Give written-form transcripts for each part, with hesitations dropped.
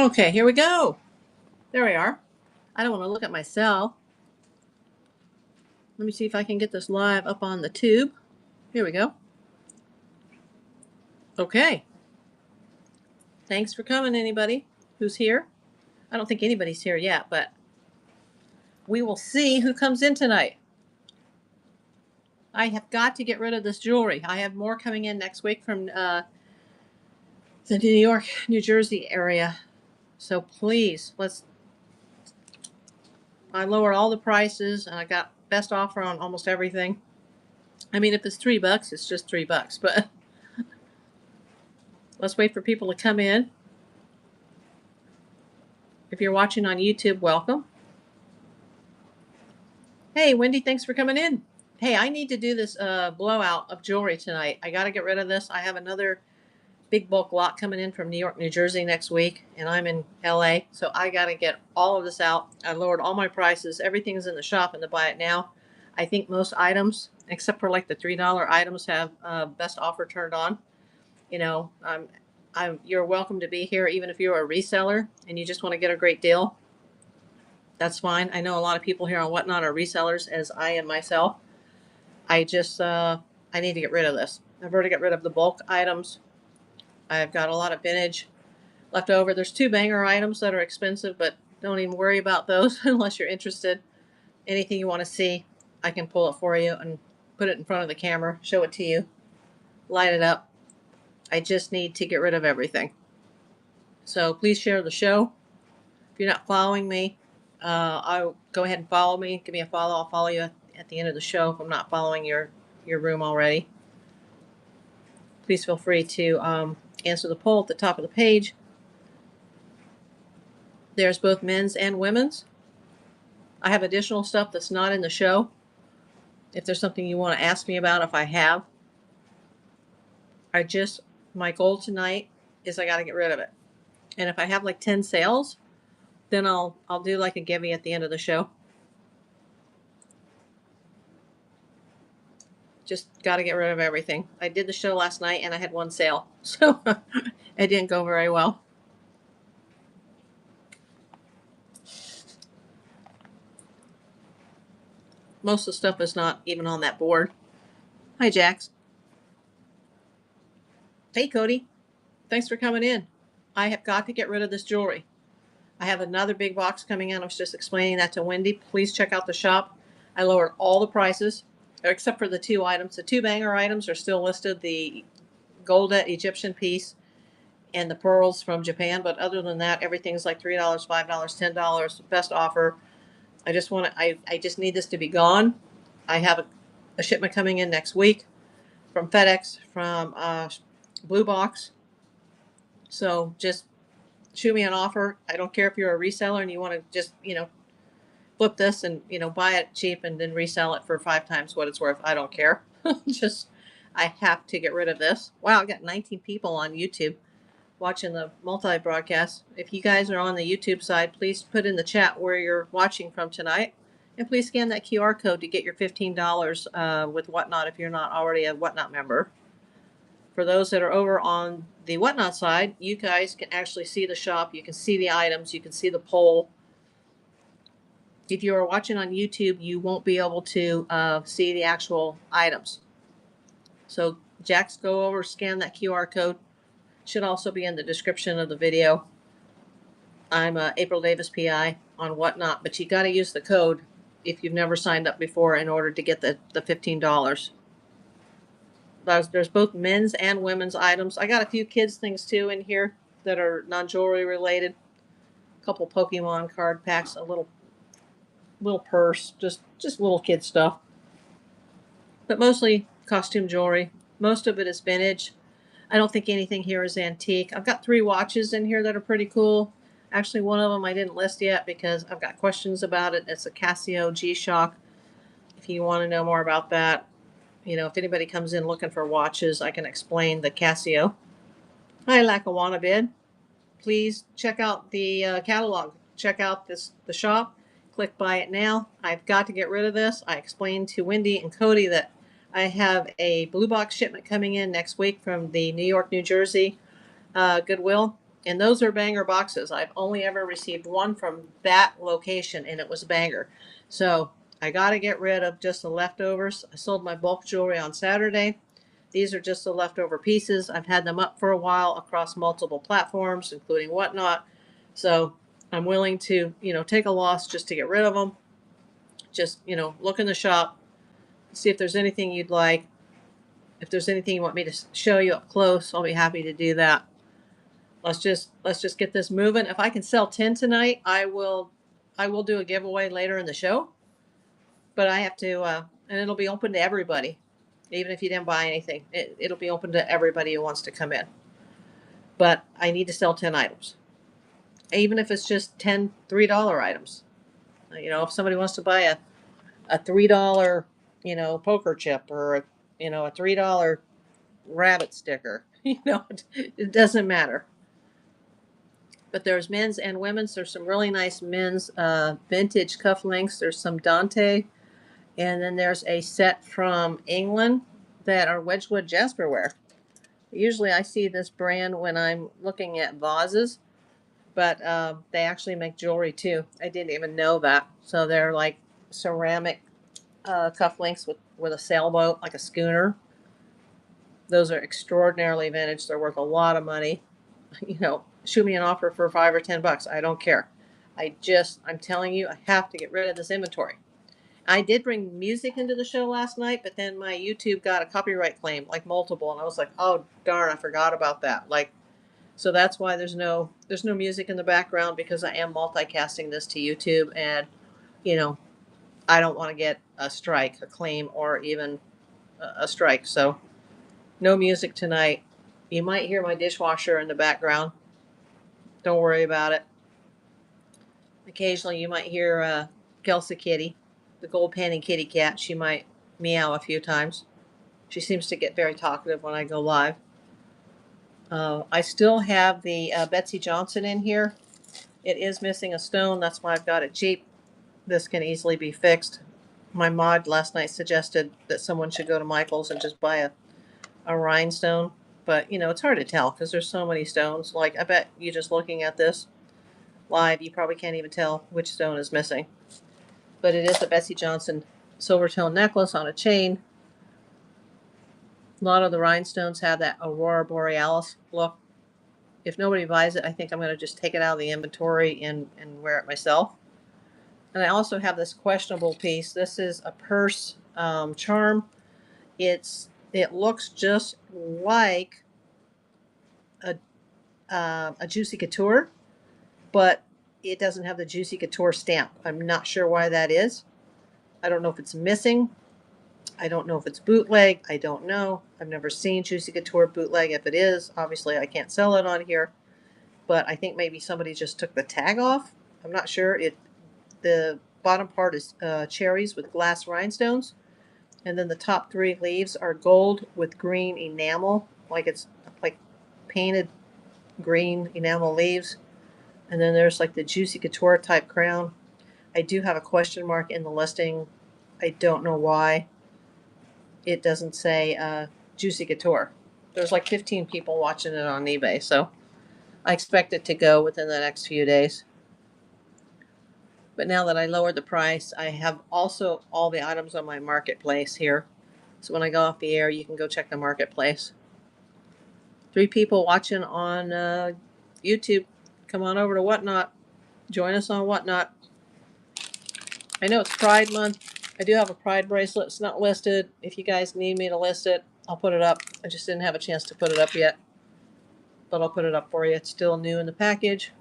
Okay, here we go. There we are. I don't want to look at myself. Let me see if I can get this live up on the tube. Here we go. Okay. Thanks for coming, anybody who's here. I don't think anybody's here yet, but we will see who comes in tonight. I have got to get rid of this jewelry. I have more coming in next week from the New York, New Jersey area. So please, I lowered all the prices and I got best offer on almost everything. I mean, if it's $3, it's just $3, but let's wait for people to come in. If you're watching on YouTube, welcome. Hey, Wendy, thanks for coming in. Hey, I need to do this blowout of jewelry tonight. I got to get rid of this. I have another big bulk lot coming in from New York, New Jersey next week, and I'm in LA, so I got to get all of this out. I lowered all my prices. Everything's in the shop and to buy it now. I think most items, except for like the $3 items, have best offer turned on. You know, you're welcome to be here, even if you're a reseller and you just want to get a great deal. That's fine. I know a lot of people here on Whatnot are resellers, as I am myself. I need to get rid of this. I've already got rid of the bulk items. I've got a lot of vintage left over. There's 2 banger items that are expensive, but don't even worry about those unless you're interested. Anything you want to see, I can pull it for you and put it in front of the camera, show it to you, light it up. I just need to get rid of everything. So please share the show. If you're not following me, I'll go ahead and follow me. Give me a follow. I'll follow you at the end of the show if I'm not following your room already. Please feel free to answer the poll at the top of the page. There's both men's and women's. I have additional stuff that's not in the show. If there's something you want to ask me about, if I have. My goal tonight is I got to get rid of it. And if I have like 10 sales, then I'll do like a giveaway at the end of the show. Just got to get rid of everything. I did the show last night and I had 1 sale. So it didn't go very well. Most of the stuff is not even on that board. Hi, Jax. Hey, Cody. Thanks for coming in. I have got to get rid of this jewelry. I have another big box coming in. I was just explaining that to Wendy. Please check out the shop. I lowered all the prices, except for the 2 items. The 2 banger items are still listed, the Golda Egyptian piece and the pearls from Japan. But other than that, everything's like $3, $5, $10, best offer. I just need this to be gone. I have a shipment coming in next week from FedEx, from Blue Box. So just shoot me an offer. I don't care if you're a reseller and you want to just, flip this and, buy it cheap and then resell it for 5 times what it's worth. I don't care. I have to get rid of this. Wow, I got 19 people on YouTube watching the multi-broadcast. If you guys are on the YouTube side, please put in the chat where you're watching from tonight. And please scan that QR code to get your $15 with Whatnot if you're not already a Whatnot member. For those that are over on the Whatnot side, you guys can actually see the shop. You can see the items. You can see the poll. If you are watching on YouTube, you won't be able to see the actual items. So, Jax, go over, scan that QR code. Should also be in the description of the video. I'm April Davis, PI, on Whatnot, but you got to use the code if you've never signed up before in order to get the $15. There's both men's and women's items. I got a few kids things too in here that are non-jewelry related. A couple Pokemon card packs, a little purse, just little kid stuff. But mostly costume jewelry. Most of it is vintage. I don't think anything here is antique. I've got 3 watches in here that are pretty cool. Actually, one of them I didn't list yet because I've got questions about it. It's a Casio G-Shock. If you want to know more about that, if anybody comes in looking for watches, I can explain the Casio. Hi, Lackawanna Bid. Please check out the catalog. Check out the shop. Click buy it now. I've got to get rid of this. I explained to Wendy and Cody that I have a Blue Box shipment coming in next week from the New York, New Jersey Goodwill. And those are Banger boxes. I've only ever received one from that location, and it was Banger. So I got to get rid of just the leftovers. I sold my bulk jewelry on Saturday. These are just the leftover pieces. I've had them up for a while across multiple platforms, including Whatnot. So I'm willing to, take a loss just to get rid of them. Just, look in the shop, see if there's anything you'd like. If there's anything you want me to show you up close, I'll be happy to do that. Let's just get this moving. If I can sell 10 tonight, I will do a giveaway later in the show. But I have to, and it'll be open to everybody, even if you didn't buy anything. It'll be open to everybody who wants to come in. But I need to sell 10 items, even if it's just 10 $3 items. If somebody wants to buy a $3, poker chip, or a $3 rabbit sticker, it doesn't matter. But there's men's and women's. There's some really nice men's vintage cufflinks. There's some Dante. And then there's a set from England that are Wedgwood Jasperware. Usually I see this brand when I'm looking at vases, but they actually make jewelry too. I didn't even know that. So they're like ceramic cufflinks with a sailboat, like a schooner. Those are extraordinarily vintage. They're worth a lot of money. Shoot me an offer for $5 or $10. I don't care. I'm telling you, I have to get rid of this inventory. I did bring music into the show last night, but then my YouTube got a copyright claim, like multiple, and I was like, oh darn, I forgot about that. So that's why there's no music in the background, because I am multicasting this to YouTube, and I don't want to get a claim, or even a strike. So no music tonight. You might hear my dishwasher in the background. Don't worry about it. Occasionally you might hear Kelsey Kitty, the gold panning kitty cat. She might meow a few times. She seems to get very talkative when I go live. I still have the Betsy Johnson in here. It is missing a stone. That's why I've got it cheap. This can easily be fixed. My mod last night suggested that someone should go to Michael's and just buy a rhinestone. But, it's hard to tell because there's so many stones. Like, I bet you just looking at this live, you probably can't even tell which stone is missing. But it is a Betsy Johnson silver tone necklace on a chain. A lot of the rhinestones have that Aurora Borealis look. If nobody buys it, I think I'm going to just take it out of the inventory and wear it myself. And I also have this questionable piece. This is a purse charm. It looks just like a Juicy Couture, but it doesn't have the Juicy Couture stamp. I'm not sure why that is. I don't know if it's missing. I don't know if it's bootleg. I don't know. I've never seen Juicy Couture bootleg. If it is, obviously I can't sell it on here. But I think maybe somebody just took the tag off. I'm not sure. The bottom part is cherries with glass rhinestones. And then the top 3 leaves are gold with green enamel. It's like painted green enamel leaves. And then there's like the Juicy Couture type crown. I do have a question mark in the listing. I don't know why it doesn't say Juicy Couture. There's like 15 people watching it on eBay, so I expect it to go within the next few days. But now that I lowered the price, I have also all the items on my marketplace here. So when I go off the air, you can go check the marketplace. 3 people watching on YouTube. Come on over to Whatnot. Join us on Whatnot. I know it's Pride Month. I do have a Pride bracelet. It's not listed. If you guys need me to list it, I'll put it up. I just didn't have a chance to put it up yet. But I'll put it up for you. It's still new in the package.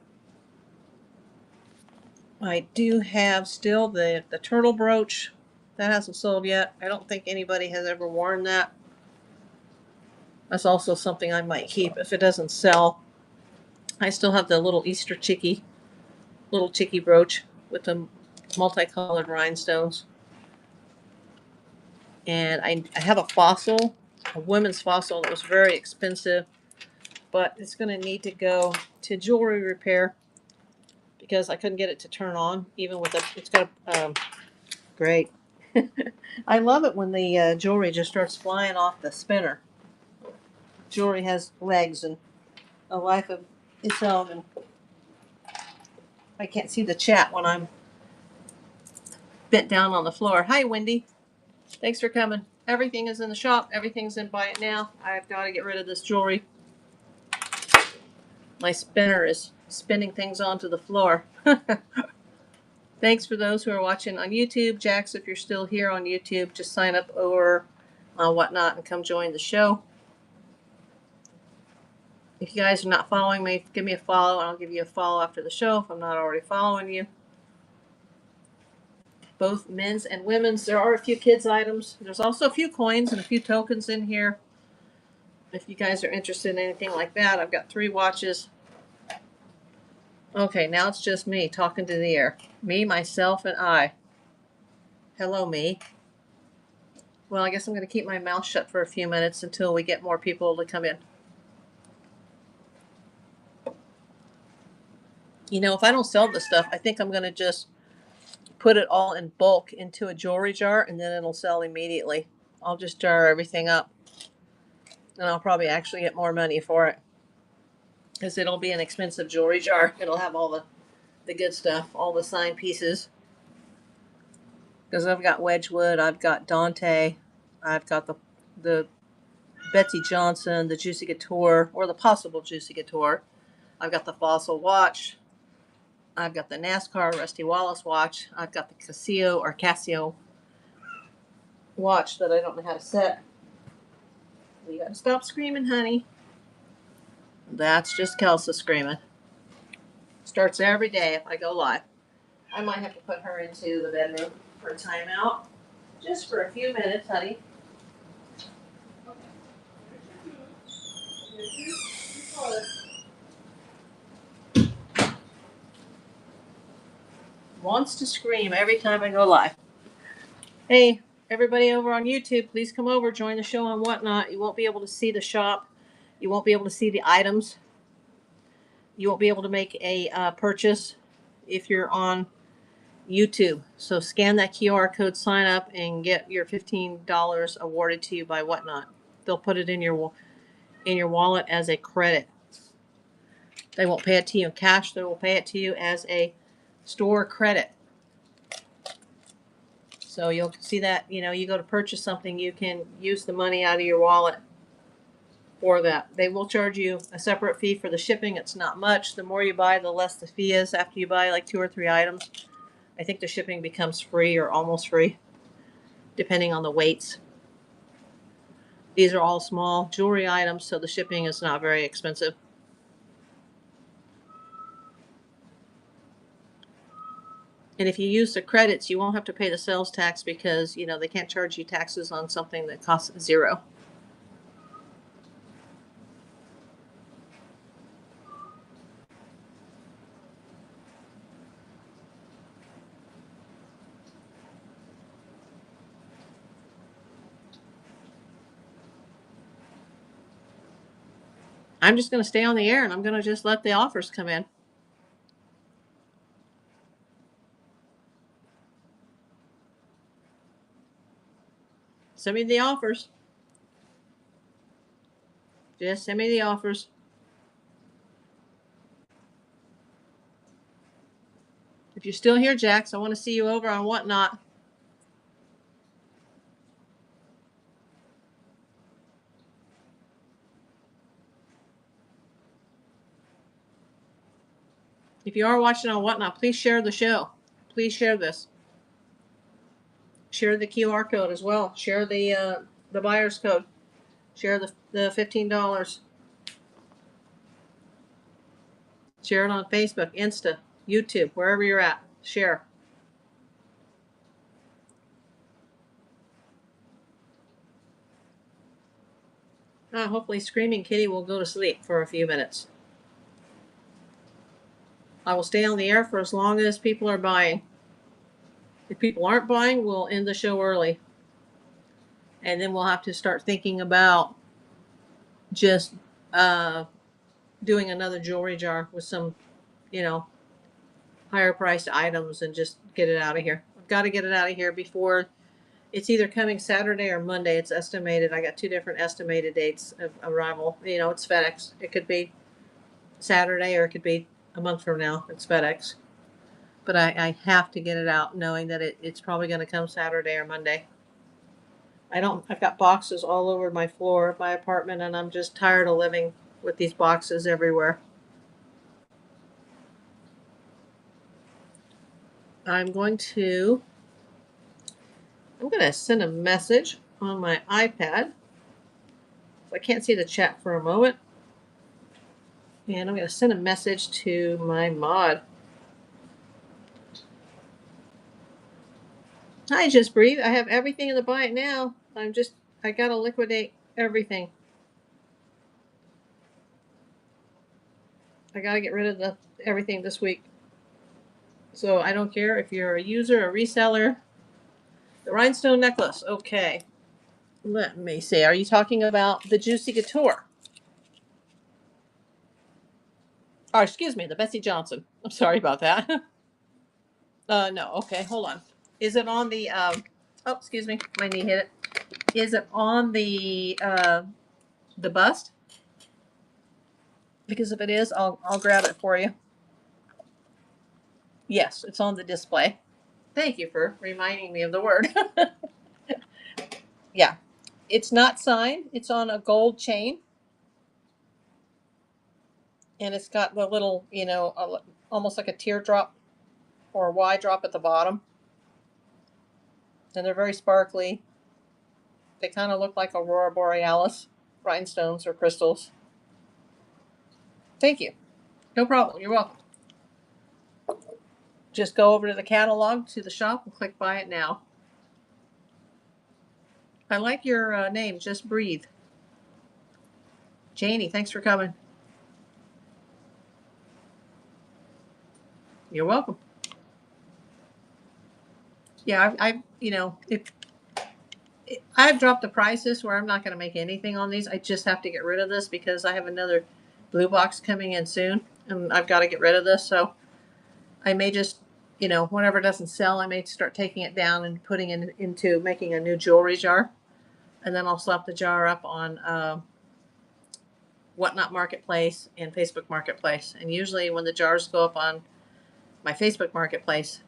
I do have still the turtle brooch. That hasn't sold yet. I don't think anybody has ever worn that. That's also something I might keep if it doesn't sell. I still have the little Easter chickie brooch with the multicolored rhinestones. And I have a fossil, a women's fossil that was very expensive, but it's going to need to go to jewelry repair because I couldn't get it to turn on, even with it's got great. I love it when the jewelry just starts flying off the spinner. Jewelry has legs and a life of And I can't see the chat when I'm bent down on the floor. Hi, Wendy. Thanks for coming. Everything is in the shop. Everything's in Buy It Now. I've got to get rid of this jewelry. My spinner is spinning things onto the floor. Thanks for those who are watching on YouTube. Jax, if you're still here on YouTube, just sign up over on Whatnot and come join the show. If you guys are not following me, give me a follow, and I'll give you a follow after the show if I'm not already following you. Both men's and women's. There are a few kids items. There's also a few coins and a few tokens in here. If you guys are interested in anything like that, I've got 3 watches. Okay, now it's just me talking to the air. Me, myself, and I. Hello, me. Well, I guess I'm going to keep my mouth shut for a few minutes until we get more people to come in. You know, if I don't sell this stuff, I think I'm going to just put it all in bulk into a jewelry jar, and then it'll sell immediately. I'll just jar everything up, and I'll probably actually get more money for it, because it'll be an expensive jewelry jar. It'll have all the good stuff, all the signed pieces. Because I've got Wedgwood, I've got Dante, I've got the Betsy Johnson, the Juicy Couture, or the possible Juicy Couture. I've got the Fossil watch. I've got the NASCAR Rusty Wallace watch. I've got the Casio watch that I don't know how to set. You gotta stop screaming, honey. That's just Kelsa screaming. Starts every day if I go live. I might have to put her into the bedroom for a timeout. Just for a few minutes, honey. Wants to scream every time I go live. Hey, everybody over on YouTube, please come over, join the show on Whatnot. You won't be able to see the shop. You won't be able to see the items. You won't be able to make a purchase if you're on YouTube. So scan that QR code, sign up, and get your $15 awarded to you by Whatnot. They'll put it in your wallet as a credit. They won't pay it to you in cash. They will pay it to you as a store credit. So you'll see that, you go to purchase something, you can use the money out of your wallet for that. They will charge you a separate fee for the shipping. It's not much. The more you buy, the less the fee is. After you buy like 2 or 3 items, I think the shipping becomes free or almost free, depending on the weights. These are all small jewelry items, so the shipping is not very expensive. And if you use the credits, you won't have to pay the sales tax because, they can't charge you taxes on something that costs $0. I'm just going to stay on the air and I'm going to just let the offers come in. Send me the offers. Just send me the offers. If you're still here, Jax, I want to see you over on Whatnot. If you are watching on Whatnot, please share the show. Please share this. Share the QR code as well. Share the buyer's code. Share the $15. Share it on Facebook, Insta, YouTube, wherever you're at. Share. Hopefully Screaming Kitty will go to sleep for a few minutes. I will stay on the air for as long as people are buying. If people aren't buying, we'll end the show early. And then we'll have to start thinking about just doing another jewelry jar with some, higher priced items and just get it out of here. I've got to get it out of here before it's either coming Saturday or Monday. It's estimated. I got 2 different estimated dates of arrival. It's FedEx. It could be Saturday, or it could be a month from now. It's FedEx. But I have to get it out knowing that it's probably going to come Saturday or Monday. I've got boxes all over my floor of my apartment, and I'm just tired of living with these boxes everywhere. I'm going to send a message on my iPad. I can't see the chat for a moment. And I'm going to send a message to my mod. Hi, Just Breathe. I have everything in the buy it now. I got to liquidate everything. I got to get rid of everything this week. So I don't care if you're a user, a reseller. The rhinestone necklace. Okay. Let me see. Are you talking about the Juicy Couture? Oh, excuse me, the Bessie Johnson. I'm sorry about that. No. Okay, hold on. Is it on the? Oh, excuse me, my knee hit it. Is it on the bust? Because if it is, I'll grab it for you. Yes, it's on the display. Thank you for reminding me of the word. Yeah, it's not signed. It's on a gold chain, and it's got the little, almost like a teardrop or a Y drop at the bottom. And they're very sparkly. They kind of look like Aurora Borealis rhinestones or crystals. Thank you. No problem. You're welcome. Just go over to the catalog to the shop and click buy it now. I like your name, Just Breathe. Janie, thanks for coming. You're welcome. Yeah, I've dropped the prices where I'm not going to make anything on these. I just have to get rid of this because I have another blue box coming in soon, and I've got to get rid of this. So I may just, whatever doesn't sell, I may start taking it down and putting it into making a new jewelry jar, and then I'll slap the jar up on Whatnot Marketplace and Facebook Marketplace. And usually when the jars go up on my Facebook Marketplace,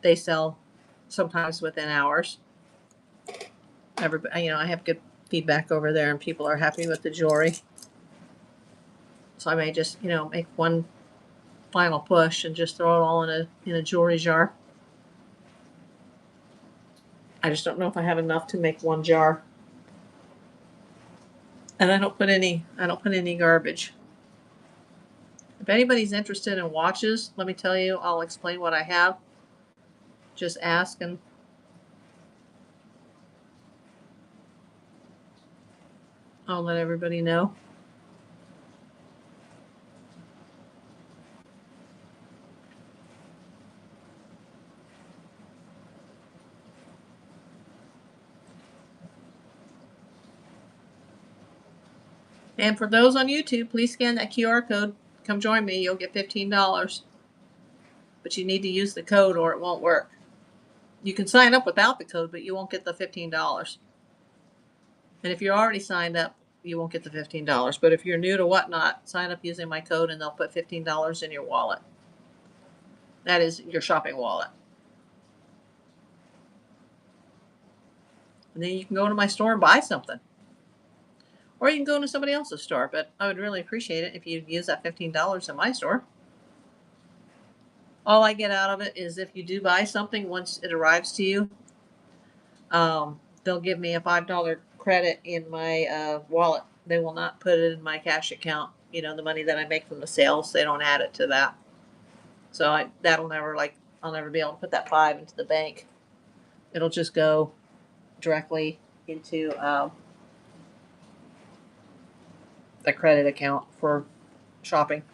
they sell sometimes within hours. Everybody, I have good feedback over there, and people are happy with the jewelry. So I may just, make one final push and just throw it all in a jewelry jar. I just don't know if I have enough to make one jar. And I don't put any garbage. If anybody's interested in watches, let me tell you, I'll explain what I have. Just ask, and I'll let everybody know. And for those on YouTube, please scan that QR code. Come join me. You'll get $15. But you need to use the code or it won't work. You can sign up without the code, but you won't get the $15. And if you're already signed up, you won't get the $15. But if you're new to Whatnot, sign up using my code and they'll put $15 in your wallet. That is your shopping wallet. And then you can go to my store and buy something. Or you can go to somebody else's store, but I would really appreciate it if you'd use that $15 in my store. All I get out of it is if you do buy something, once it arrives to you, they'll give me a $5 credit in my wallet. They will not put it in my cash account. The money that I make from the sales, they don't add it to that. So I'll never be able to put that $5 into the bank. It'll just go directly into the credit account for shopping.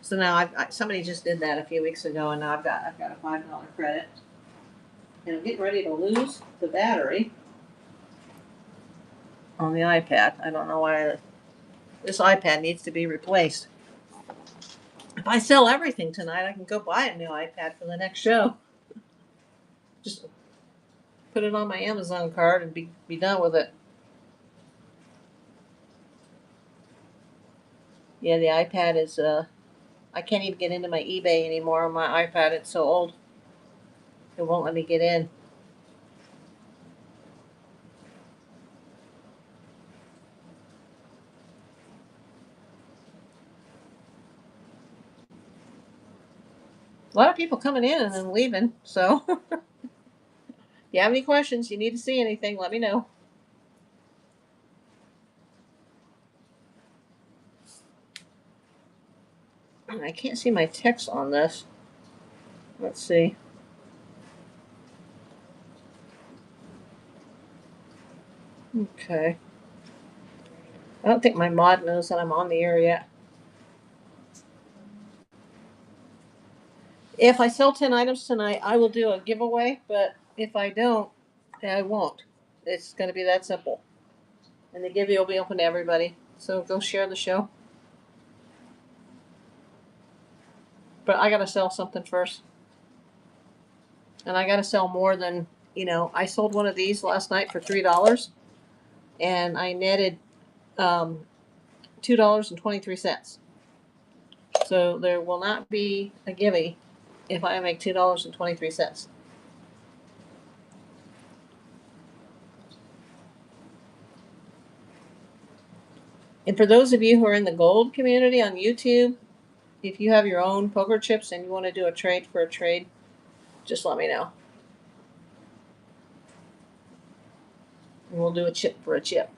So now somebody just did that a few weeks ago, and now I've got a $5 credit, and I'm getting ready to lose the battery on the iPad. I don't know why this iPad needs to be replaced. If I sell everything tonight, I can go buy a new iPad for the next show. Just put it on my Amazon card and be done with it. Yeah, the iPad is, I can't even get into my eBay anymore on my iPad. It's so old. It won't let me get in. A lot of people coming in and then leaving. So, if you have any questions, you need to see anything, let me know. I can't see my text on this. Let's see. Okay. I don't think my mod knows that I'm on the air yet. If I sell 10 items tonight, I will do a giveaway, but if I don't, I won't. It's going to be that simple. And the giveaway will be open to everybody. So go share the show. But I got to sell something first. And I got to sell more than, I sold one of these last night for $3 and I netted $2.23. So there will not be a giveaway if I make $2.23. And for those of you who are in the gold community on YouTube, if you have your own poker chips and you want to do a trade for a trade, just let me know. And we'll do a chip for a chip.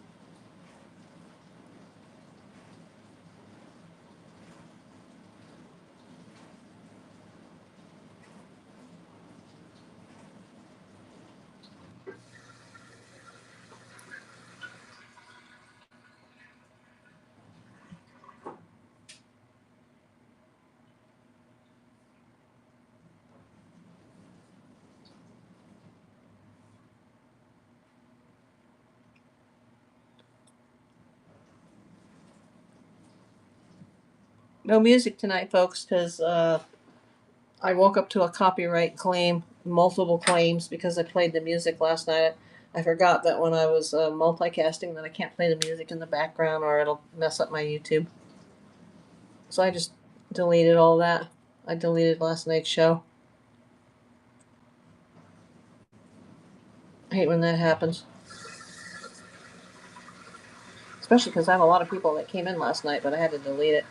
No music tonight, folks, because I woke up to a copyright claim, multiple claims, because I played the music last night. I forgot that when I was multicasting that I can't play the music in the background or it'll mess up my YouTube. So I just deleted all that. I deleted last night's show. I hate when that happens. Especially because I have a lot of people that came in last night, but I had to delete it.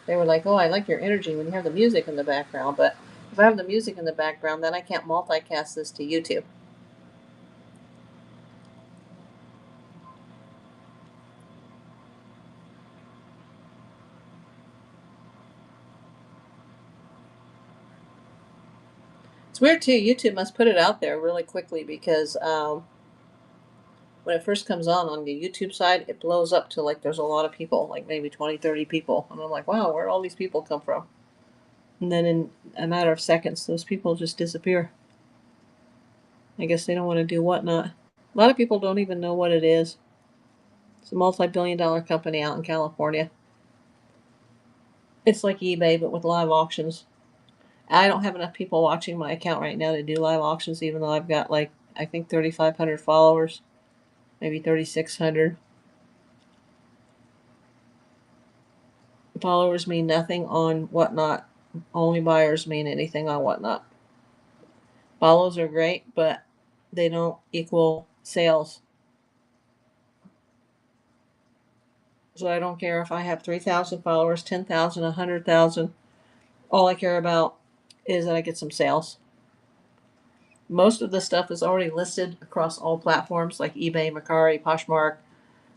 They were like, "Oh, I like your energy when you have the music in the background," but if I have the music in the background, then I can't multicast this to YouTube. It's weird too. YouTube must put it out there really quickly because when it first comes on the YouTube side, it blows up to like there's a lot of people, like maybe 20, 30 people. And I'm like, wow, where'd all these people come from? And then in a matter of seconds, those people just disappear. I guess they don't want to do whatnot. A lot of people don't even know what it is. It's a multi-billion-dollar company out in California. It's like eBay, but with live auctions. I don't have enough people watching my account right now to do live auctions, even though I've got like, I think 3,500 followers, maybe 3,600. Followers mean nothing on Whatnot. Only buyers mean anything on Whatnot. Follows are great, but they don't equal sales. So I don't care if I have 3,000 followers, 10,000, 100,000. All I care about is that I get some sales. Most of the stuff is already listed across all platforms like eBay, Mercari, Poshmark.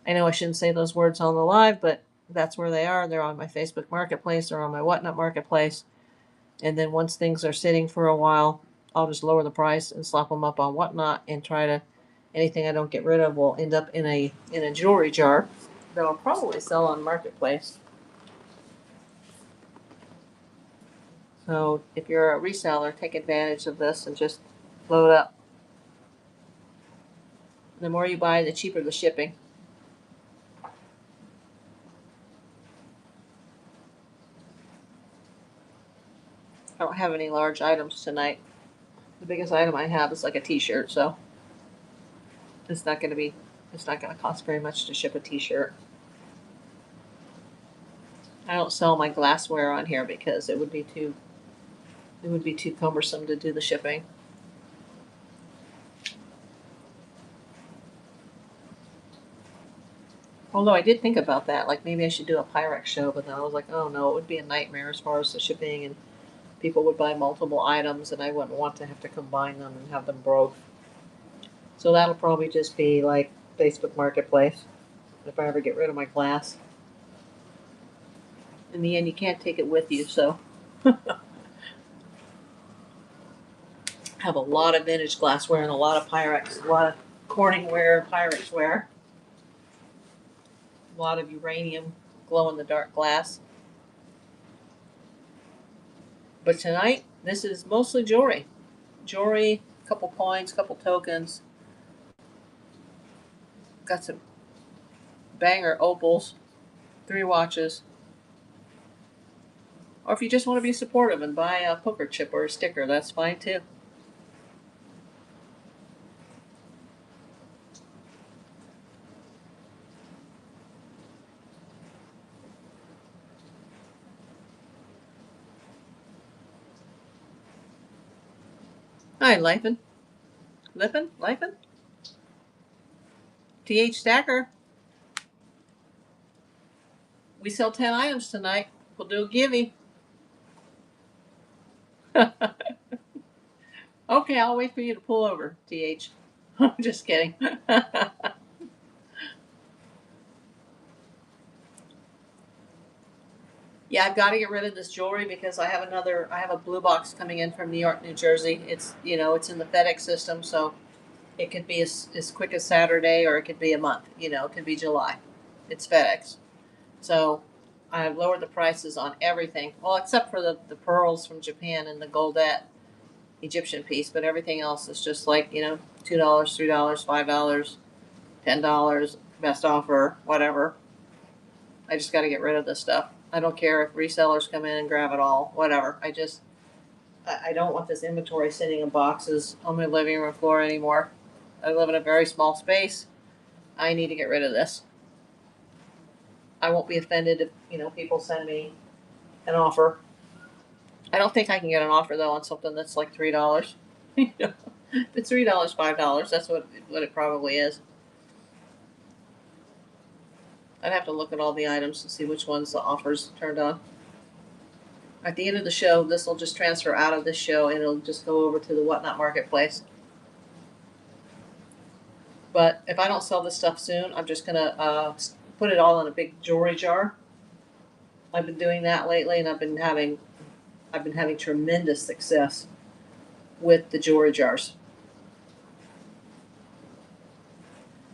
I know I shouldn't say those words on the live, but that's where they are. They're on my Facebook Marketplace. They're on my Whatnot Marketplace. And then once things are sitting for a while, I'll just lower the price and slap them up on Whatnot and try to, anything I don't get rid of will end up in a jewelry jar that I'll probably sell on Marketplace. So if you're a reseller, take advantage of this and just load up. The more you buy, the cheaper the shipping. I don't have any large items tonight. The biggest item I have is like a t-shirt, so it's not going to be It's not going to cost very much to ship a t-shirt. I don't sell my glassware on here because it would be too cumbersome to do the shipping. Although I did think about that, like maybe I should do a Pyrex show, but then I was like, oh no, it would be a nightmare as far as the shipping, and people would buy multiple items and I wouldn't want to have to combine them and have them broke. So that'll probably just be like Facebook Marketplace if I ever get rid of my glass. In the end, you can't take it with you, so have a lot of vintage glassware and a lot of Pyrex, a lot of Corningware, Pyrexware, a lot of uranium glow-in-the-dark glass. But tonight, this is mostly jewelry. Jewelry, a couple coins, a couple tokens. Got some banger opals, 3 watches. Or if you just want to be supportive and buy a poker chip or a sticker, that's fine too. Hi, Lifen. Lifen? TH Stacker. We sell 10 items tonight. We'll do a giveaway. Okay, I'll wait for you to pull over, TH. I'm just kidding. Yeah, I've got to get rid of this jewelry because I have a blue box coming in from New York, New Jersey. It's it's in the FedEx system, so it could be as quick as Saturday or it could be a month. It could be July. It's FedEx. So I've lowered the prices on everything. Well, except for the pearls from Japan and the Goldette Egyptian piece, but everything else is just like, $2, $3, $5, $10, best offer, whatever. I just got to get rid of this stuff. I don't care if resellers come in and grab it all, whatever. I don't want this inventory sitting in boxes on my living room floor anymore. I live in a very small space. I need to get rid of this. I won't be offended if, people send me an offer. I don't think I can get an offer though on something that's like $3. If it's $3, $5, that's what it probably is. I'd have to look at all the items and see which ones the offers turned on. At the end of the show, this will just transfer out of this show and it'll just go over to the Whatnot Marketplace. But if I don't sell this stuff soon, I'm just gonna put it all in a big jewelry jar. I've been doing that lately, and I've been having tremendous success with the jewelry jars.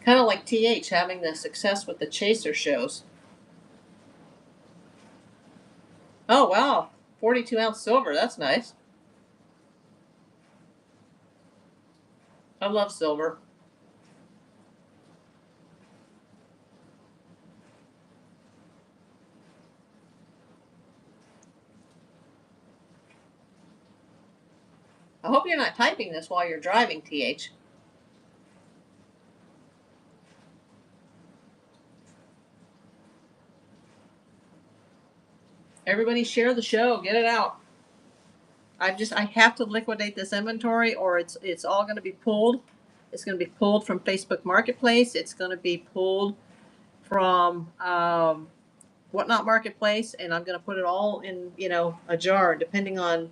Kind of like TH having the success with the chaser shows. Oh wow, 42-ounce silver. That's nice. I love silver. I hope you're not typing this while you're driving, TH. Everybody share the show. Get it out. I have to liquidate this inventory or it's all going to be pulled. It's going to be pulled from Facebook Marketplace. It's going to be pulled from Whatnot Marketplace, and I'm going to put it all in, a jar, depending on,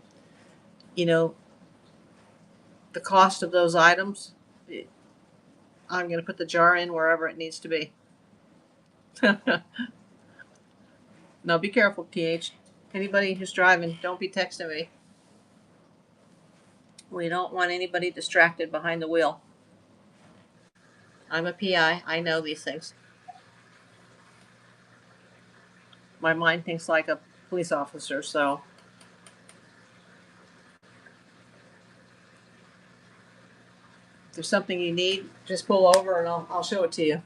the cost of those items. I'm going to put the jar in wherever it needs to be. Now, be careful, TH. Anybody who's driving, don't be texting me. We don't want anybody distracted behind the wheel. I'm a PI. I know these things. My mind thinks like a police officer, so. If there's something you need, just pull over and I'll show it to you.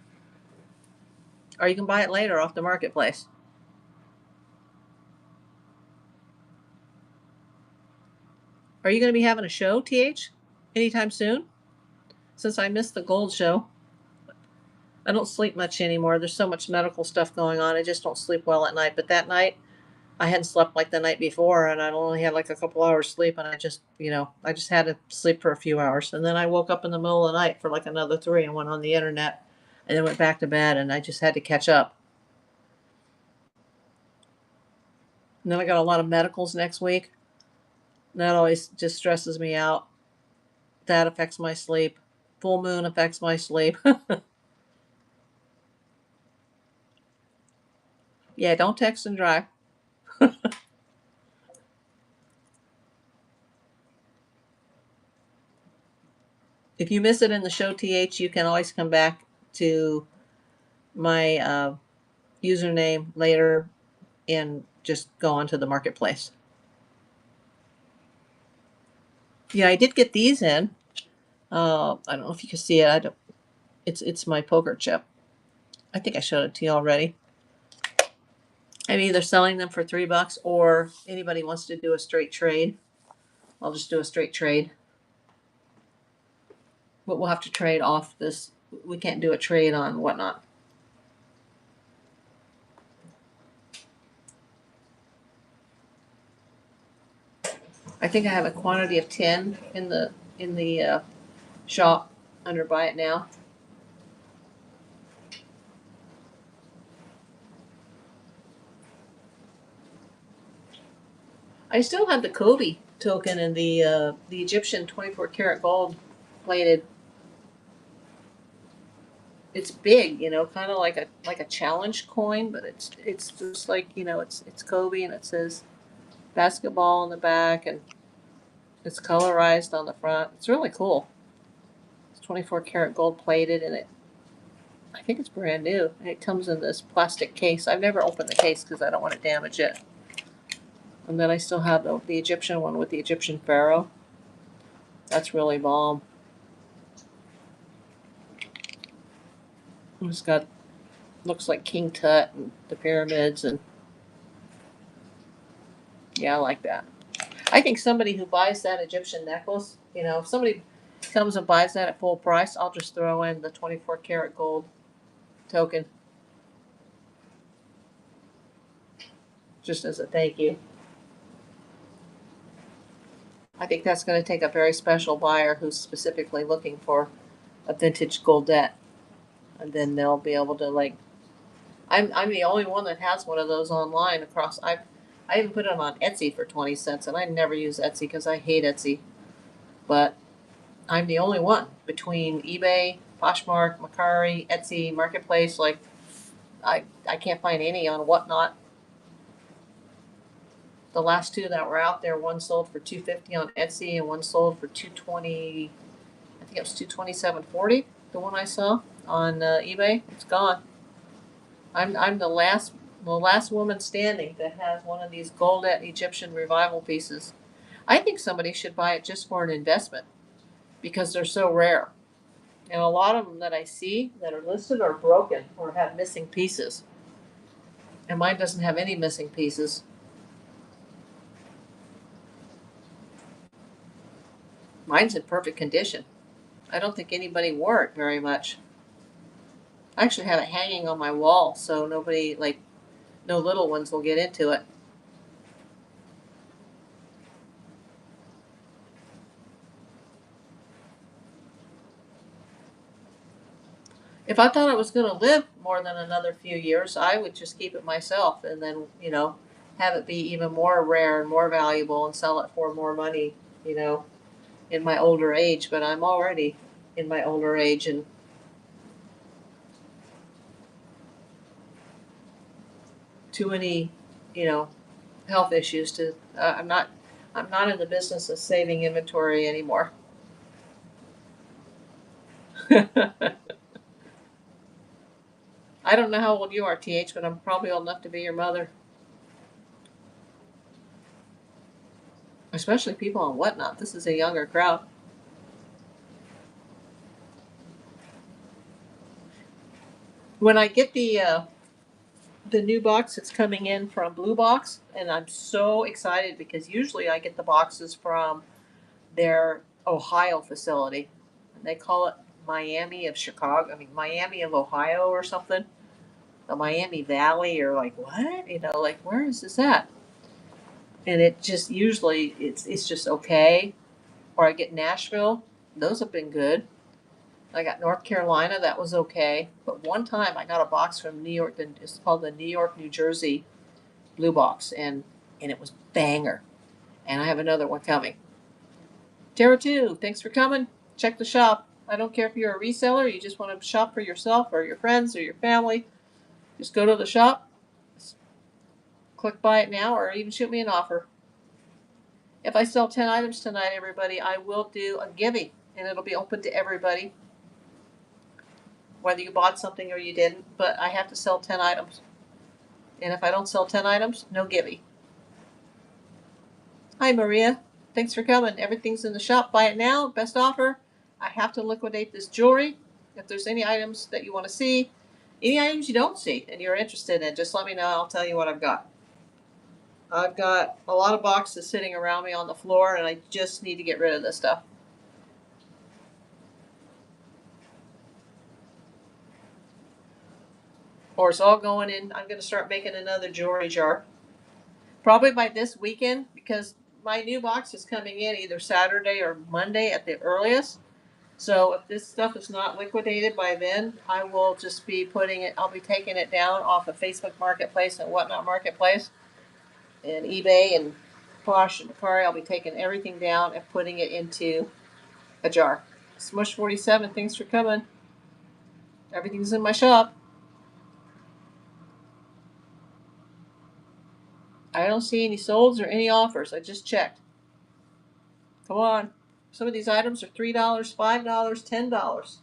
Or you can buy it later off the marketplace. Are you going to be having a show, TH, anytime soon? Since I missed the gold show. I don't sleep much anymore. There's so much medical stuff going on. I just don't sleep well at night. But that night, I hadn't slept like the night before, and I only had like a couple hours sleep, and I just, I just had to sleep for a few hours, and then I woke up in the middle of the night for like another 3 and went on the internet, and then went back to bed, and I just had to catch up. And then I got a lot of medicals next week. That always just stresses me out. That affects my sleep. Full moon affects my sleep. Yeah, don't text and drive. If you miss it in the show TH, you can always come back to my username later and just go onto the marketplace. Yeah, I did get these in. I don't know if you can see it. I don't. It's my poker chip. I think I showed it to you already. I'm either selling them for $3 or anybody wants to do a straight trade. I'll just do a straight trade. But we'll have to trade off this. We can't do a trade on whatnot. I think I have a quantity of 10 in the shop under buy it now. I still have the Kobe token and the Egyptian 24 karat gold plated. It's big, kind of like a challenge coin, but it's just like it's Kobe and it says basketball on the back and it's colorized on the front. It's really cool. It's 24 karat gold plated and I think it's brand new. And it comes in this plastic case. I've never opened the case because I don't want to damage it. And then I still have the Egyptian one with the Egyptian pharaoh. That's really bomb. It's got looks like King Tut and the pyramids and yeah, I like that. I think somebody who buys that Egyptian necklace, if somebody comes and buys that at full price, I'll just throw in the 24 karat gold token just as a thank you. I think that's going to take a very special buyer who's specifically looking for a vintage goldette, and then they'll be able to like. I'm the only one that has one of those online across. I even put them on Etsy for 20 cents, and I never use Etsy because I hate Etsy, but I'm the only one between eBay, Poshmark, Mercari, Etsy, Marketplace. Like, I can't find any on whatnot. The last two that were out there, one sold for $250 on Etsy, and one sold for $220. I think it was $227.40. The one I saw on eBay, it's gone. I'm the last woman standing that has one of these goldette Egyptian revival pieces. I think somebody should buy it just for an investment because they're so rare. And a lot of them that I see that are listed are broken or have missing pieces. And mine doesn't have any missing pieces. Mine's in perfect condition. I don't think anybody wore it very much. I actually have it hanging on my wall so nobody, like, no little ones will get into it. If I thought I was going to live more than another few years, I would just keep it myself and then, have it be even more rare and more valuable and sell it for more money, in my older age. But I'm already in my older age and too many, health issues to, I'm not in the business of saving inventory anymore. I don't know how old you are, TH, but I'm probably old enough to be your mother. Especially people on Whatnot. This is a younger crowd. When I get the new box that's coming in from Blue Box, and I'm so excited because usually I get the boxes from their Ohio facility. And they call it Miami of Chicago. I mean, Miami of Ohio or something. The Miami Valley, or like what? Like where is this at? And it just usually it's just okay. Or I get Nashville. Those have been good. I got North Carolina. That was okay. But one time I got a box from New York. It's called the New York, New Jersey Blue Box, and it was banger. And I have another one coming. Tara 2, thanks for coming. Check the shop. I don't care if you're a reseller, you just want to shop for yourself or your friends or your family. Just go to the shop, click buy it now, or even shoot me an offer. If I sell 10 items tonight, everybody, I will do a giving, and it'll be open to everybody, whether you bought something or you didn't, but I have to sell 10 items. And if I don't sell 10 items, no giving. Hi, Maria. Thanks for coming. Everything's in the shop. Buy it now. Best offer. I have to liquidate this jewelry. If there's any items that you want to see, any items you don't see and you're interested in, just let me know. I'll tell you what I've got. I've got a lot of boxes sitting around me on the floor, and I just need to get rid of this stuff. Or it's all going in. I'm going to start making another jewelry jar. Probably by this weekend, because my new box is coming in either Saturday or Monday at the earliest. So if this stuff is not liquidated by then, I will just be I'll be taking it down off of Facebook Marketplace and Whatnot Marketplace and eBay and Posh and Macari. I'll be taking everything down and putting it into a jar. Smush 47, thanks for coming. Everything's in my shop. I don't see any solds or any offers. I just checked. Come on. Some of these items are $3, $5, $10.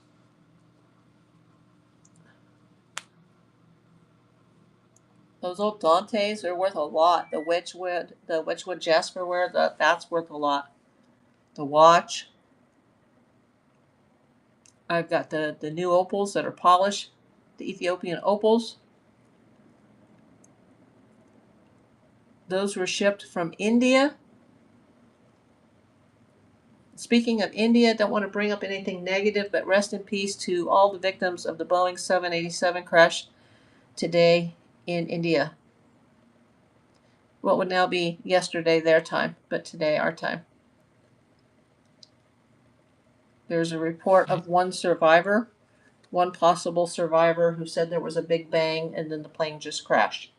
Those old Dantes are worth a lot. The Wedgwood Jasper ware, that's worth a lot. The watch. I've got the new opals that are polished, the Ethiopian opals. Those were shipped from India. Speaking of India, don't want to bring up anything negative, but rest in peace to all the victims of the Boeing 787 crash today in India. What would now be yesterday their time, but today our time. There's a report of one survivor, one possible survivor, who said there was a big bang and then the plane just crashed.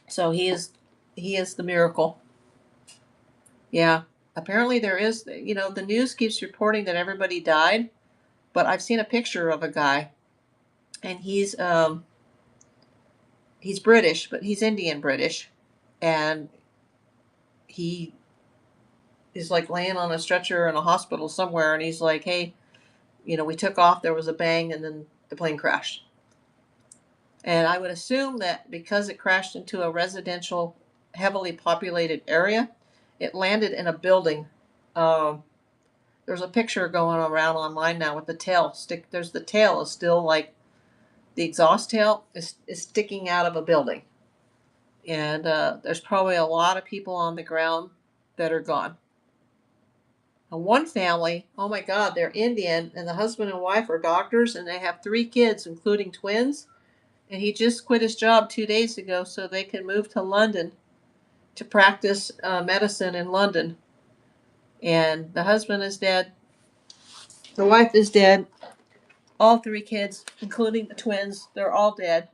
So he is the miracle. Yeah. Apparently there is, the news keeps reporting that everybody died, but I've seen a picture of a guy, and he's British, but he's Indian British, and he is like laying on a stretcher in a hospital somewhere, and he's like, hey, we took off, there was a bang, and then the plane crashed. And I would assume that because it crashed into a residential, heavily populated area, it landed in a building. There's a picture going around online now with the tail there's the tail is still like the exhaust tail is sticking out of a building. And there's probably a lot of people on the ground that are gone. And one family, oh my God, they're Indian, and the husband and wife are doctors, and they have 3 kids, including twins. And he just quit his job 2 days ago so they can move to London to practice medicine in London. And the husband is dead. The wife is dead. All 3 kids, including the twins, they're all dead.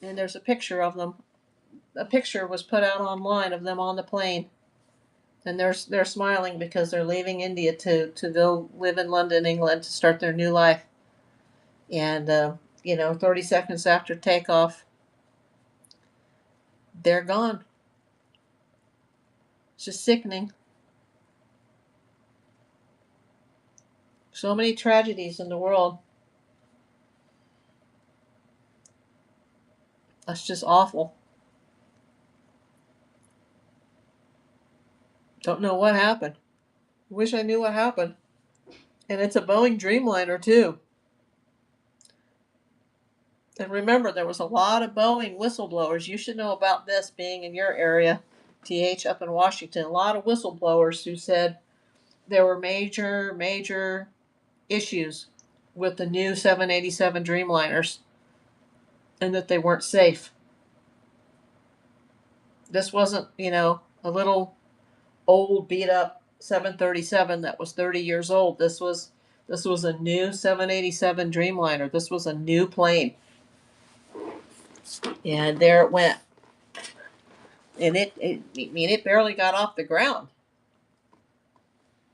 And there's a picture of them. A picture was put out online of them on the plane. And they're smiling because they're leaving India to go live in London, England, to start their new life. And 30 seconds after takeoff, they're gone. It's just sickening. So many tragedies in the world. That's just awful. Don't know what happened. Wish I knew what happened. And it's a Boeing Dreamliner too. And remember, there was a lot of Boeing whistleblowers. You should know about this, being in your area, TH, up in Washington. A lot of whistleblowers who said there were major issues with the new 787 Dreamliners and that they weren't safe. This wasn't, a little old beat up 737 that was 30 years old. This was a new 787 Dreamliner. This was a new plane. And there it went. And it barely got off the ground.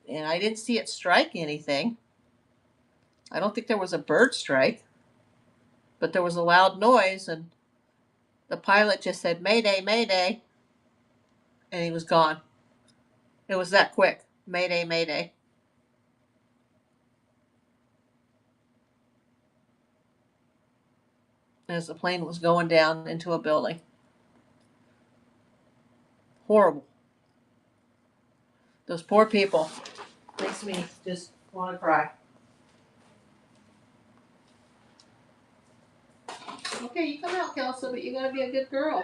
And I didn't see it strike anything. I don't think there was a bird strike, but there was a loud noise, and the pilot just said, "Mayday, Mayday," and he was gone. It was that quick. Mayday, Mayday. As the plane was going down into a building. Horrible. Those poor people. Makes me just want to cry. Okay, you come out, Kelsey, but you gotta be a good girl.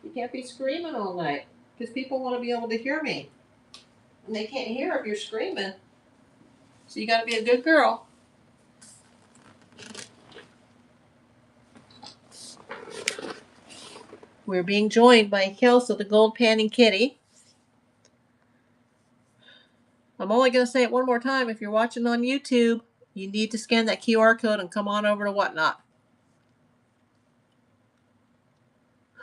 You can't be screaming all night, because people want to be able to hear me. And they can't hear if you're screaming. So you gotta be a good girl. We're being joined by Kelsey, the gold panning kitty. I'm only going to say it one more time. If you're watching on YouTube, you need to scan that QR code and come on over to Whatnot.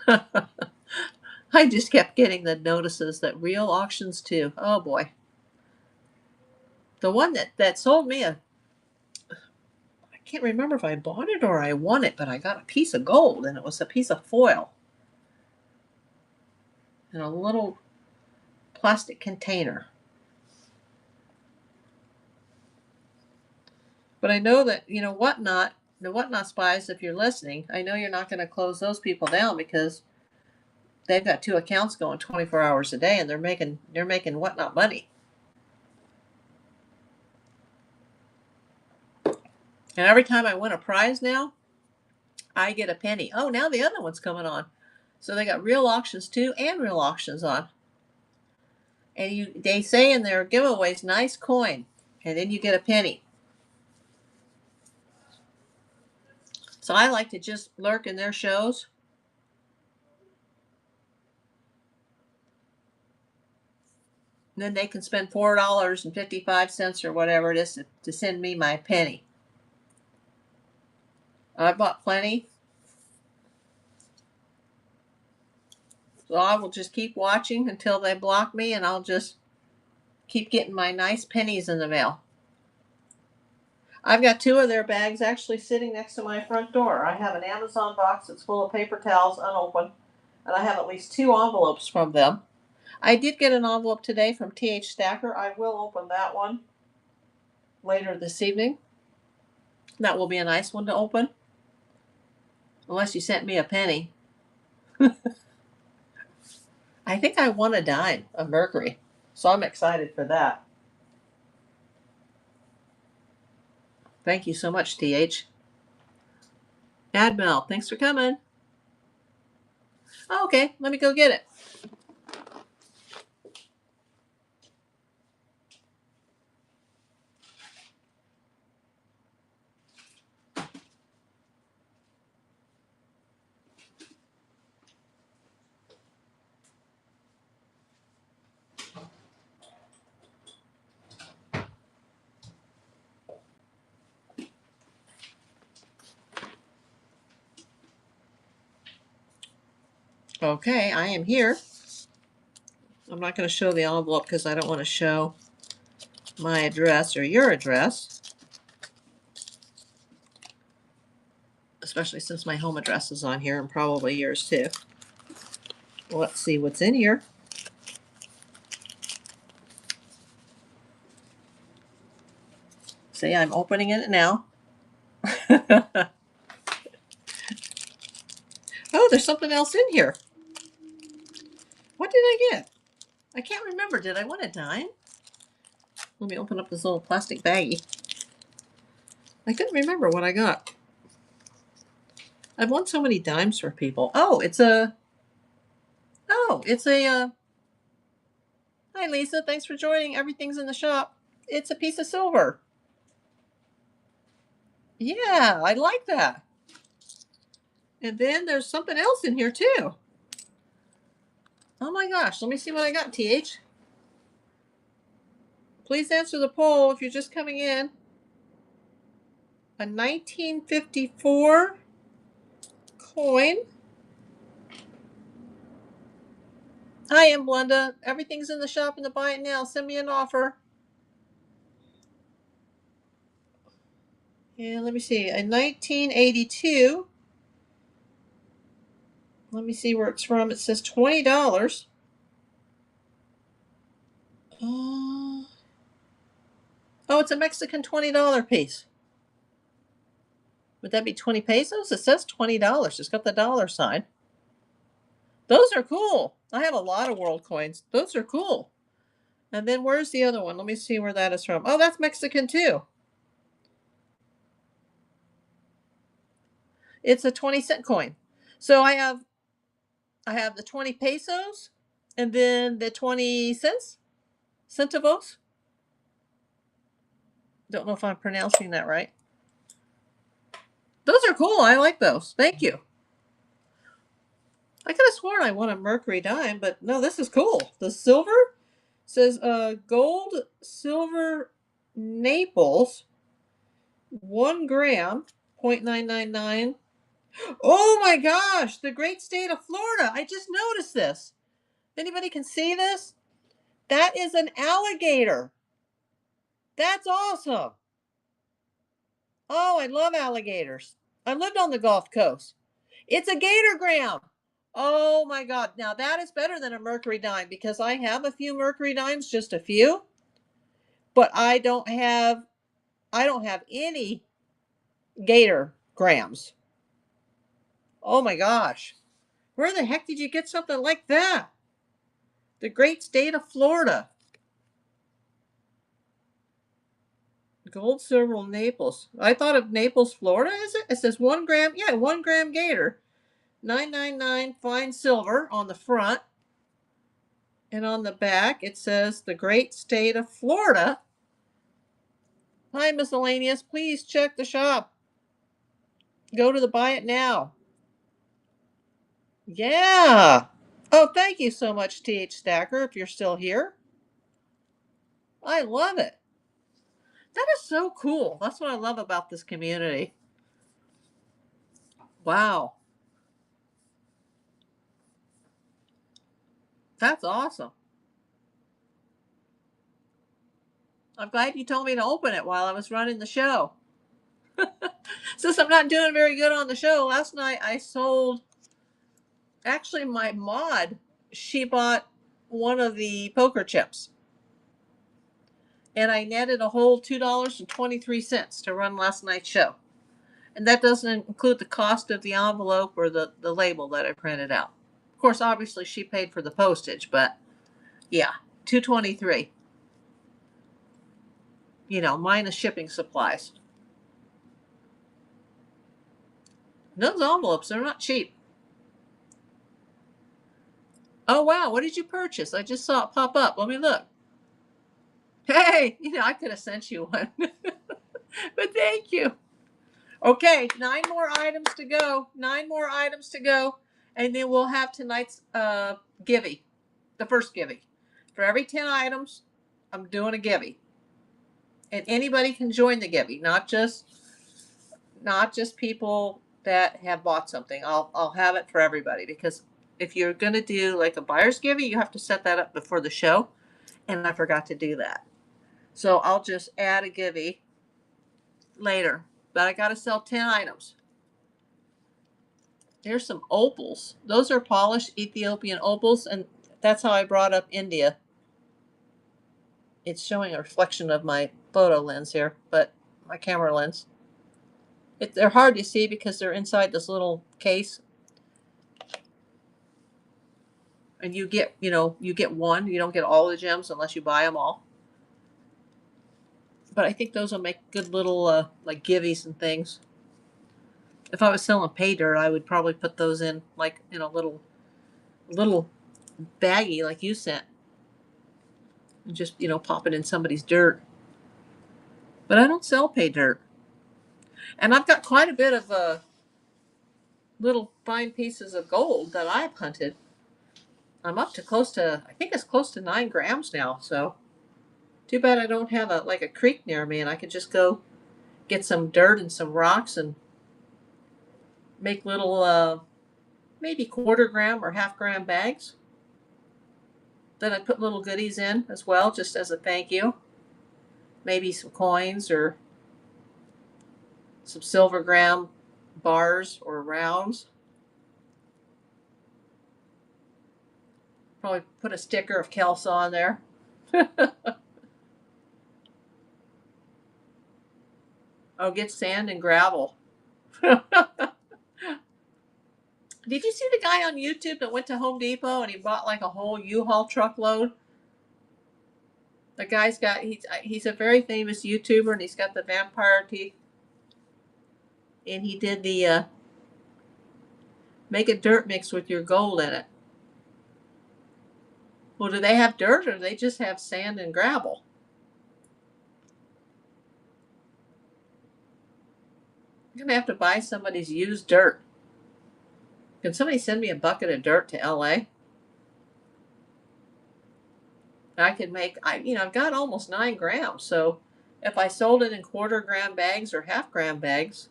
I just kept getting the notices that real auctions too. Oh boy. The one that sold me I can't remember if I bought it or I won it, but I got a piece of gold, and it was a piece of foil in a little plastic container. But I know that, Whatnot, the Whatnot spies, if you're listening, I know you're not going to close those people down, because they've got 2 accounts going 24 hours a day, and they're making Whatnot money. And every time I win a prize now, I get a penny. Oh, now the other one's coming on. So they got real auctions too, and real auctions on. And they say in their giveaways, nice coin, and then you get a penny. So I like to just lurk in their shows. And then they can spend $4.55 or whatever it is to send me my penny. I bought plenty. So I will just keep watching until they block me, and I'll just keep getting my nice pennies in the mail. I've got 2 of their bags actually sitting next to my front door. I have an Amazon box that's full of paper towels unopened, and I have at least 2 envelopes from them. I did get an envelope today from T.H. Stacker. I will open that one later this evening. That will be a nice one to open. Unless you sent me a penny. I think I won a dime of Mercury, so I'm excited for that. Thank you so much, TH. Admel, thanks for coming. Oh, okay, let me go get it. Okay, I am here. I'm not going to show the envelope because I don't want to show my address or your address, especially since my home address is on here, and probably yours too. Let's see what's in here. See, I'm opening it now. Oh, there's something else in here. What did I get? I can't remember. Did I win a dime? Let me open up this little plastic baggie. I couldn't remember what I got. I've won so many dimes for people. Oh, it's a... Hi, Lisa. Thanks for joining. Everything's in the shop. It's a piece of silver. Yeah, I like that. And then there's something else in here too. Oh my gosh, let me see what I got, TH. Please answer the poll if you're just coming in. A 1954 coin. Hi, I'm Blenda. Everything's in the shop in the buy it now. Send me an offer. And let me see. A 1982. Let me see where it's from. It says $20. Oh, it's a Mexican $20 piece. Would that be 20 pesos? It says $20. It's got the dollar sign. Those are cool. I have a lot of world coins. Those are cool. And then where's the other one? Let me see where that is from. Oh, that's Mexican too. It's a 20-cent coin. So I have the 20 pesos and then the 20 cents, centavos. Don't know if I'm pronouncing that right. Those are cool. I like those. Thank you. I could have sworn I won a mercury dime, but no, this is cool. The silver says gold, silver, Naples, 1 gram, 0.999. Oh my gosh, the great state of Florida. I just noticed this. Anybody can see this? That is an alligator. That's awesome. Oh, I love alligators. I lived on the Gulf Coast. It's a gator gram. Oh my God. Now that is better than a mercury dime because I have a few mercury dimes, just a few, but I don't have any gator grams. Oh my gosh. Where the heck did you get something like that? The great state of Florida. Gold, silver, Naples. I thought of Naples, Florida, is it? It says 1 gram. Yeah, 1 gram gator. 999 fine silver on the front. And on the back, it says the great state of Florida. Hi, miscellaneous. Please check the shop. Go to the buy it now. Yeah. Oh, thank you so much, TH Stacker, if you're still here. I love it. That is so cool. That's what I love about this community. Wow. That's awesome. I'm glad you told me to open it while I was running the show. Since I'm not doing very good on the show, last night I sold, actually my mod, she bought one of the poker chips. And I netted a whole $2.23 to run last night's show. And that doesn't include the cost of the envelope or the label that I printed out. Of course, obviously she paid for the postage, but yeah, $2.23. Minus shipping supplies. Those envelopes, they're not cheap. Oh, wow. What did you purchase? I just saw it pop up. Let me look. Hey, I could have sent you one. But thank you. Okay, 9 more items to go. 9 more items to go. And then we'll have tonight's givey. The first givey. For every 10 items, I'm doing a givey. And anybody can join the givey, not just people that have bought something. I'll have it for everybody because if you're going to do like a buyer's givey, you have to set that up before the show, and I forgot to do that. So I'll just add a givey later, but I got to sell 10 items. Here's some opals. Those are polished Ethiopian opals, and that's how I brought up India. It's showing a reflection of my photo lens here, but my camera lens. They're hard to see because they're inside this little case. And you get one. You don't get all the gems unless you buy them all. But I think those will make good little like givvies and things. If I was selling pay dirt, I would probably put those in like in a little baggie like you sent. And just, pop it in somebody's dirt. But I don't sell pay dirt. And I've got quite a bit of little fine pieces of gold that I've hunted. I'm up to close to, I think it's close to 9 grams now. So too bad I don't have a creek near me, and I could just go get some dirt and some rocks and make little maybe 1/4 gram or 1/2 gram bags. Then I put little goodies in as well, just as a thank you. Maybe some coins or some silver gram bars or rounds. Probably put a sticker of Kelsa on there. Oh, get sand and gravel. Did you see the guy on YouTube that went to Home Depot and he bought like a whole U-Haul truckload? The guy's got, he's a very famous YouTuber, and he's got the vampire teeth. And he did the make a dirt mix with your gold in it. Well, do they have dirt, or do they just have sand and gravel? I'm going to have to buy somebody's used dirt. Can somebody send me a bucket of dirt to LA? I could make, I've got almost 9 grams. So if I sold it in 1/4 gram bags or 1/2 gram bags,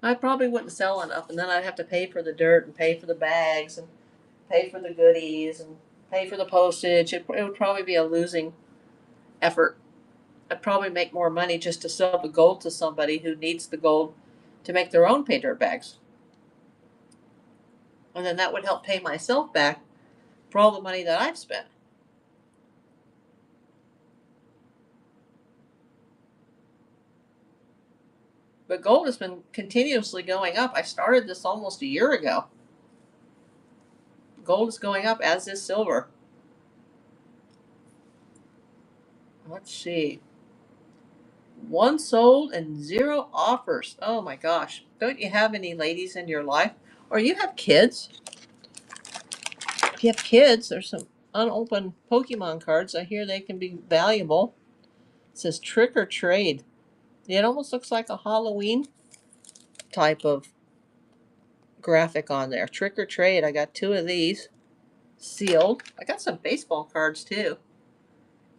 I probably wouldn't sell enough. And then I'd have to pay for the dirt and pay for the bags and pay for the goodies and pay for the postage. It would probably be a losing effort. I'd probably make more money just to sell the gold to somebody who needs the gold to make their own pay dirt bags. And then that would help pay myself back for all the money that I've spent. But gold has been continuously going up. I started this almost a year ago. Gold is going up, as is silver. Let's see. 1 sold and 0 offers. Oh my gosh. Don't you have any ladies in your life? Or you have kids? If you have kids, there's some unopened Pokemon cards. I hear they can be valuable. It says trick or trade. It almost looks like a Halloween type of graphic on there. Trick or trade. I got 2 of these sealed. I got some baseball cards too.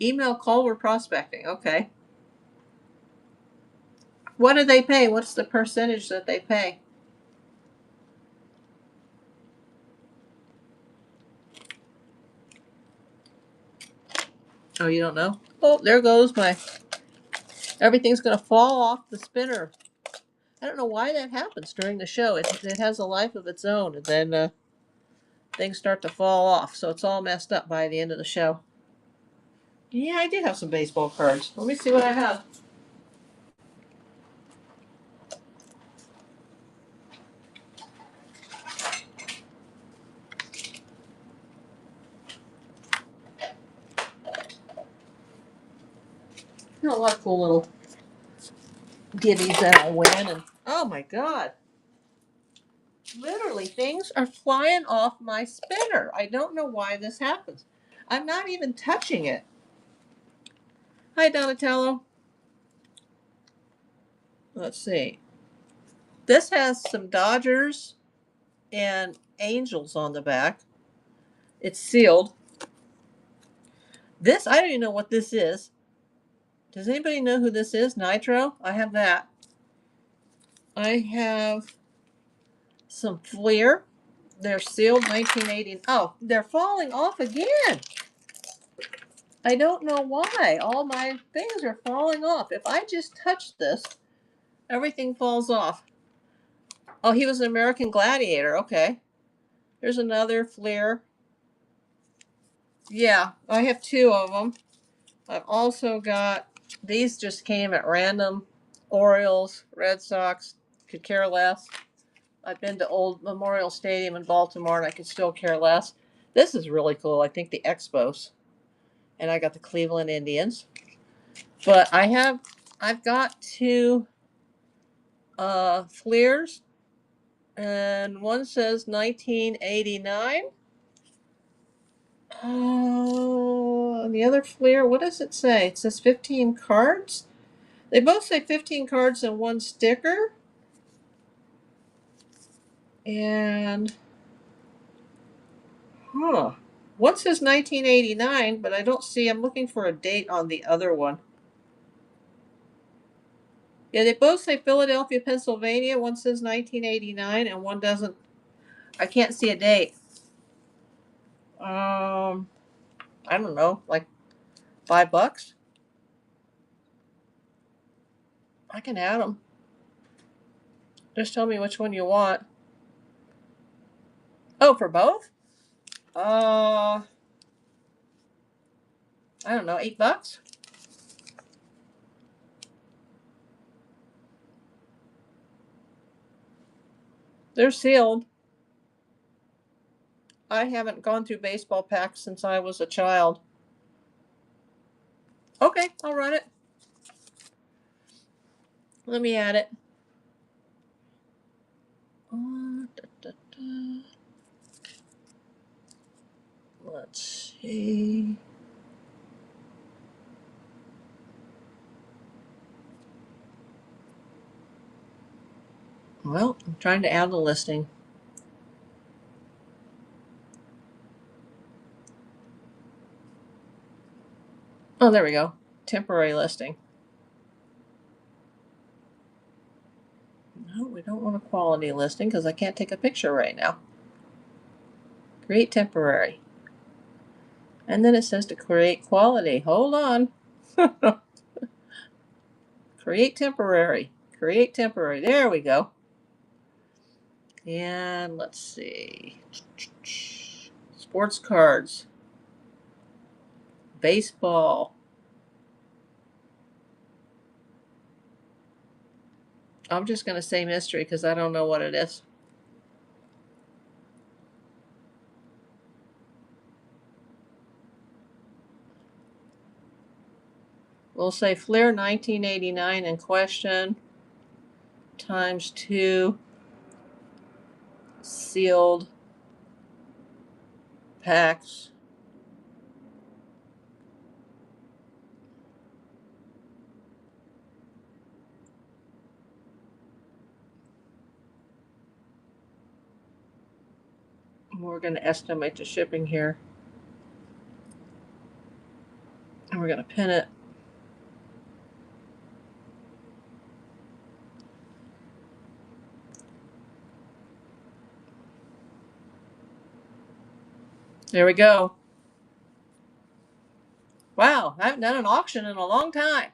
Email, call, or prospecting. Okay. What do they pay? What's the percentage that they pay? Oh, you don't know? Oh, there goes my... Everything's going to fall off the spinner. I don't know why that happens during the show. It has a life of its own, and then things start to fall off. So it's all messed up by the end of the show. Yeah, I do have some baseball cards. Let me see what I have. A lot of cool little giddies that I win. And oh my God. Literally, things are flying off my spinner. I don't know why this happens. I'm not even touching it. Hi, Donatello. Let's see. This has some Dodgers and Angels on the back. It's sealed. This, I don't even know what this is. Does anybody know who this is? Nitro? I have that. I have some Fleer. They're sealed 1980. Oh, they're falling off again. I don't know why. All my things are falling off. If I just touch this, everything falls off. Oh, he was an American Gladiator. Okay. There's another Fleer. Yeah, I have 2 of them. I've also got, these just came at random. Orioles, Red Sox, could care less. I've been to Old Memorial Stadium in Baltimore, and I could still care less. This is really cool. I think the Expos. And I got the Cleveland Indians. But I've got 2 Fleers, and one says 1989, The other Fleer, what does it say? It says 15 cards. They both say 15 cards and one sticker. And, one says 1989, but I don't see, I'm looking for a date on the other one. Yeah, they both say Philadelphia, Pennsylvania. One says 1989 and one doesn't. I can't see a date. I don't know, like $5. I can add them. Just tell me which one you want. Oh, for both? I don't know, $8? They're sealed. I haven't gone through baseball packs since I was a child. Okay, I'll run it. Let me add it. Let's see. Well, I'm trying to add the listing. Oh, there we go. Temporary listing. No, we don't want a quality listing because I can't take a picture right now. Create temporary. And then it says to create quality. Hold on. Create temporary. Create temporary. There we go. And let's see. Sports cards. Baseball. I'm just going to say mystery because I don't know what it is. We'll say Fleer 1989 in question times 2 sealed packs. We're going to estimate the shipping here. And we're going to pin it. There we go. Wow, I haven't done an auction in a long time.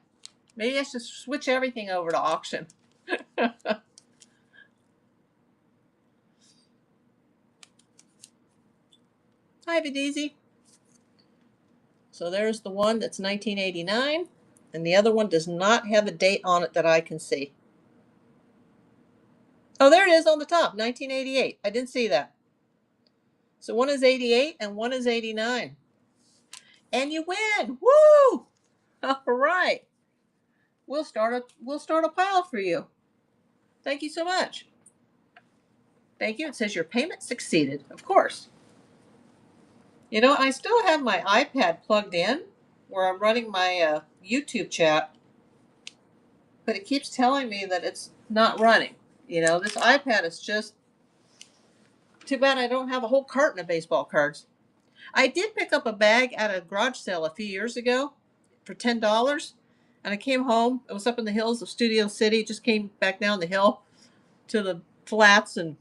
Maybe I should switch everything over to auction. Hi, Vidazy. So there's the one that's 1989, and the other one does not have a date on it that I can see. Oh, there it is on the top, 1988. I didn't see that. So one is 88 and one is 89. And you win! Woo! All right. We'll start a pile for you. Thank you so much. Thank you. It says your payment succeeded. Of course. You know, I still have my iPad plugged in where I'm running my YouTube chat, but it keeps telling me that it's not running. You know, this iPad is just too bad I don't have a whole carton of baseball cards. I did pick up a bag at a garage sale a few years ago for $10, and I came home. It was up in the hills of Studio City. Just came back down the hill to the flats and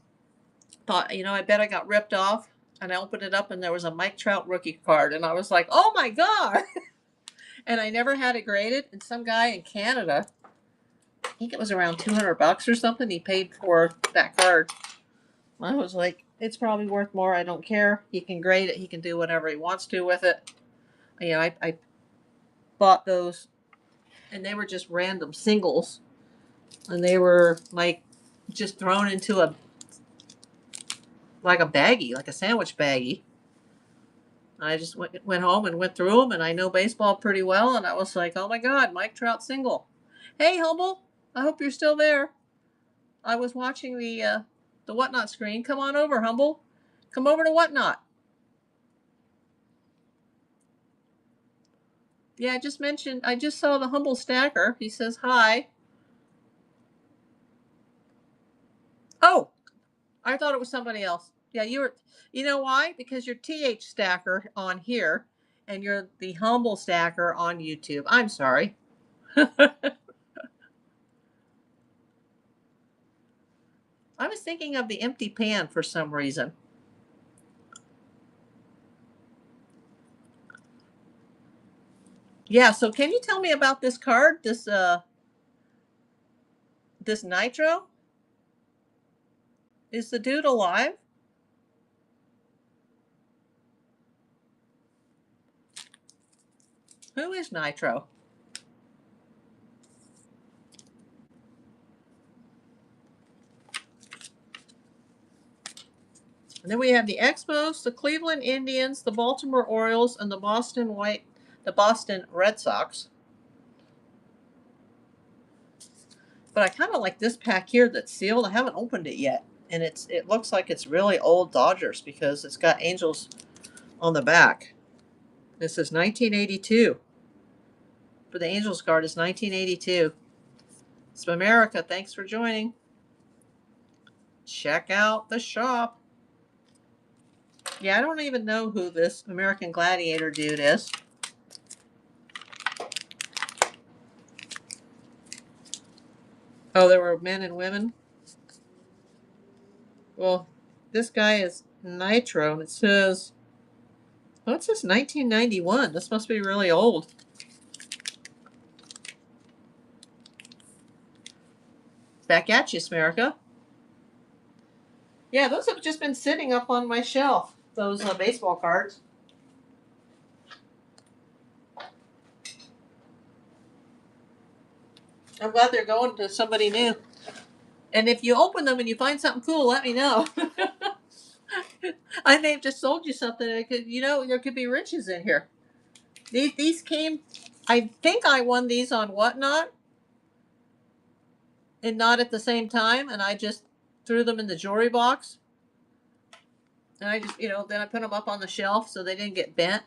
thought, you know, I bet I got ripped off. And I opened it up, and there was a Mike Trout rookie card, and I was like, "Oh my god!" And I never had it graded. And some guy in Canada, I think it was around $200 or something, he paid for that card. I was like, it's probably worth more. I don't care. He can grade it. He can do whatever he wants to with it. You know, I bought those, and they were just random singles, and they were like just thrown into a baggie, like a sandwich baggie. I just went home and went through them, and I know baseball pretty well, and I was like, oh my god, Mike Trout single. Hey, Humble, I hope you're still there. I was watching the Whatnot screen. Come on over, Humble. Come over to Whatnot. Yeah, I just saw the humble stacker. He says hi. Oh, I thought it was somebody else. Yeah, you know why? Because you're TH stacker on here and you're the humble stacker on YouTube. I'm sorry. I was thinking of the empty pan for some reason. Yeah, so can you tell me about this card? This Nitro? Is the dude alive? Who is Nitro? And then we have the Expos, the Cleveland Indians, the Baltimore Orioles, and the Boston Red Sox. But I kind of like this pack here that's sealed. I haven't opened it yet, and it looks like it's really old Dodgers because it's got Angels on the back. This is 1982. For the Angels card, it's 1982. It's America. Thanks for joining. Check out the shop. Yeah, I don't even know who this American Gladiator dude is. Oh, there were men and women. Well, this guy is Nitro, and it says, oh, it says 1991. This must be really old. Back at you, Smerica. Yeah, those have just been sitting up on my shelf, those baseball cards. I'm glad they're going to somebody new. And if you open them and you find something cool, let me know. I may have just sold you something. There could be riches in here. These came, I think I won these on Whatnot and not at the same time. And I just threw them in the jewelry box. And I just, then I put them up on the shelf so they didn't get bent.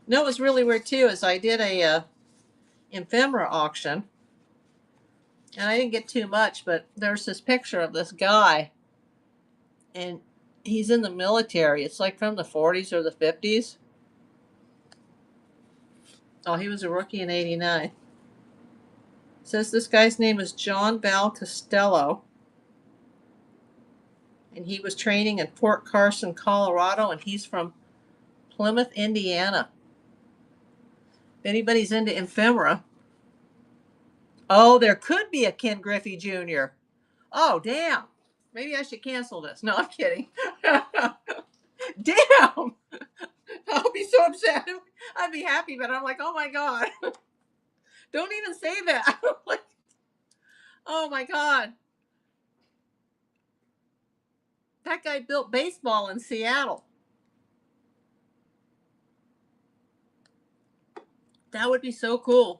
No, it was really weird too, is I did a ephemera auction. And I didn't get too much, but there's this picture of this guy. And he's in the military. It's like from the 40s or the 50s. Oh, he was a rookie in 89. It says this guy's name is John Val Costello. And he was training in Fort Carson, Colorado. And he's from Plymouth, Indiana. If anybody's into ephemera. Oh, there could be a Ken Griffey Jr. Oh, damn. Maybe I should cancel this. No, I'm kidding. Damn. I'll be so upset. I'd be happy, but I'm like, oh my God. Don't even say that. Like, oh my God. That guy built baseball in Seattle. That would be so cool.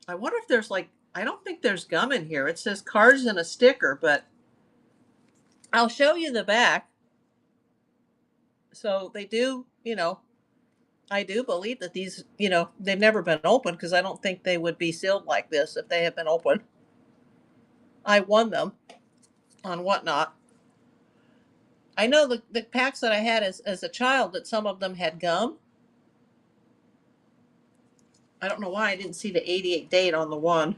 I wonder if there's I don't think there's gum in here. It says cards and a sticker, but I'll show you the back. So they do, I do believe that these, they've never been opened because I don't think they would be sealed like this if they had been opened. I won them on Whatnot. I know the packs that I had as a child that some of them had gum. I don't know why I didn't see the 88 date on the one.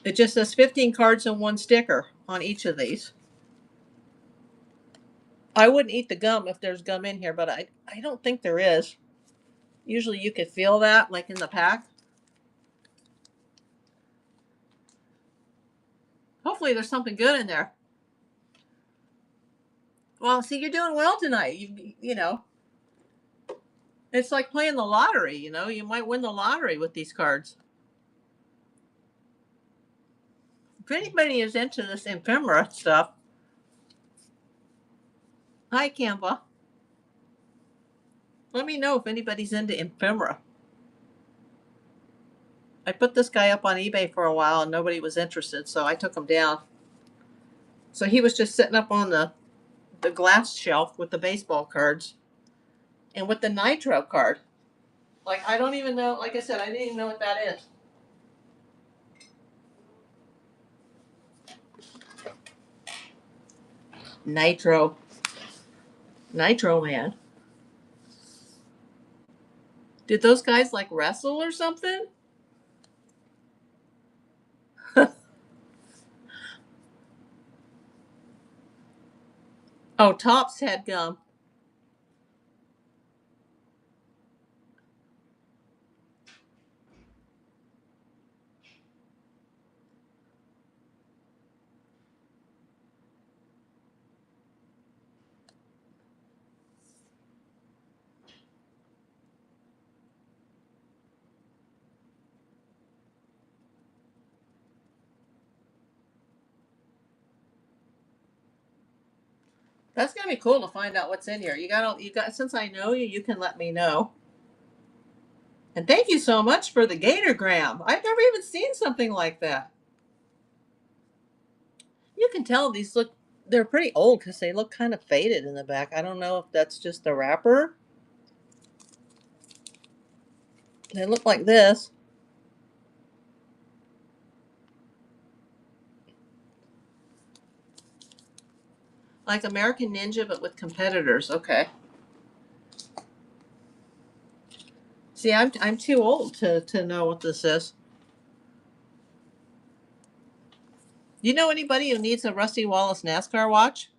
It just says 15 cards and one sticker on each of these. I wouldn't eat the gum if there's gum in here, but I don't think there is. Usually you could feel that, like in the pack. Hopefully there's something good in there. Well, see, you're doing well tonight. It's like playing the lottery, You might win the lottery with these cards. If anybody is into this ephemera stuff, hi, Canva. Let me know if anybody's into ephemera. I put this guy up on eBay for a while and nobody was interested, so I took him down. So he was just sitting up on the the glass shelf with the baseball cards and with the Nitro card. Like, I don't even know, like I said, I didn't even know what that is. Nitro Man. Did those guys like wrestle or something? Oh, Topps had gum. That's gonna be cool to find out what's in here. You got. Since I know you, you can let me know. And thank you so much for the Gatorgram. I've never even seen something like that. You can tell these look, they're pretty old because they look kind of faded in the back. I don't know if that's just the wrapper. They look like this. Like American Ninja, but with competitors. Okay. See, I'm too old to know what this is. You know anybody who needs a Rusty Wallace NASCAR watch?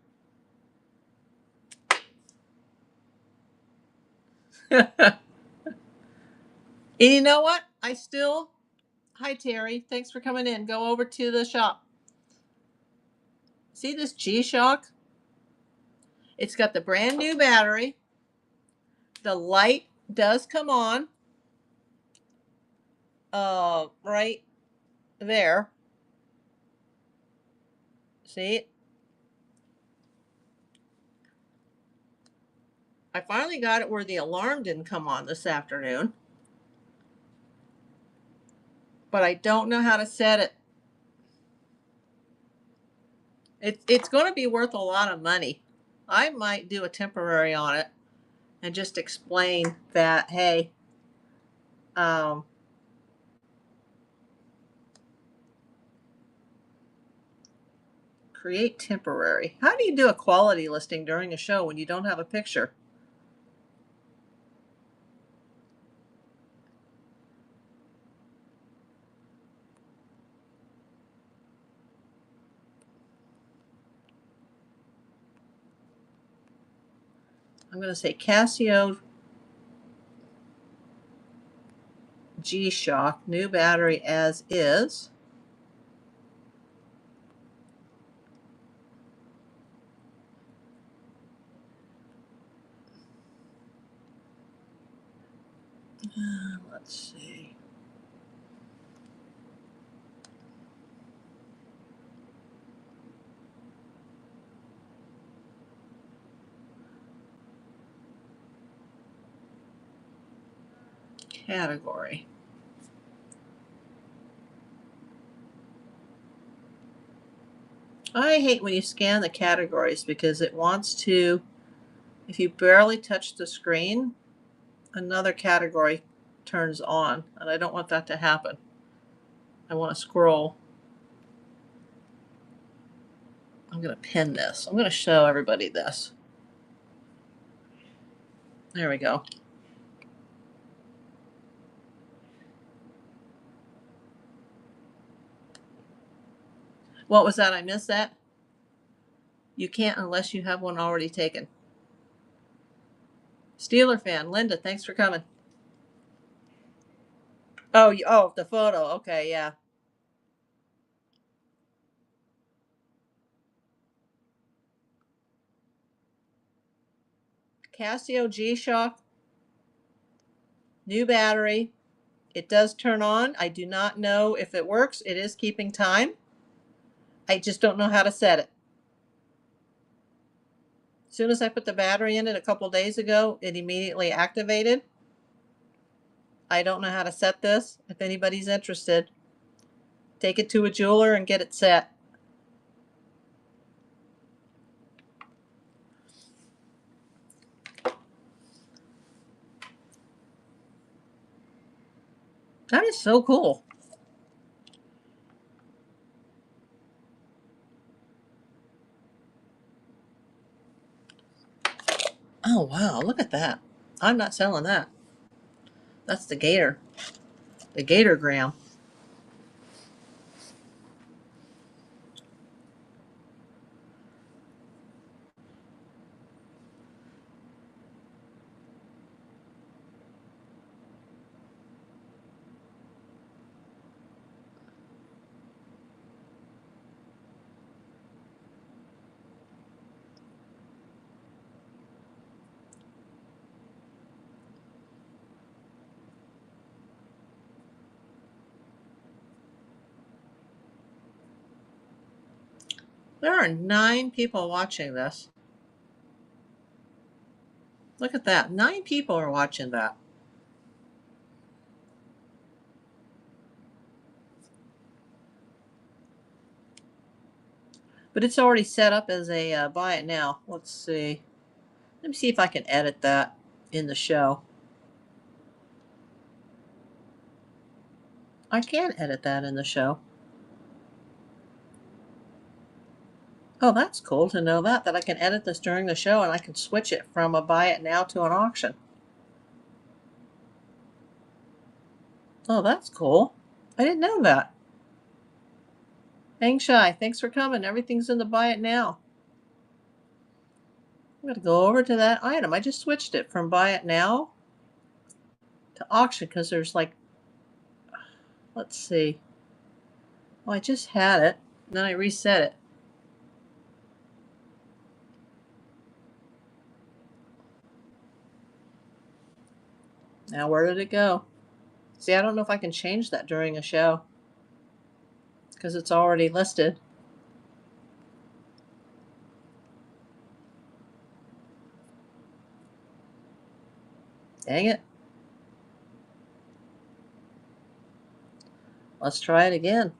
And you know what? Hi Terry, thanks for coming in. Go over to the shop. See this G-Shock? It's got the brand new battery. The light does come on. Right there. See? I finally got it where the alarm didn't come on this afternoon. But I don't know how to set it. It's going to be worth a lot of money. I might do a temporary on it and just explain that, hey, create temporary. How do you do a quality listing during a show when you don't have a picture? I'm going to say Casio G-Shock, new battery as is. Let's see. Category. I hate when you scan the categories because it wants to, if you barely touch the screen, another category turns on, and I don't want that to happen. I want to scroll. I'm going to pin this. I'm going to show everybody this. There we go. What was that? I missed that. You can't unless you have one already taken. Steeler fan, Linda, thanks for coming. Oh, the photo. Okay, yeah. Casio G-Shock, new battery. It does turn on. I do not know if it works. It is keeping time. I just don't know how to set it. As soon as I put the battery in it a couple days ago, it immediately activated. I don't know how to set this. If anybody's interested, take it to a jeweler and get it set. That is so cool. Oh, wow. Look at that. I'm not selling that. That's the gator. The gator gram. There are 9 people watching this. Look at that. 9 people are watching that. But it's already set up as a buy it now. Let's see. Let me see if I can edit that in the show. I can edit that in the show. Oh, that's cool to know that I can edit this during the show and I can switch it from a buy it now to an auction. Oh, that's cool. I didn't know that. Hang Shy, thanks for coming. Everything's in the buy it now. I'm going to go over to that item. I just switched it from buy it now to auction because there's like, let's see. Well, I just had it. Then I reset it. Now, where did it go? See, I don't know if I can change that during a show because it's already listed. Dang it. Let's try it again.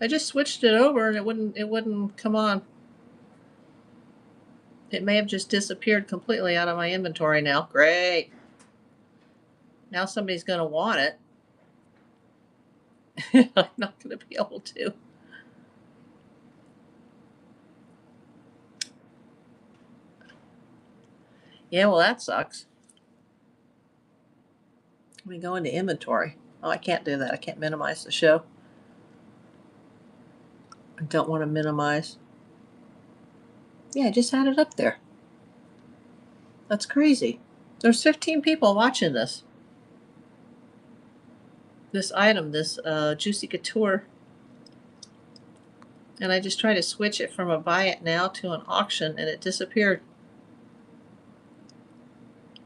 I just switched it over and it wouldn't come on. It may have just disappeared completely out of my inventory now. Great. Now somebody's going to want it. I'm not going to be able to. Yeah, well, that sucks. Let me go into inventory. Oh, I can't do that. I can't minimize the show. I don't want to minimize. Yeah, I just had it up there. That's crazy. There's 15 people watching this. This item, this Juicy Couture. And I just tried to switch it from a buy it now to an auction and it disappeared.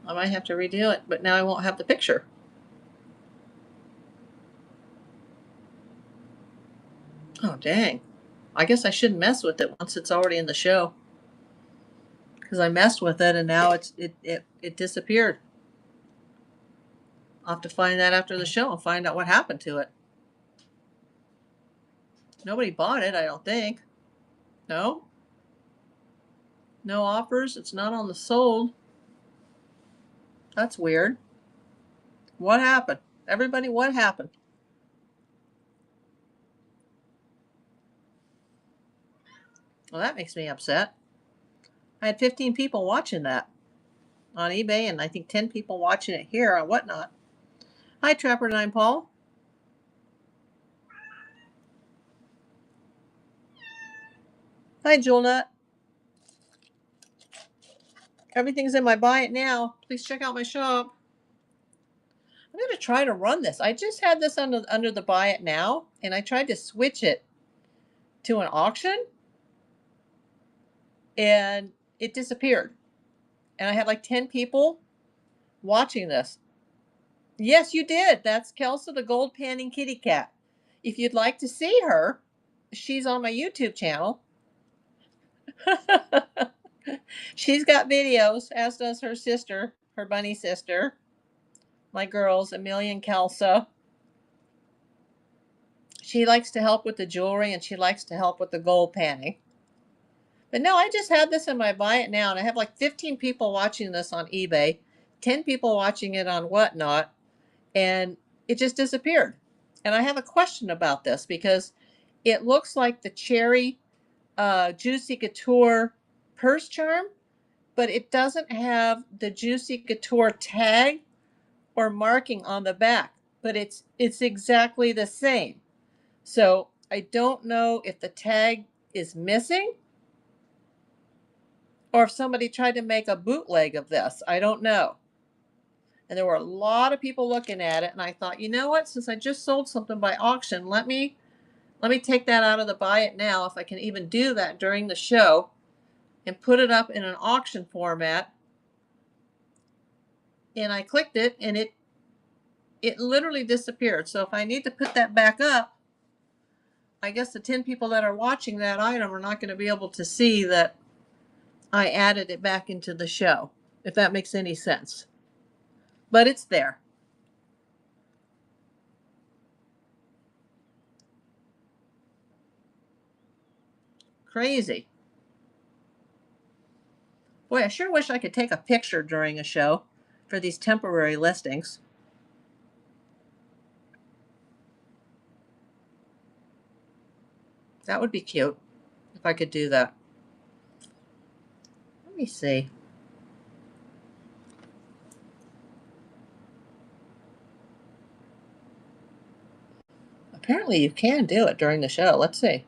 I might have to redo it, but now I won't have the picture. Oh, dang. I guess I shouldn't mess with it once it's already in the show. Because I messed with it and now it disappeared. I'll have to find that after the show and find out what happened to it. Nobody bought it, I don't think. No? No offers. It's not on the sold. That's weird. What happened? Everybody, what happened? Well, that makes me upset. I had 15 people watching that on eBay and I think 10 people watching it here on Whatnot. Hi, Trapper9 Paul. Hi, Jewel Nut. Everything's in my buy it now. Please check out my shop. I'm going to try to run this. I just had this under the buy it now, and I tried to switch it to an auction, and it disappeared. And I had like 10 people watching this. Yes, you did. That's Kelsa the Gold Panning Kitty Cat. If you'd like to see her, she's on my YouTube channel. She's got videos, as does her sister, her bunny sister, my girls, Amelia and Kelsa. She likes to help with the jewelry and she likes to help with the gold panning. But no, I just have this in my buy it now, and I have like 15 people watching this on eBay, 10 people watching it on Whatnot, and it just disappeared. And I have a question about this because it looks like the Cherry Juicy Couture purse charm, but it doesn't have the Juicy Couture tag or marking on the back, but it's exactly the same. So I don't know if the tag is missing or if somebody tried to make a bootleg of this. I don't know. And there were a lot of people looking at it, and I thought, you know what, since I just sold something by auction, let me take that out of the buy it now, if I can even do that during the show, and put it up in an auction format. And I clicked it, and it literally disappeared. So if I need to put that back up, I guess the 10 people that are watching that item are not going to be able to see that I added it back into the show, if that makes any sense. But it's there. Crazy. Boy, I sure wish I could take a picture during a show for these temporary listings. That would be cute if I could do that. Let me see. Apparently you can do it during the show. Let's see.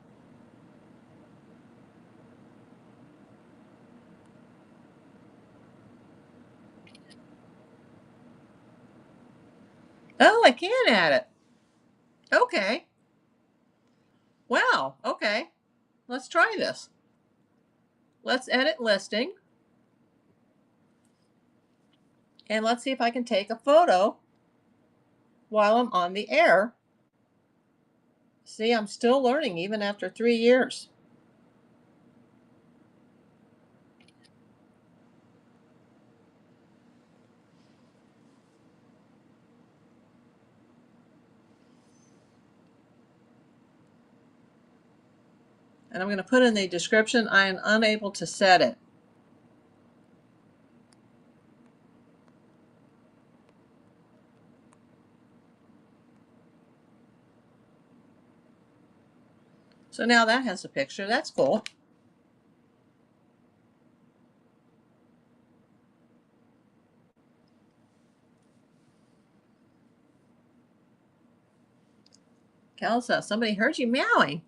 Oh, I can add it. Okay. Wow. Okay. Let's try this. Let's edit listing. And let's see if I can take a photo while I'm on the air. See, I'm still learning even after 3 years. And I'm going to put in the description, I am unable to set it. So now that has a picture. That's cool. Kelsa, somebody heard you meowing.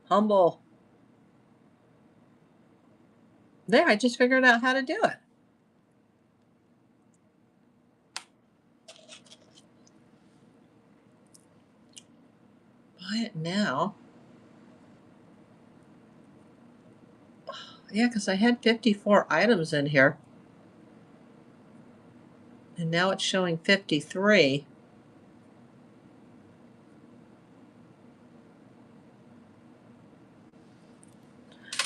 Humble. There, I just figured out how to do it. Buy it now. Yeah, because I had 54 items in here. And now it's showing 53.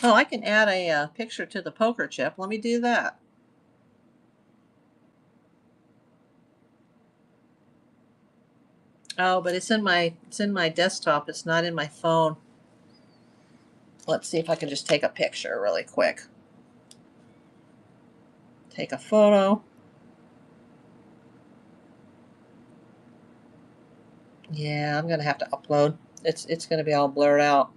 Oh, I can add a picture to the poker chip. Let me do that. Oh, but it's in my desktop. It's not in my phone. Let's see if I can just take a picture really quick. Take a photo. Yeah, I'm gonna have to upload. It's gonna be all blurred out.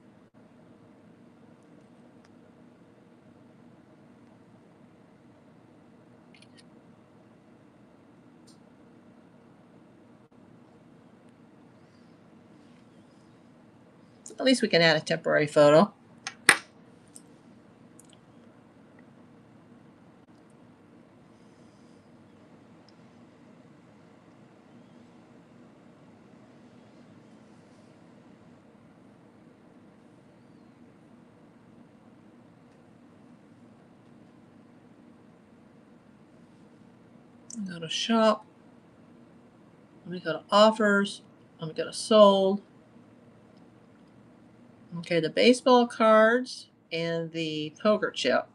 At least we can add a temporary photo. Go to shop. Let me go to offers. Let me go to sold. Okay, the baseball cards and the poker chip.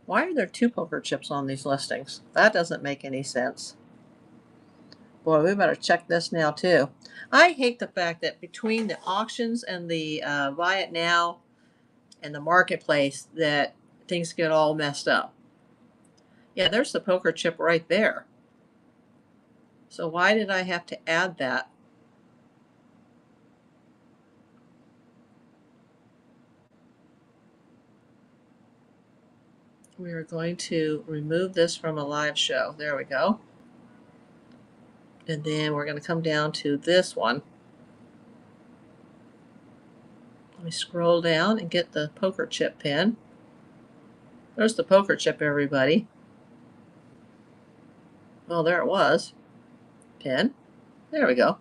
Why are there 2 poker chips on these listings? That doesn't make any sense. Boy, we better check this now too. I hate the fact that between the auctions and the buy it now and the marketplace that things get all messed up. Yeah, there's the poker chip right there. So why did I have to add that? We are going to remove this from a live show. There we go. And then we're going to come down to this one. Let me scroll down and get the poker chip pin. There's the poker chip, everybody. Well, there it was. Pin. There we go.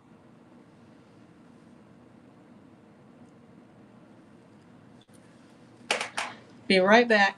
Be right back.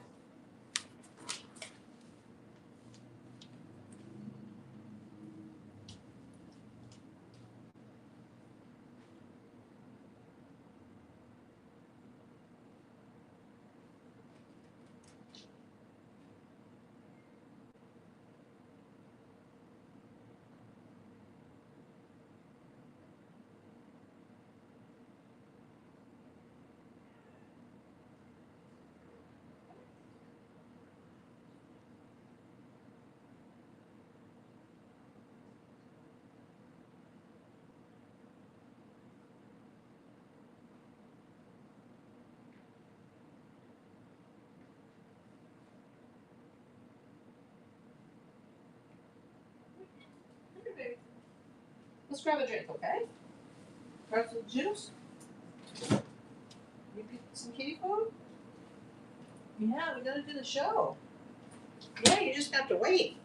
Let's grab a drink, okay? Grab some juice. You get some kitty food? Yeah, we gotta do the show. Yeah, you just have to wait.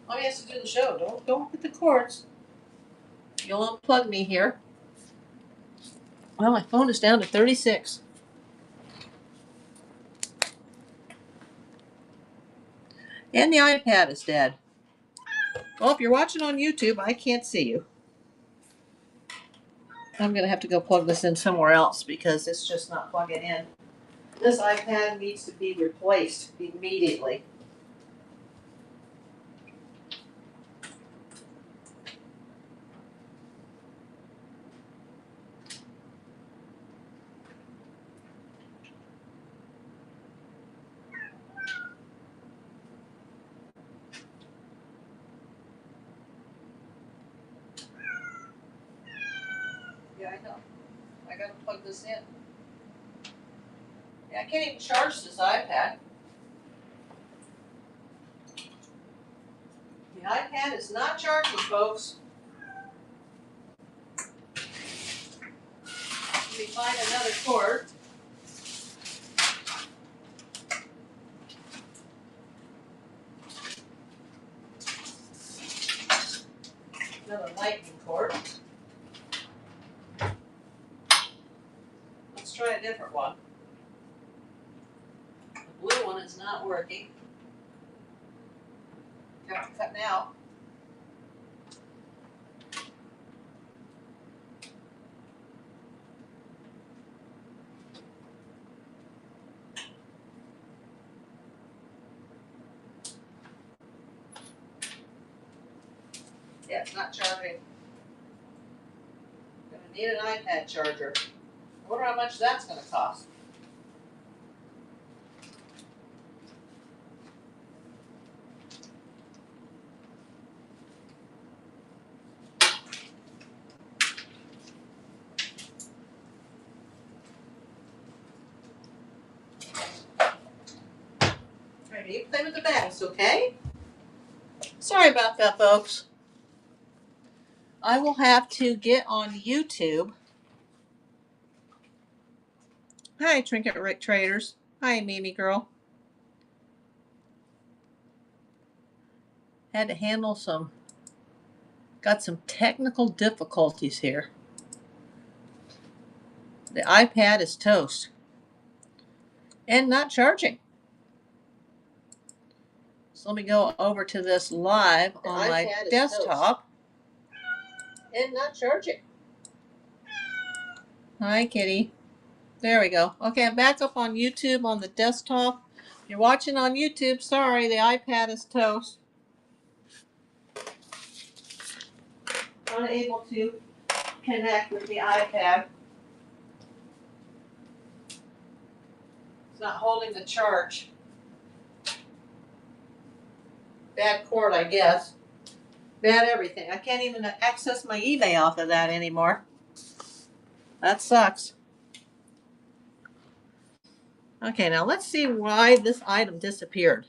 Mommy has to do the show. Don't hit the cords. You'll unplug me here. Well, my phone is down to 36. And the iPad is dead. Well, if you're watching on YouTube, I can't see you. I'm going to have to go plug this in somewhere else because it's just not plugging in. This iPad needs to be replaced immediately. Yeah, I know. I got to plug this in. Yeah, I can't even charge this iPad. The iPad is not charging, folks. Let me find another cord. Another lightning cord. Let's try a different one. The blue one is not working. Got to cut now. Yeah, it's not charging. Gonna need an iPad charger. I wonder how much that's gonna cost. Alright, you play with the bags, okay? Sorry about that, folks. I will have to get on YouTube. Hi, Trinket Rick Traders. Hi, Mimi girl. Had to handle got some technical difficulties here. The iPad is toast. And not charging. So let me go over to this live on my desktop. And not charging. Hi, kitty. There we go. Okay, I'm back up on YouTube on the desktop. If you're watching on YouTube, sorry, the iPad is toast. Unable to connect with the iPad. It's not holding the charge. Bad cord, I guess. Bad everything. I can't even access my eBay off of that anymore. That sucks. Okay, now let's see why this item disappeared.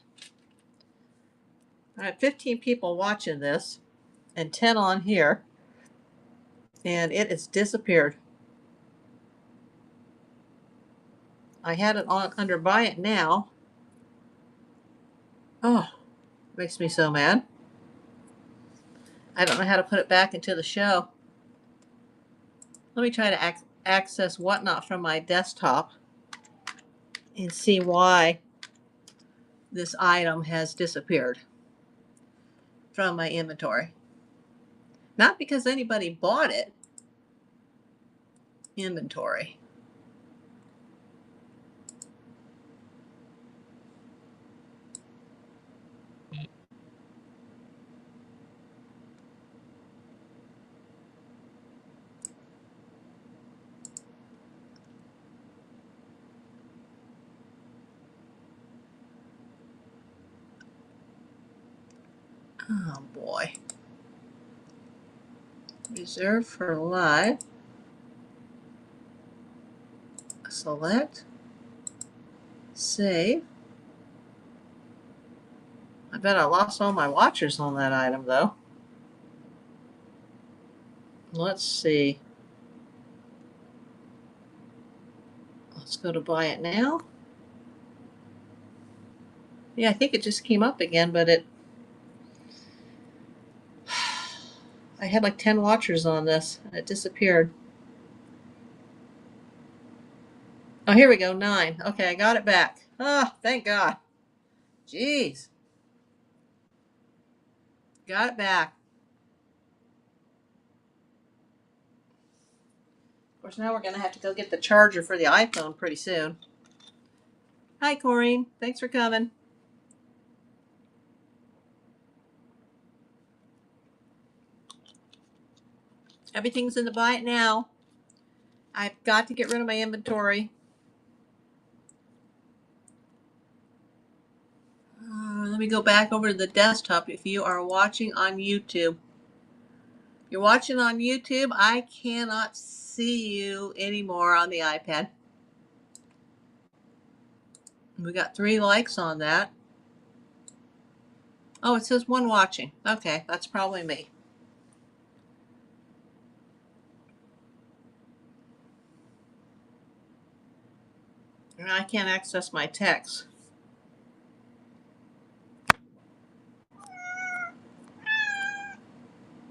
I have 15 people watching this and 10 on here, and it has disappeared. I had it on under buy it now. Oh, makes me so mad. I don't know how to put it back into the show. Let me try to access Whatnot from my desktop and see why this item has disappeared from my inventory. Not because anybody bought it. Inventory. Oh boy. Reserve for live. Select. Save. I bet I lost all my watchers on that item though. Let's see. Let's go to buy it now. Yeah, I think it just came up again, but I had like 10 watchers on this and it disappeared. Oh, here we go, 9. Okay, I got it back. Oh, thank God. Jeez. Got it back. Of course, now we're going to have to go get the charger for the iPhone pretty soon. Hi, Corrine. Thanks for coming. Everything's in the buy it now. I've got to get rid of my inventory. Let me go back over to the desktop if you are watching on YouTube. If you're watching on YouTube, I cannot see you anymore on the iPad. We got 3 likes on that. Oh, it says 1 watching. Okay, that's probably me. And I can't access my text.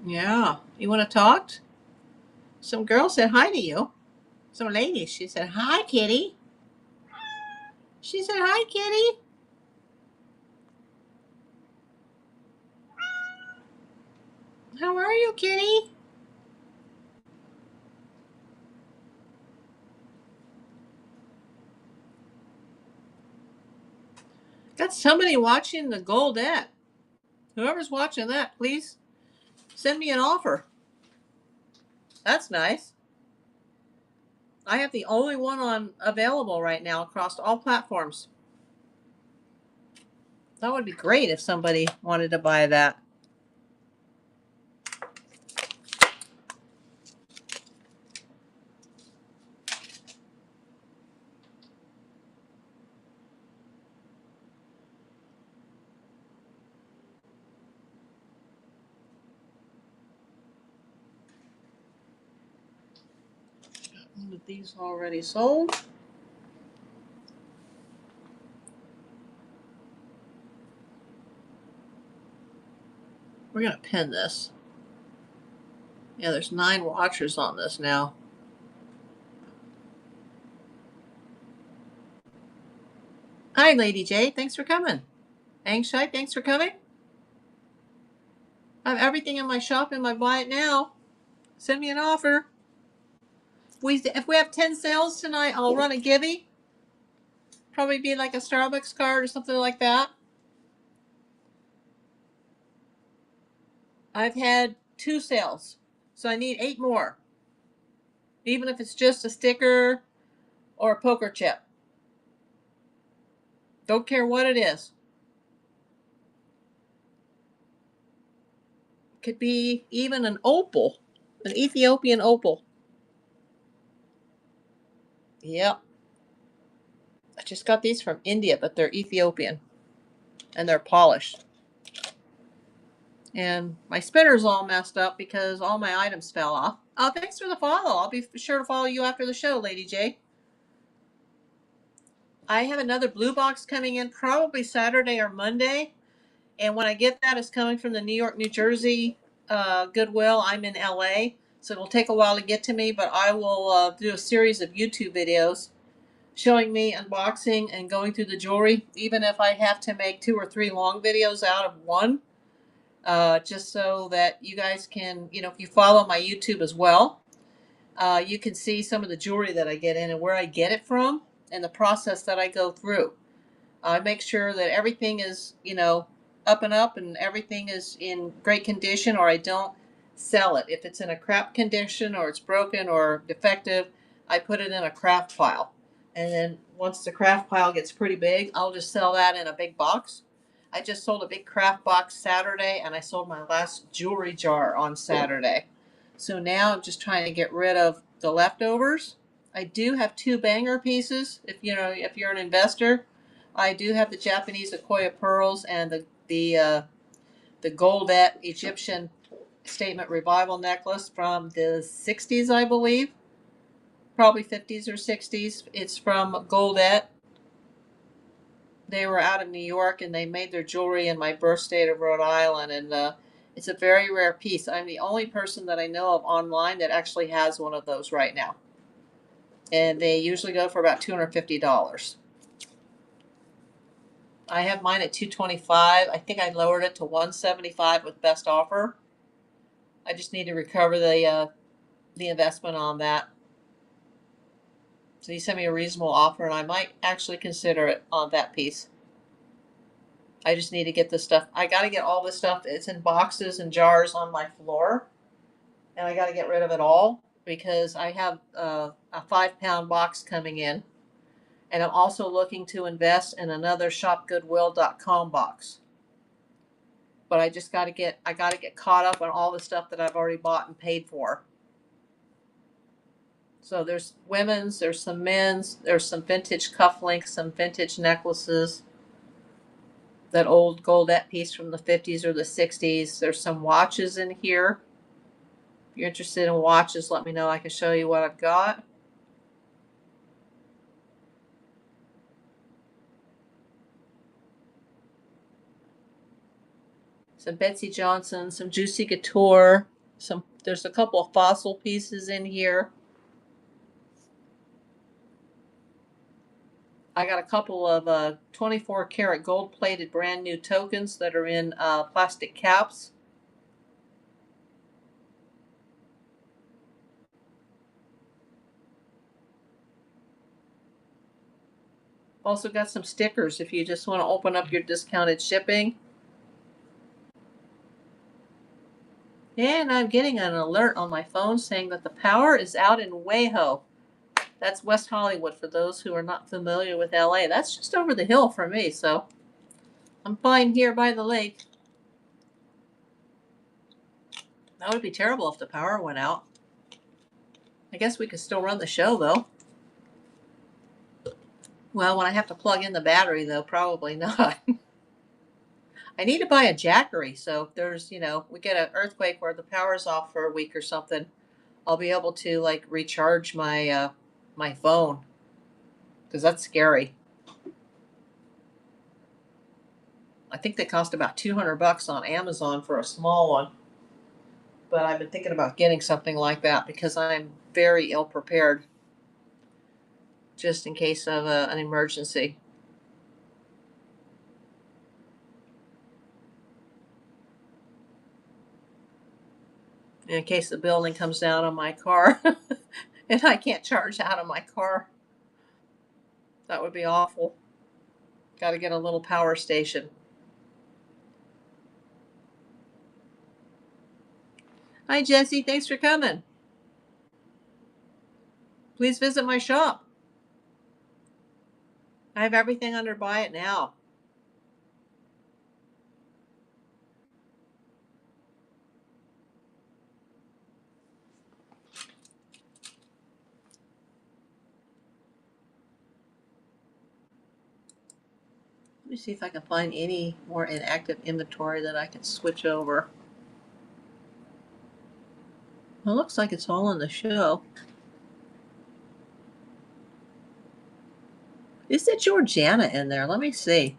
Yeah. You want to talk? Some girl said hi to you. Some lady. She said, hi, kitty. She said, hi, kitty. How are you, kitty? Got somebody watching the Goldette. Whoever's watching that, please send me an offer. That's nice. I have the only one on available right now across all platforms. That would be great if somebody wanted to buy that. These already sold. We're going to pin this. Yeah, there's 9 watchers on this now. Hi, Lady J. Thanks for coming. Angshai, thanks for coming. I have everything in my shop in my buy it now. Send me an offer. If we have 10 sales tonight, I'll run a givey. Probably be like a Starbucks card or something like that. I've had 2 sales, so I need 8 more. Even if it's just a sticker or a poker chip. Don't care what it is. Could be even an opal, an Ethiopian opal. Yep. I just got these from India, but they're Ethiopian and they're polished. And my spinner's all messed up because all my items fell off. Oh, thanks for the follow. I'll be sure to follow you after the show, Lady J. I have another blue box coming in probably Saturday or Monday. And when I get that, it's coming from the New York, New Jersey Goodwill. I'm in LA, so it'll take a while to get to me, but I will do a series of YouTube videos showing me unboxing and going through the jewelry, even if I have to make 2 or 3 long videos out of one, just so that you guys can, if you follow my YouTube as well, you can see some of the jewelry that I get in and where I get it from and the process that I go through. I make sure that everything is, up and up and everything is in great condition, or I don't sell it. If it's in a crap condition or it's broken or defective, I put it in a craft pile. And then once the craft pile gets pretty big, I'll just sell that in a big box. I just sold a big craft box Saturday, and I sold my last jewelry jar on Saturday. So now I'm just trying to get rid of the leftovers. I do have 2 banger pieces. If you're an investor, I do have the Japanese Akoya pearls and the Goldet Egyptian Statement Revival necklace from the 60s, I believe, probably 50s or 60s. It's from Goldet. They were out of New York and they made their jewelry in my birth state of Rhode Island, and it's a very rare piece. I'm the only person that I know of online that actually has one of those right now, and they usually go for about $250. I have mine at $225. I think I lowered it to $175 with best offer. I just need to recover the investment on that. So you send me a reasonable offer, and I might actually consider it on that piece. I just need to get this stuff. I got to get all this stuff. It's in boxes and jars on my floor, and I got to get rid of it all because I have a 5-pound box coming in, and I'm also looking to invest in another shopgoodwill.com box. But I just got to get caught up on all the stuff that I've already bought and paid for. So there's women's, there's some men's, there's some vintage cufflinks, some vintage necklaces, that old Goldet piece from the 50s or the 60s. There's some watches in here. If you're interested in watches, let me know. I can show you what I've got. Some Betsy Johnson, some Juicy Couture, there's a couple of fossil pieces in here. I got a couple of 24 karat gold plated brand new tokens that are in plastic caps. Also got some stickers if you just want to open up your discounted shipping. And I'm getting an alert on my phone saying that the power is out in WeHo. That's West Hollywood for those who are not familiar with LA. That's just over the hill for me, so I'm fine here by the lake. That would be terrible if the power went out. I guess we could still run the show, though. Well, when I have to plug in the battery, though, probably not. I need to buy a Jackery, so if there's, we get an earthquake where the power's off for a week or something, I'll be able to, recharge my my phone, because that's scary. I think they cost about $200 on Amazon for a small one. But I've been thinking about getting something like that because I'm very ill prepared just in case of an emergency. In case the building comes down on my car and I can't charge out of my car. That would be awful. Got to get a little power station. Hi, Jesse. Thanks for coming. Please visit my shop. I have everything under Buy It Now. Let me see if I can find any more inactive inventory that I can switch over. Well, it looks like it's all on the show. Is it Georgiana in there? Let me see.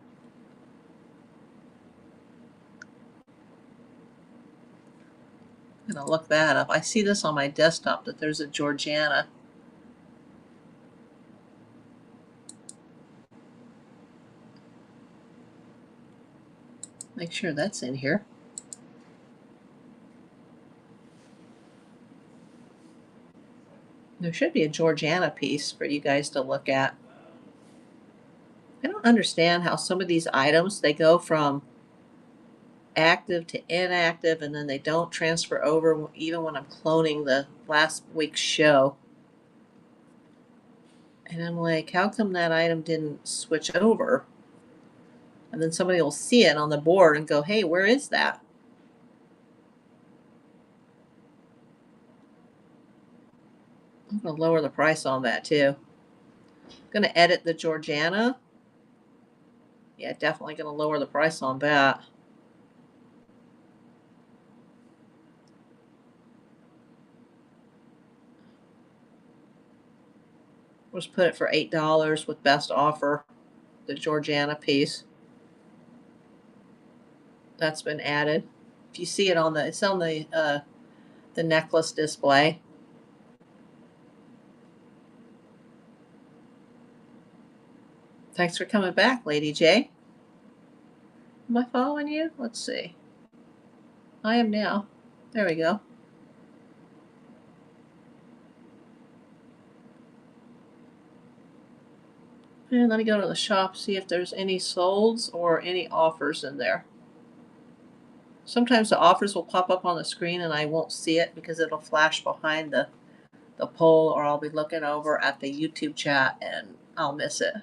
I'm going to look that up. I see this on my desktop that there's a Georgiana. Make sure that's in here. There should be a Georgiana piece for you guys to look at. I don't understand how some of these items, they go from active to inactive and then they don't transfer over even when I'm cloning the last week's show. And I'm like, how come that item didn't switch over? And then somebody will see it on the board and go, hey, where is that? I'm going to lower the price on that too. I'm going to edit the Georgiana. Yeah, definitely going to lower the price on that. We'll just put it for $8 with best offer, the Georgiana piece. That's been added. If you see it on the, it's on the necklace display. Thanks for coming back, Lady J. Am I following you? Let's see. I am now. There we go. And let me go to the shop, see if there's any solds or any offers in there. Sometimes the offers will pop up on the screen and I won't see it because it'll flash behind the poll, or I'll be looking over at the YouTube chat and I'll miss it.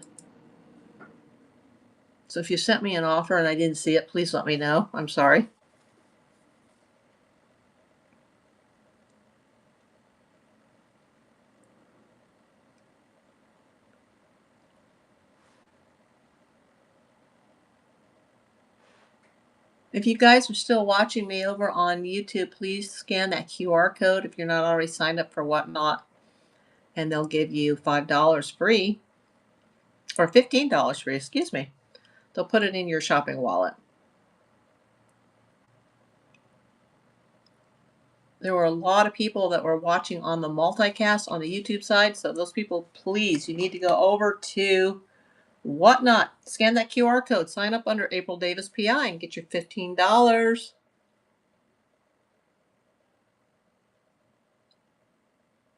So if you sent me an offer and I didn't see it, please let me know. I'm sorry. If you guys are still watching me over on YouTube, please scan that QR code if you're not already signed up for Whatnot, and they'll give you $5 free, or $15 free, excuse me. They'll put it in your shopping wallet. There were a lot of people that were watching on the multicast on the YouTube side, so those people, please, you need to go over to Whatnot, scan that QR code, sign up under April Davis PI and get your $15.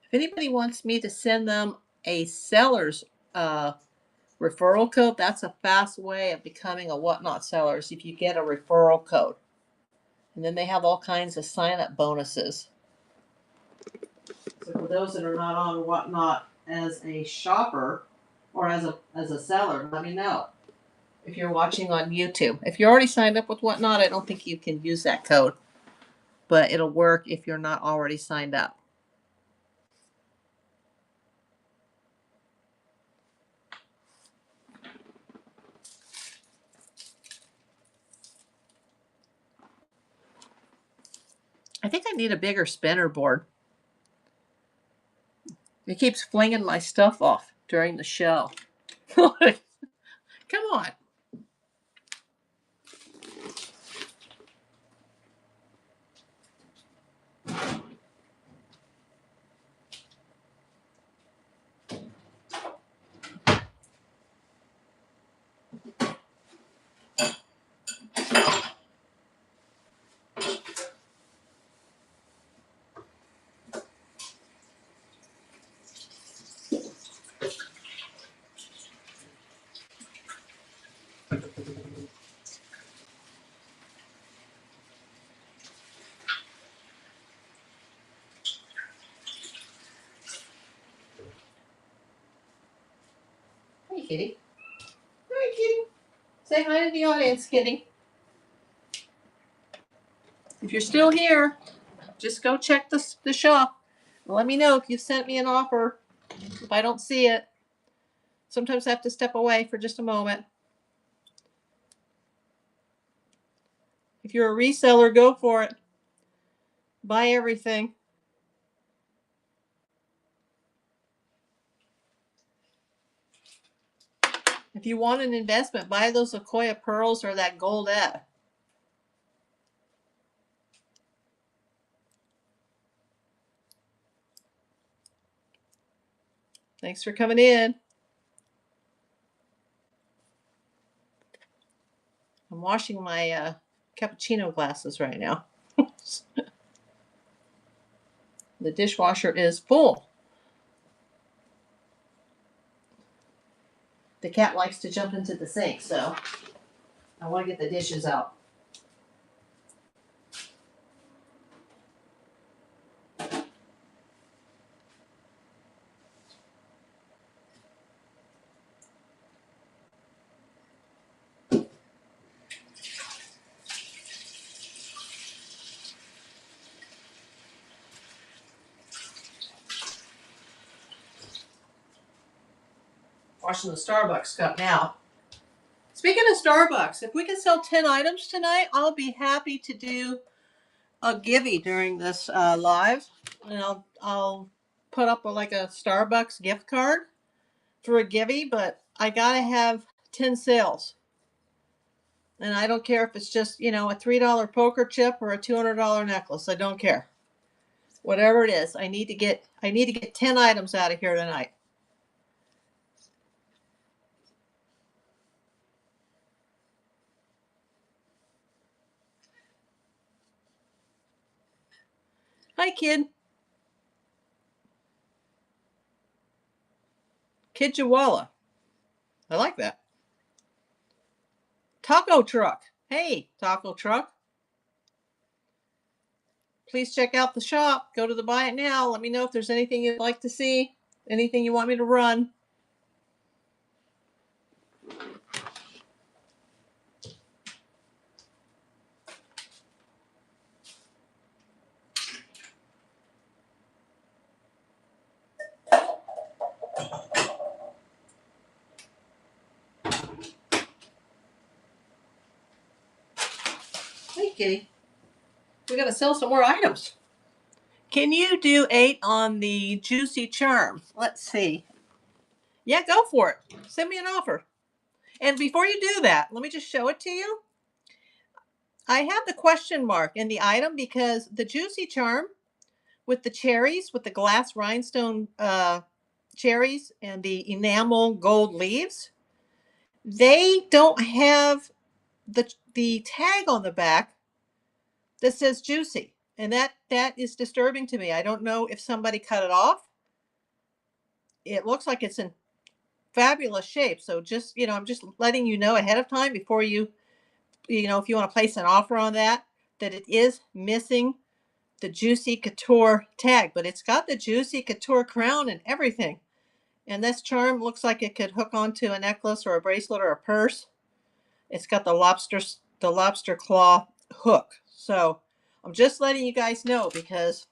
If anybody wants me to send them a seller's referral code, that's a fast way of becoming a Whatnot seller, is if you get a referral code. And then they have all kinds of sign-up bonuses. So for those that are not on Whatnot as a shopper or as a seller, let me know. If you're watching on YouTube. If you're already signed up with Whatnot, I don't think you can use that code. But it'll work if you're not already signed up. I think I need a bigger spinner board. It keeps flinging my stuff off during the show. Come on. Hey, kitty. Hi, kitty. Say hi to the audience, kitty. If you're still here, just go check the shop. Let me know if you've sent me an offer. If I don't see it, sometimes I have to step away for just a moment. If you're a reseller, go for it. Buy everything. If you want an investment, buy those Sequoia pearls or that goldette. Thanks for coming in. I'm washing my cappuccino glasses right now. The dishwasher is full. The cat likes to jump into the sink, so I want to get the dishes out. Washing the Starbucks cup now. Speaking of Starbucks, if we can sell 10 items tonight, I'll be happy to do a givey during this live. And I'll put up like a Starbucks gift card for a givey, but I gotta have 10 sales. And I don't care if it's just, a $3 poker chip or a $200 necklace. I don't care. Whatever it is, I need to get 10 items out of here tonight. Hi, kid. Kid Chihuahua. I like that. Taco truck. Hey, taco truck. Please check out the shop. Go to the buy it now. Let me know if there's anything you'd like to see, anything you want me to run. Hey, kitty. We gotta sell some more items. Can you do 8 on the Juicy Charm? Let's see. Yeah, go for it. Send me an offer. And before you do that, let me just show it to you. I have the question mark in the item because the Juicy Charm with the cherries, with the glass rhinestone cherries and the enamel gold leaves, they don't have the tag on the back that says juicy. And that is disturbing to me. I don't know if somebody cut it off. It looks like it's in fabulous shape. So just, I'm just letting you know ahead of time before if you want to place an offer on that it is missing the Juicy Couture tag, but it's got the Juicy Couture crown and everything. And this charm looks like it could hook onto a necklace or a bracelet or a purse. It's got the lobster claw hook. So I'm just letting you guys know because,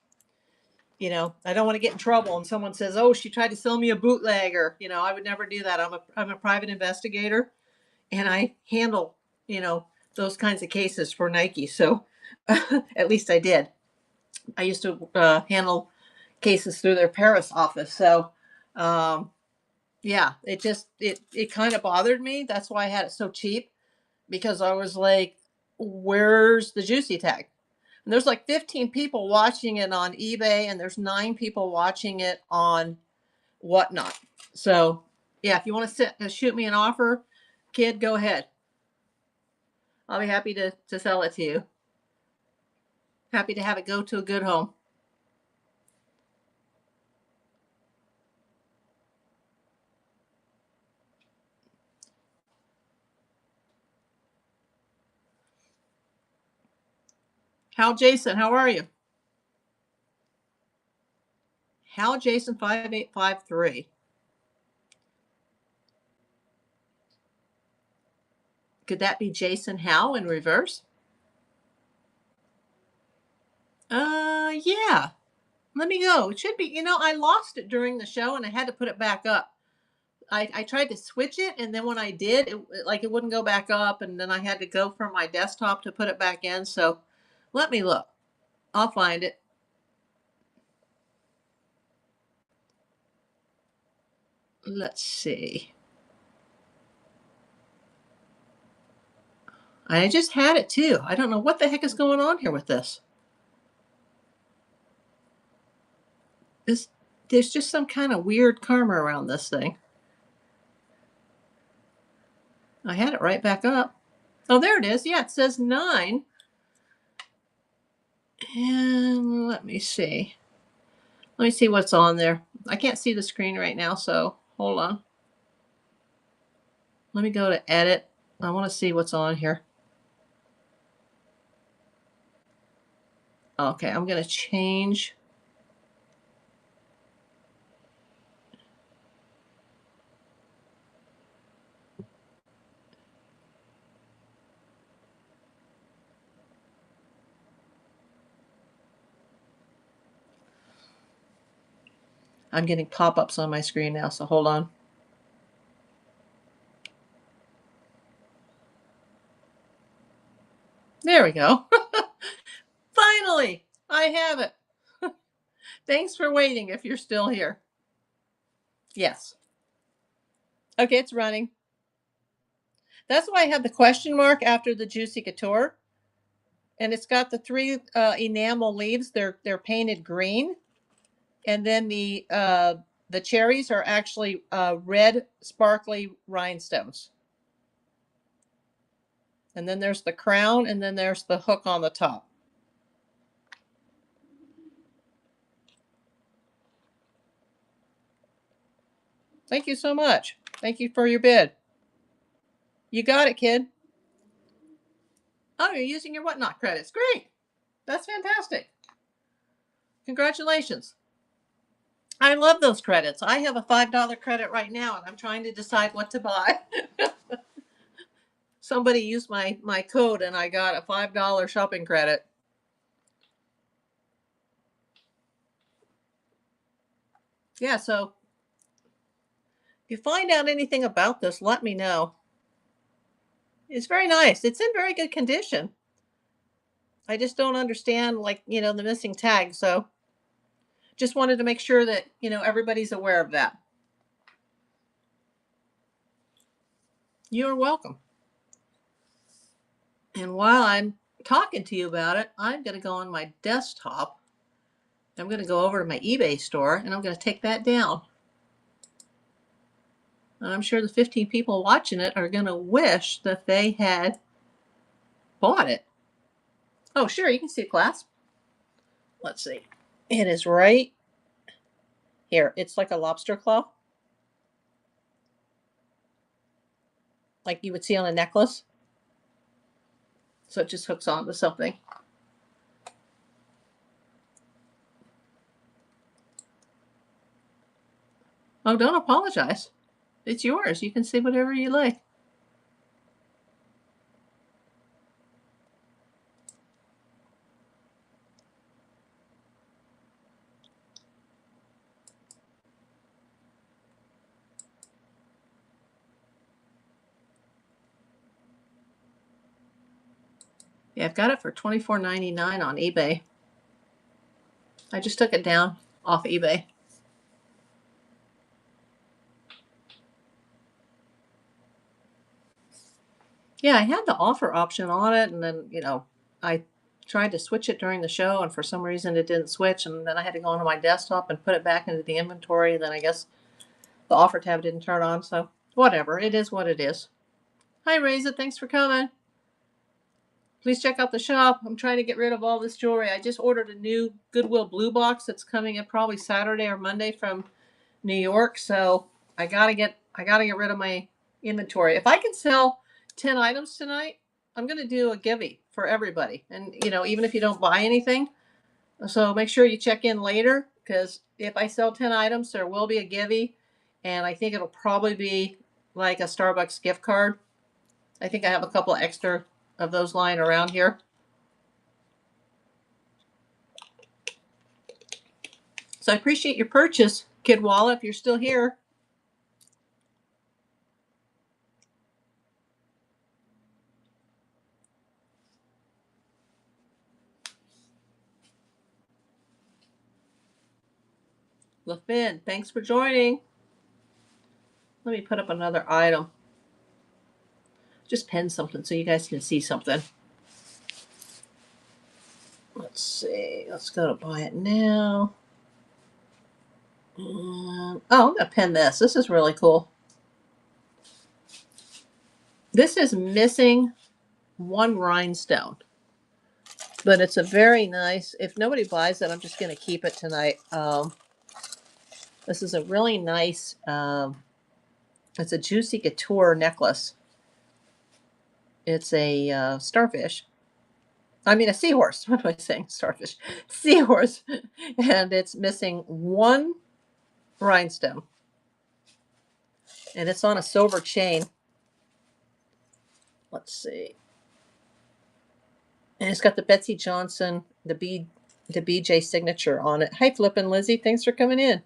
I don't want to get in trouble and someone says, oh, she tried to sell me a bootleg, or, I would never do that. I'm a private investigator and I handle, those kinds of cases for Nike. So at least I did. I used to handle cases through their Paris office. So, yeah, it kind of bothered me. That's why I had it so cheap, because I was like, where's the Juicy tag? And there's like 15 people watching it on eBay, and there's 9 people watching it on Whatnot. So, yeah, if you want to shoot me an offer, kid, go ahead. I'll be happy to sell it to you. Happy to have it go to a good home. Hal Jason, how are you? Hal Jason 5853. Could that be Jason Howe in reverse? Yeah. Let me go. It should be, I lost it during the show and I had to put it back up. I tried to switch it, and then when I did, it wouldn't go back up, and then I had to go from my desktop to put it back in. So let me look. I'll find it. Let's see. I just had it too. I don't know what the heck is going on here with this. There's just some kind of weird karma around this thing. I had it right back up. Oh, there it is. Yeah, it says 9. And let me see. Let me see what's on there. I can't see the screen right now, so hold on. Let me go to edit. I want to see what's on here. Okay, I'm going to change. I'm getting pop-ups on my screen now, so hold on. There we go. Finally, I have it. Thanks for waiting if you're still here. Yes. Okay, it's running. That's why I have the question mark after the Juicy Couture. And it's got the 3 enamel leaves. They're painted green. And then the cherries are actually red sparkly rhinestones. And then there's the crown, and then there's the hook on the top. Thank you so much. Thank you for your bid. You got it, kid. Oh, you're using your Whatnot credits. Great. That's fantastic. Congratulations. I love those credits. I have a $5 credit right now, and I'm trying to decide what to buy. Somebody used my code, and I got a $5 shopping credit. Yeah, so if you find out anything about this, let me know. It's very nice. It's in very good condition. I just don't understand, the missing tag. So just wanted to make sure that, everybody's aware of that. You're welcome. And while I'm talking to you about it, I'm going to go on my desktop. I'm going to go over to my eBay store, and I'm going to take that down. And I'm sure the 15 people watching it are going to wish that they had bought it. Oh, sure, you can see the clasp. Let's see. It is right here. It's like a lobster claw, like you would see on a necklace. So it just hooks onto something. Oh, don't apologize. It's yours. You can see whatever you like. Yeah, I've got it for $24.99 on eBay. I just took it down off eBay. Yeah, I had the offer option on it, and then, I tried to switch it during the show, and for some reason it didn't switch, and then I had to go onto my desktop and put it back into the inventory, and then I guess the offer tab didn't turn on, so whatever. It is what it is. Hi, Reza. Thanks for coming. Please check out the shop. I'm trying to get rid of all this jewelry. I just ordered a new Goodwill Blue Box that's coming in probably Saturday or Monday from New York, so I gotta get rid of my inventory. If I can sell 10 items tonight, I'm gonna do a givey for everybody. And even if you don't buy anything, so make sure you check in later, because if I sell 10 items, there will be a givey, and I think it'll probably be like a Starbucks gift card. I think I have a couple extra of those lying around here. So I appreciate your purchase, Kidwalla, if you're still here. LaFin, thanks for joining. Let me put up another item. Just pin something so you guys can see something. Let's see. Let's go to buy it now. Oh, I'm going to pin this. This is really cool. This is missing one rhinestone. But it's a very nice, if nobody buys it, I'm just going to keep it tonight. This is a really nice, it's a Juicy Couture necklace. It's a starfish. I mean, a seahorse. What am I saying? Starfish. Seahorse. And it's missing one rhinestone. And it's on a silver chain. Let's see. And it's got the Betsy Johnson, the BJ signature on it. Hi, Flippin' Lizzie. Thanks for coming in.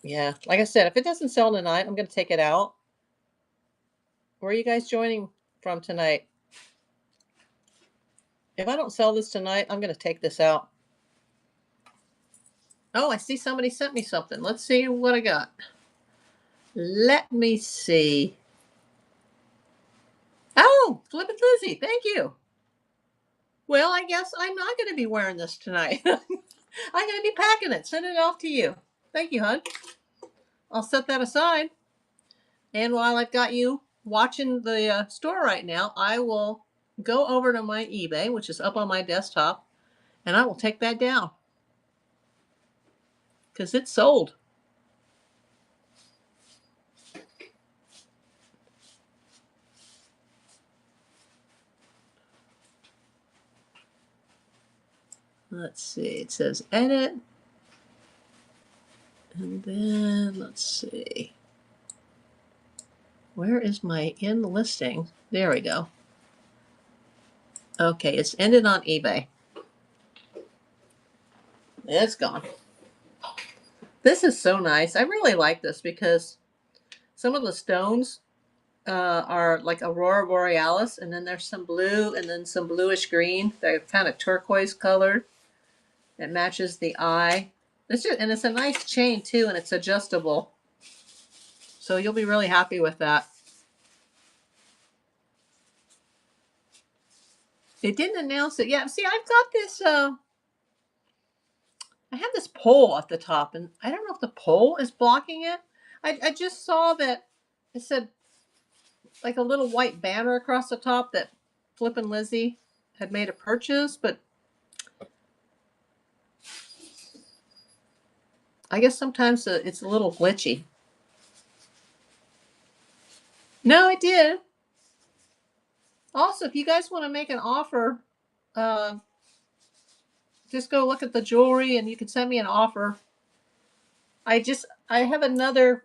Yeah, like I said, if it doesn't sell tonight, I'm going to take it out. Where are you guys joining from tonight? If I don't sell this tonight, I'm going to take this out. Oh, I see somebody sent me something. Let's see what I got. Let me see. Oh, Flippin' Lizzie, thank you. Well, I guess I'm not going to be wearing this tonight. I'm going to be packing it, sending it off to you. Thank you, hon. I'll set that aside. And while I've got you watching the store right now, I will go over to my eBay, which is up on my desktop, and I will take that down because it's sold. Let's see. It says edit. And then let's see. Where is my in listing? There we go. Okay, it's ended on eBay. It's gone. This is so nice. I really like this because some of the stones are like Aurora Borealis, and then there's some blue and then some bluish green. They're kind of turquoise colored. It matches the eye. And it's a nice chain too, and it's adjustable. So you'll be really happy with that. It didn't announce it yet. See, I've got this, I have this pole at the top, and I don't know if the pole is blocking it. I just saw that it said like a little white banner across the top that Flippin' Lizzie had made a purchase, but I guess sometimes it's a little glitchy. No, I did. Also, if you guys want to make an offer, just go look at the jewelry and you can send me an offer. I have another,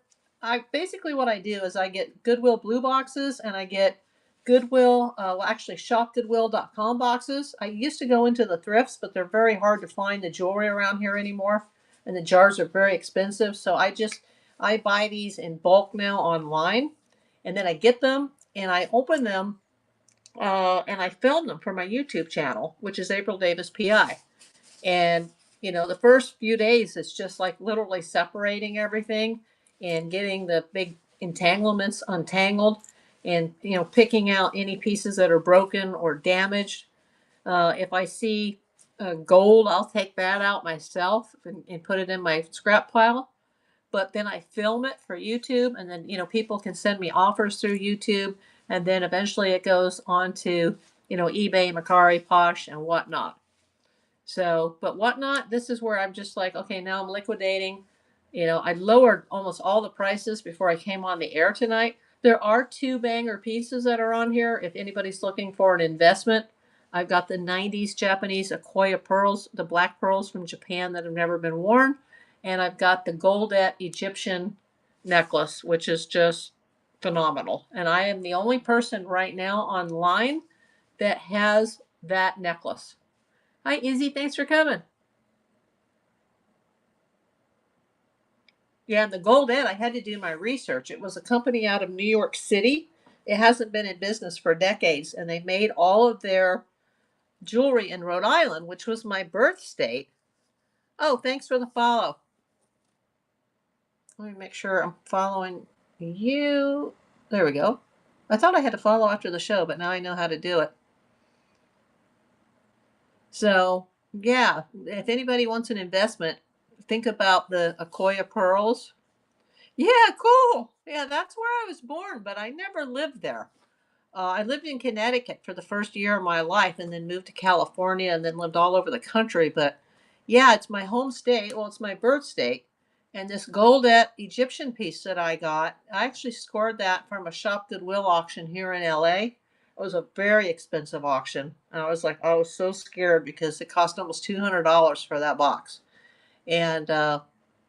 basically what I do is I get Goodwill blue boxes and I get Goodwill, actually shopgoodwill.com boxes. I used to go into the thrifts, but they're very hard to find the jewelry around here anymore. And the jars are very expensive. So I buy these in bulk now online. And then I get them and I open them and I film them for my YouTube channel, which is April Davis PI. And, the first few days, it's just like literally separating everything and getting the big entanglements untangled and, picking out any pieces that are broken or damaged. If I see gold, I'll take that out myself and put it in my scrap pile. But then I film it for YouTube, and then, people can send me offers through YouTube. And then eventually it goes on to, eBay, Mercari, Posh, and whatnot. So, but whatnot, this is where I'm just like, okay, now I'm liquidating. I lowered almost all the prices before I came on the air tonight. There are 2 banger pieces that are on here. If anybody's looking for an investment, I've got the 90s Japanese Akoya pearls, the black pearls from Japan that have never been worn. And I've got the Goldet Egyptian necklace, which is just phenomenal. And I am the only person right now online that has that necklace. Hi, Izzy. Thanks for coming. Yeah, and the Goldette, I had to do my research. It was a company out of New York City. It hasn't been in business for decades, and they made all of their jewelry in Rhode Island, which was my birth state. Oh, thanks for the follow. Let me make sure I'm following you. There we go. I thought I had to follow after the show, but now I know how to do it. So, yeah, if anybody wants an investment, think about the Akoya pearls. Yeah, cool. Yeah, that's where I was born, but I never lived there. I lived in Connecticut for the first year of my life and then moved to California and then lived all over the country. But yeah, it's my home state. Well, it's my birth state. And this Goldet Egyptian piece that I got, I actually scored that from a shop Goodwill auction here in LA. It was a very expensive auction. And I was so scared because it cost almost $200 for that box. And I've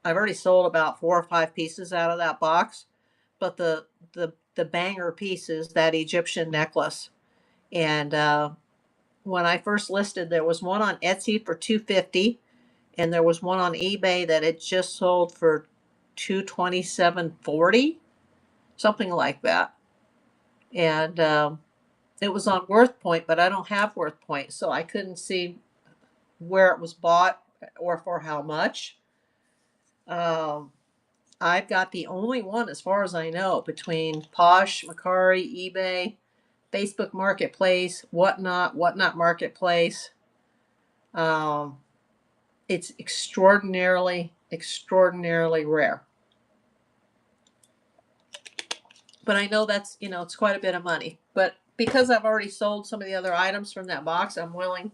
already sold about 4 or 5 pieces out of that box. But the banger piece is that Egyptian necklace. And when I first listed, there was one on Etsy for $250, and there was one on eBay that had just sold for $227.40, something like that. And it was on WorthPoint, but I don't have WorthPoint, so I couldn't see where it was bought or for how much. I've got the only one, as far as I know, between Posh, Macari, eBay, Facebook Marketplace, Whatnot Marketplace. It's extraordinarily, extraordinarily rare. But I know that's, it's quite a bit of money. But because I've already sold some of the other items from that box, I'm willing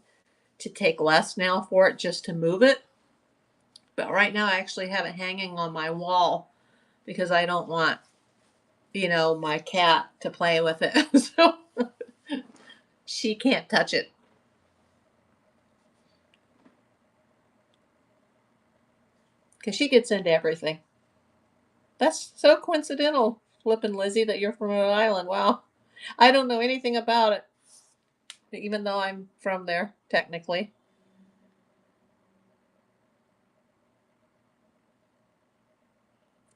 to take less now for it just to move it. But right now, I actually have it hanging on my wall because I don't want, my cat to play with it. So she can't touch it. Because she gets into everything. That's so coincidental, Flippin' Lizzie, that you're from Rhode Island. Wow. I don't know anything about it, even though I'm from there, technically.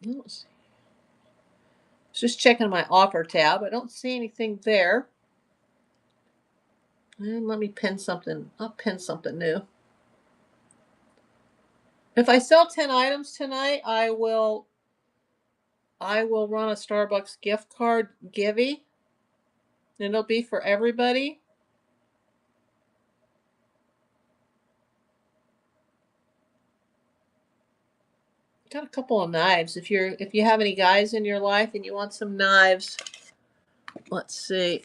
Let's see. Just checking my offer tab. I don't see anything there. And let me pin something. I'll pin something new. If I sell 10 items tonight, I will run a Starbucks gift card givey. And it'll be for everybody. Got a couple of knives. If you have any guys in your life and you want some knives, let's see.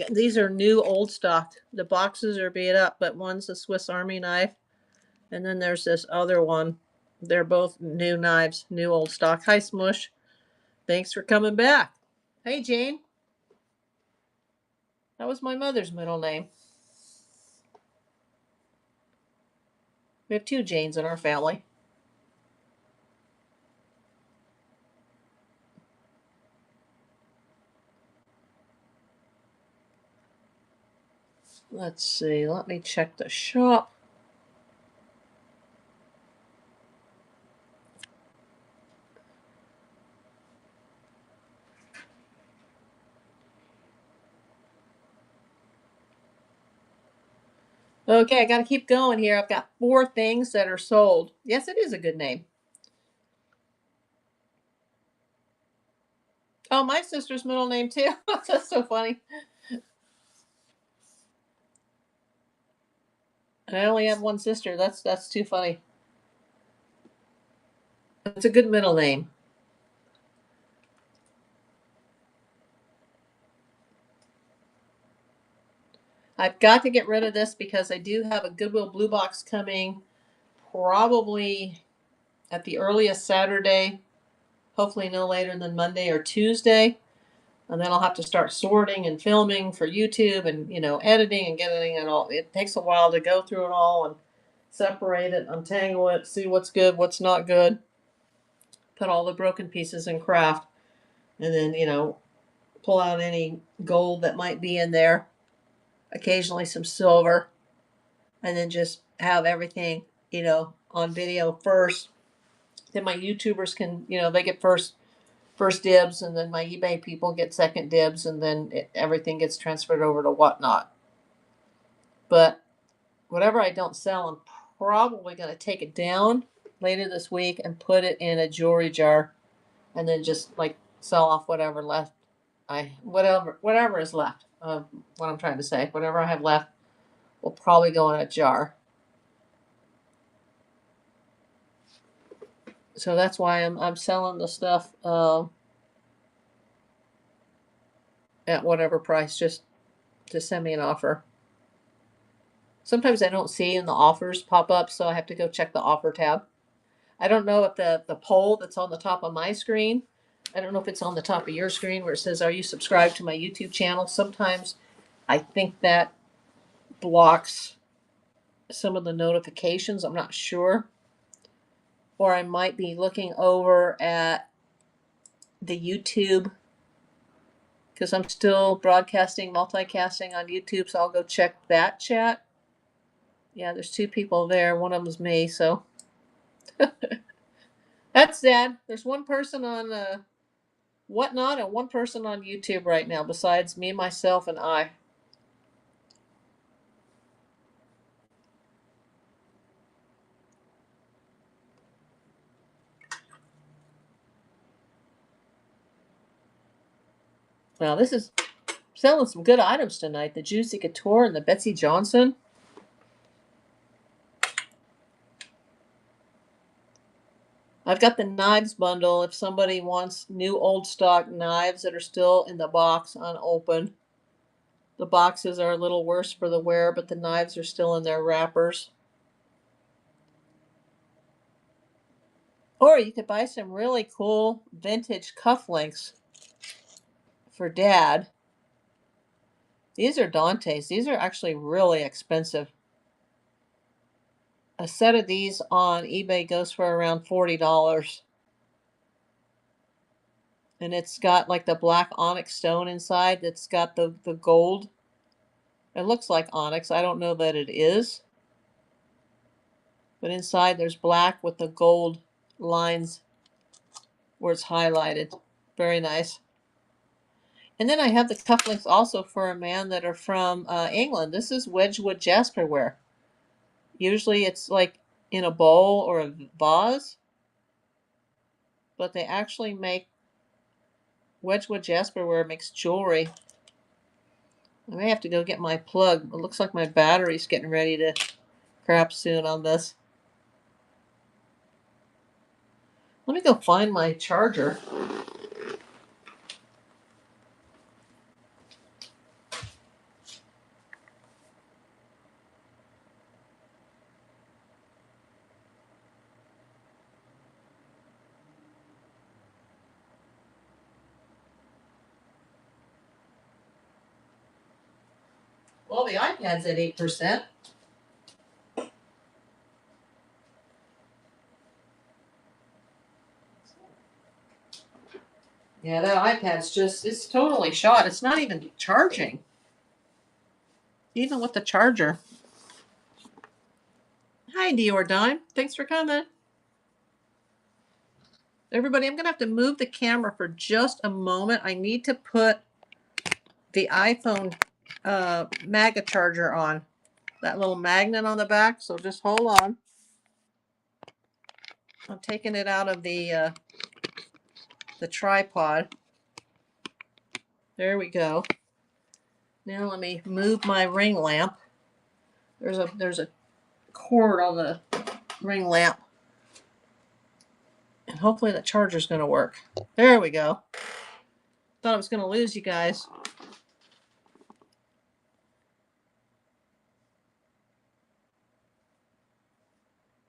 These are new old stock. The boxes are beat up, but one's a Swiss Army knife, and then there's this other one. They're both new knives, new old stock. Hi, Smush. Thanks for coming back. Hey, Jane. That was my mother's middle name. We have 2 Janes in our family. Let's see. Let me check the shop. Okay, I got to keep going here. I've got 4 things that are sold. Yes, it is a good name. Oh, my sister's middle name too. That's so funny. I only have one sister. That's too funny. It's a good middle name. I've got to get rid of this because I do have a Goodwill Blue Box coming probably at the earliest Saturday, hopefully no later than Monday or Tuesday. And then I'll have to start sorting and filming for YouTube and, editing and getting it all. It takes a while to go through it all and separate it, untangle it, see what's good, what's not good, put all the broken pieces in craft, and then, pull out any gold that might be in there, occasionally some silver, and then just have everything, on video first. Then my YouTubers can, they get first dibs, and then my eBay people get second dibs, and then everything gets transferred over to Whatnot. But whatever I don't sell, I'm probably going to take it down later this week and put it in a jewelry jar, and then just like sell off whatever left. Whatever is left. What I'm trying to say, whatever I have left will probably go in a jar. So that's why I'm selling the stuff at whatever price, just to send me an offer. Sometimes I don't see in the offers pop up, so I have to go check the offer tab. I don't know if the poll that's on the top of my screen, I don't know if it's on the top of your screen where it says, "Are you subscribed to my YouTube channel?" Sometimes I think that blocks some of the notifications. I'm not sure. Or I might be looking over at the YouTube, because I'm still broadcasting, multicasting on YouTube, so I'll go check that chat. Yeah, there's 2 people there. One of them's me, so that's sad. There's 1 person on Whatnot and 1 person on YouTube right now, besides me, myself, and I. Now, this is selling some good items tonight. The Juicy Couture and the Betsy Johnson. I've got the knives bundle if somebody wants new old stock knives that are still in the box unopened. The boxes are a little worse for the wear, but the knives are still in their wrappers. Or you could buy some really cool vintage cufflinks for Dad. These are Dante's. These are actually really expensive. A set of these on eBay goes for around $40. And it's got like the black onyx stone inside that's got the gold. It looks like onyx. I don't know that it is. But inside there's black with the gold lines where it's highlighted. Very nice. And then I have the cufflinks also for a man that are from England. This is Wedgwood Jasperware. Usually it's like in a bowl or a vase. But they actually make, Wedgwood Jasperware makes jewelry. I may have to go get my plug. It looks like my battery's getting ready to crap soon on this. Let me go find my charger. Well, the iPad's at 8%. Yeah, that iPad's it's totally shot. It's not even charging. Even with the charger. Hi, Dior Dime. Thanks for coming. Everybody, I'm going to have to move the camera for just a moment. I need to put the iPhone MAGA charger on. That little magnet on the back, so just hold on. I'm taking it out of the tripod. There we go. Now let me move my ring lamp. There's a cord on the ring lamp. And hopefully the charger's going to work. There we go. Thought I was going to lose you guys.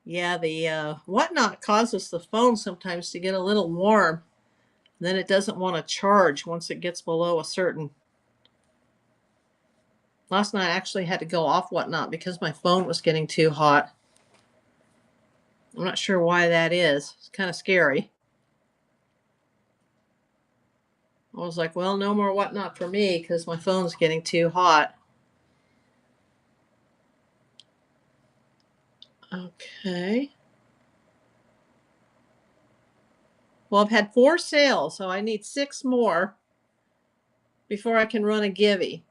Yeah, the Whatnot causes the phone sometimes to get a little warm. Then it doesn't want to charge once it gets below a certain. Last night I actually had to go off Whatnot because my phone was getting too hot. I'm not sure why that is. It's kind of scary. I was like, well, no more whatnot for me because my phone's getting too hot. Okay. Well, I've had 4 sales, so I need 6 more before I can run a givey.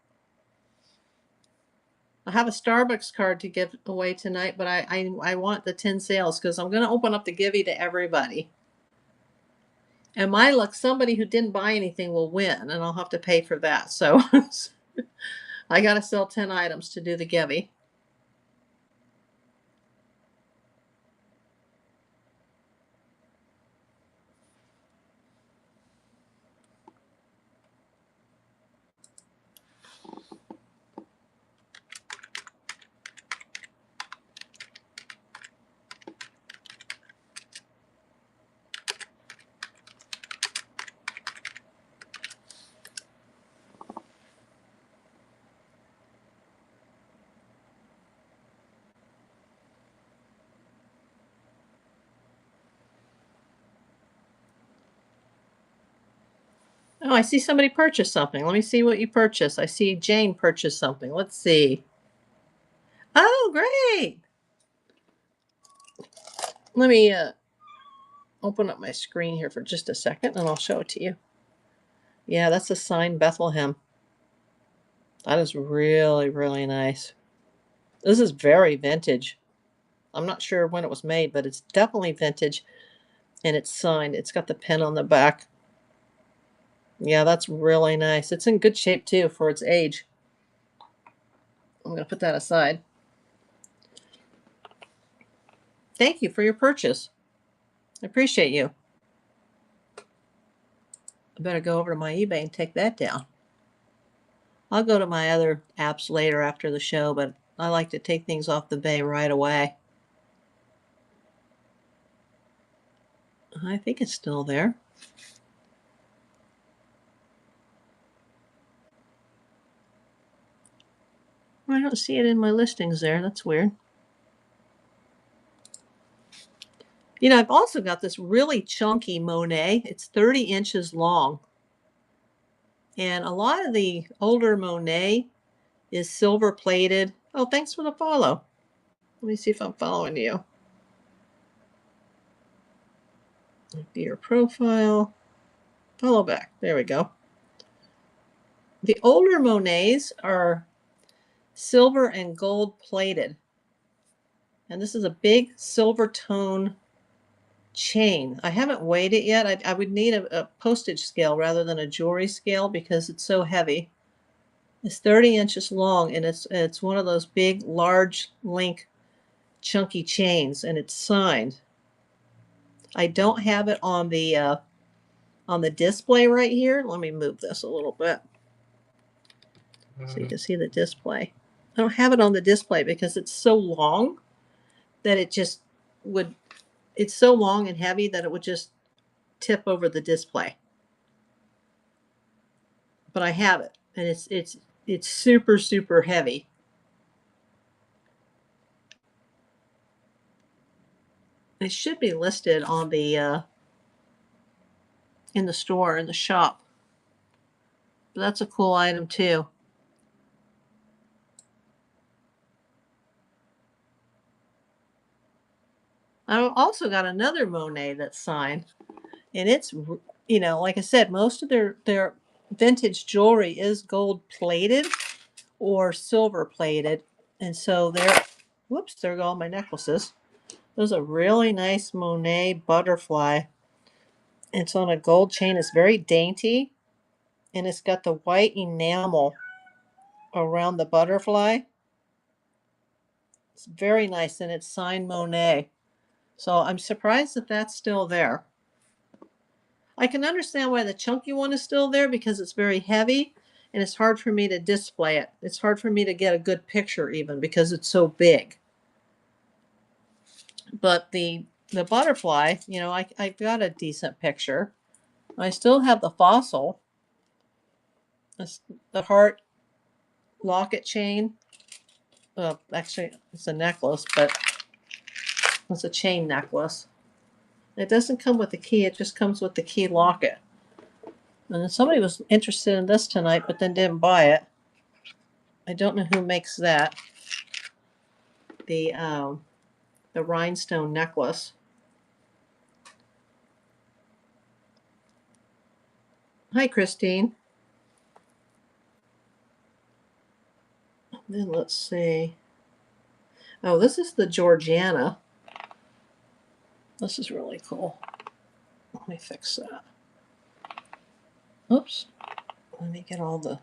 I have a Starbucks card to give away tonight, but I want the 10 sales because I'm going to open up the givey to everybody. And my luck, somebody who didn't buy anything will win, and I'll have to pay for that. So I got to sell 10 items to do the givey. Oh, I see somebody purchase something. Let me see what you purchased. I see Jane purchased something. Let's see. Oh, great. Let me open up my screen here for just a second and I'll show it to you. Yeah, that's a signed Bethlehem. That is really, really nice. This is very vintage. I'm not sure when it was made, but it's definitely vintage and it's signed. It's got the pen on the back. Yeah, that's really nice. It's in good shape too for its age. I'm going to put that aside. Thank you for your purchase. I appreciate you. I better go over to my eBay and take that down. I'll go to my other apps later after the show, but I like to take things off the bay right away. I think it's still there. I don't see it in my listings there. That's weird. You know, I've also got this really chunky Monet. It's 30 inches long. And a lot of the older Monet is silver plated. Oh, thanks for the follow. Let me see if I'm following you. Do your profile. Follow back. There we go. The older Monets are silver and gold plated. And this is a big silver tone chain. I haven't weighed it yet. I would need a postage scale rather than a jewelry scale because it's so heavy. It's 30 inches long and it's one of those big, large link, chunky chains, and it's signed. I don't have it on the display right here. Let me move this a little bit so you can see the display. I don't have it on the display because it's so long that it just would, it's so long and heavy that it would just tip over the display. But I have it, and it's super, super heavy. It should be listed on the in the store, in the shop. But that's a cool item too. I've also got another Monet that's signed, and it's, you know, like I said, most of their vintage jewelry is gold plated or silver plated, and so they're, whoops, there go all my necklaces. There's a really nice Monet butterfly. It's on a gold chain. It's very dainty, and it's got the white enamel around the butterfly. It's very nice, and it's signed Monet. So I'm surprised that that's still there. I can understand why the chunky one is still there because it's very heavy and it's hard for me to display it. It's hard for me to get a good picture even because it's so big. But the butterfly, you know, I've got a decent picture. I still have the fossil. The heart locket chain. Well, actually, it's a necklace, but it's a chain necklace. It doesn't come with the key. It just comes with the key locket. And then somebody was interested in this tonight, but then didn't buy it. I don't know who makes that. The rhinestone necklace. Hi, Christine. Then let's see. Oh, this is the Georgiana. This is really cool. Let me fix that. Oops. Let me get all the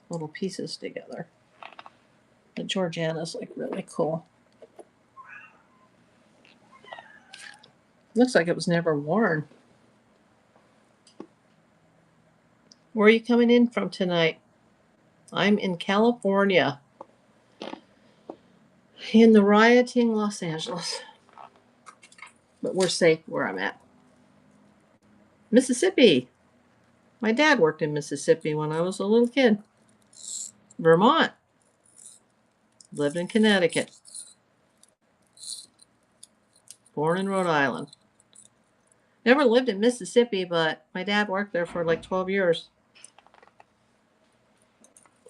little pieces together. The Georgiana's like really cool. Looks like it was never worn. Where are you coming in from tonight? I'm in California. In the rioting Los Angeles. But we're safe where I'm at. Mississippi. My dad worked in Mississippi when I was a little kid. Vermont. Lived in Connecticut. Born in Rhode Island. Never lived in Mississippi, but my dad worked there for like 12 years.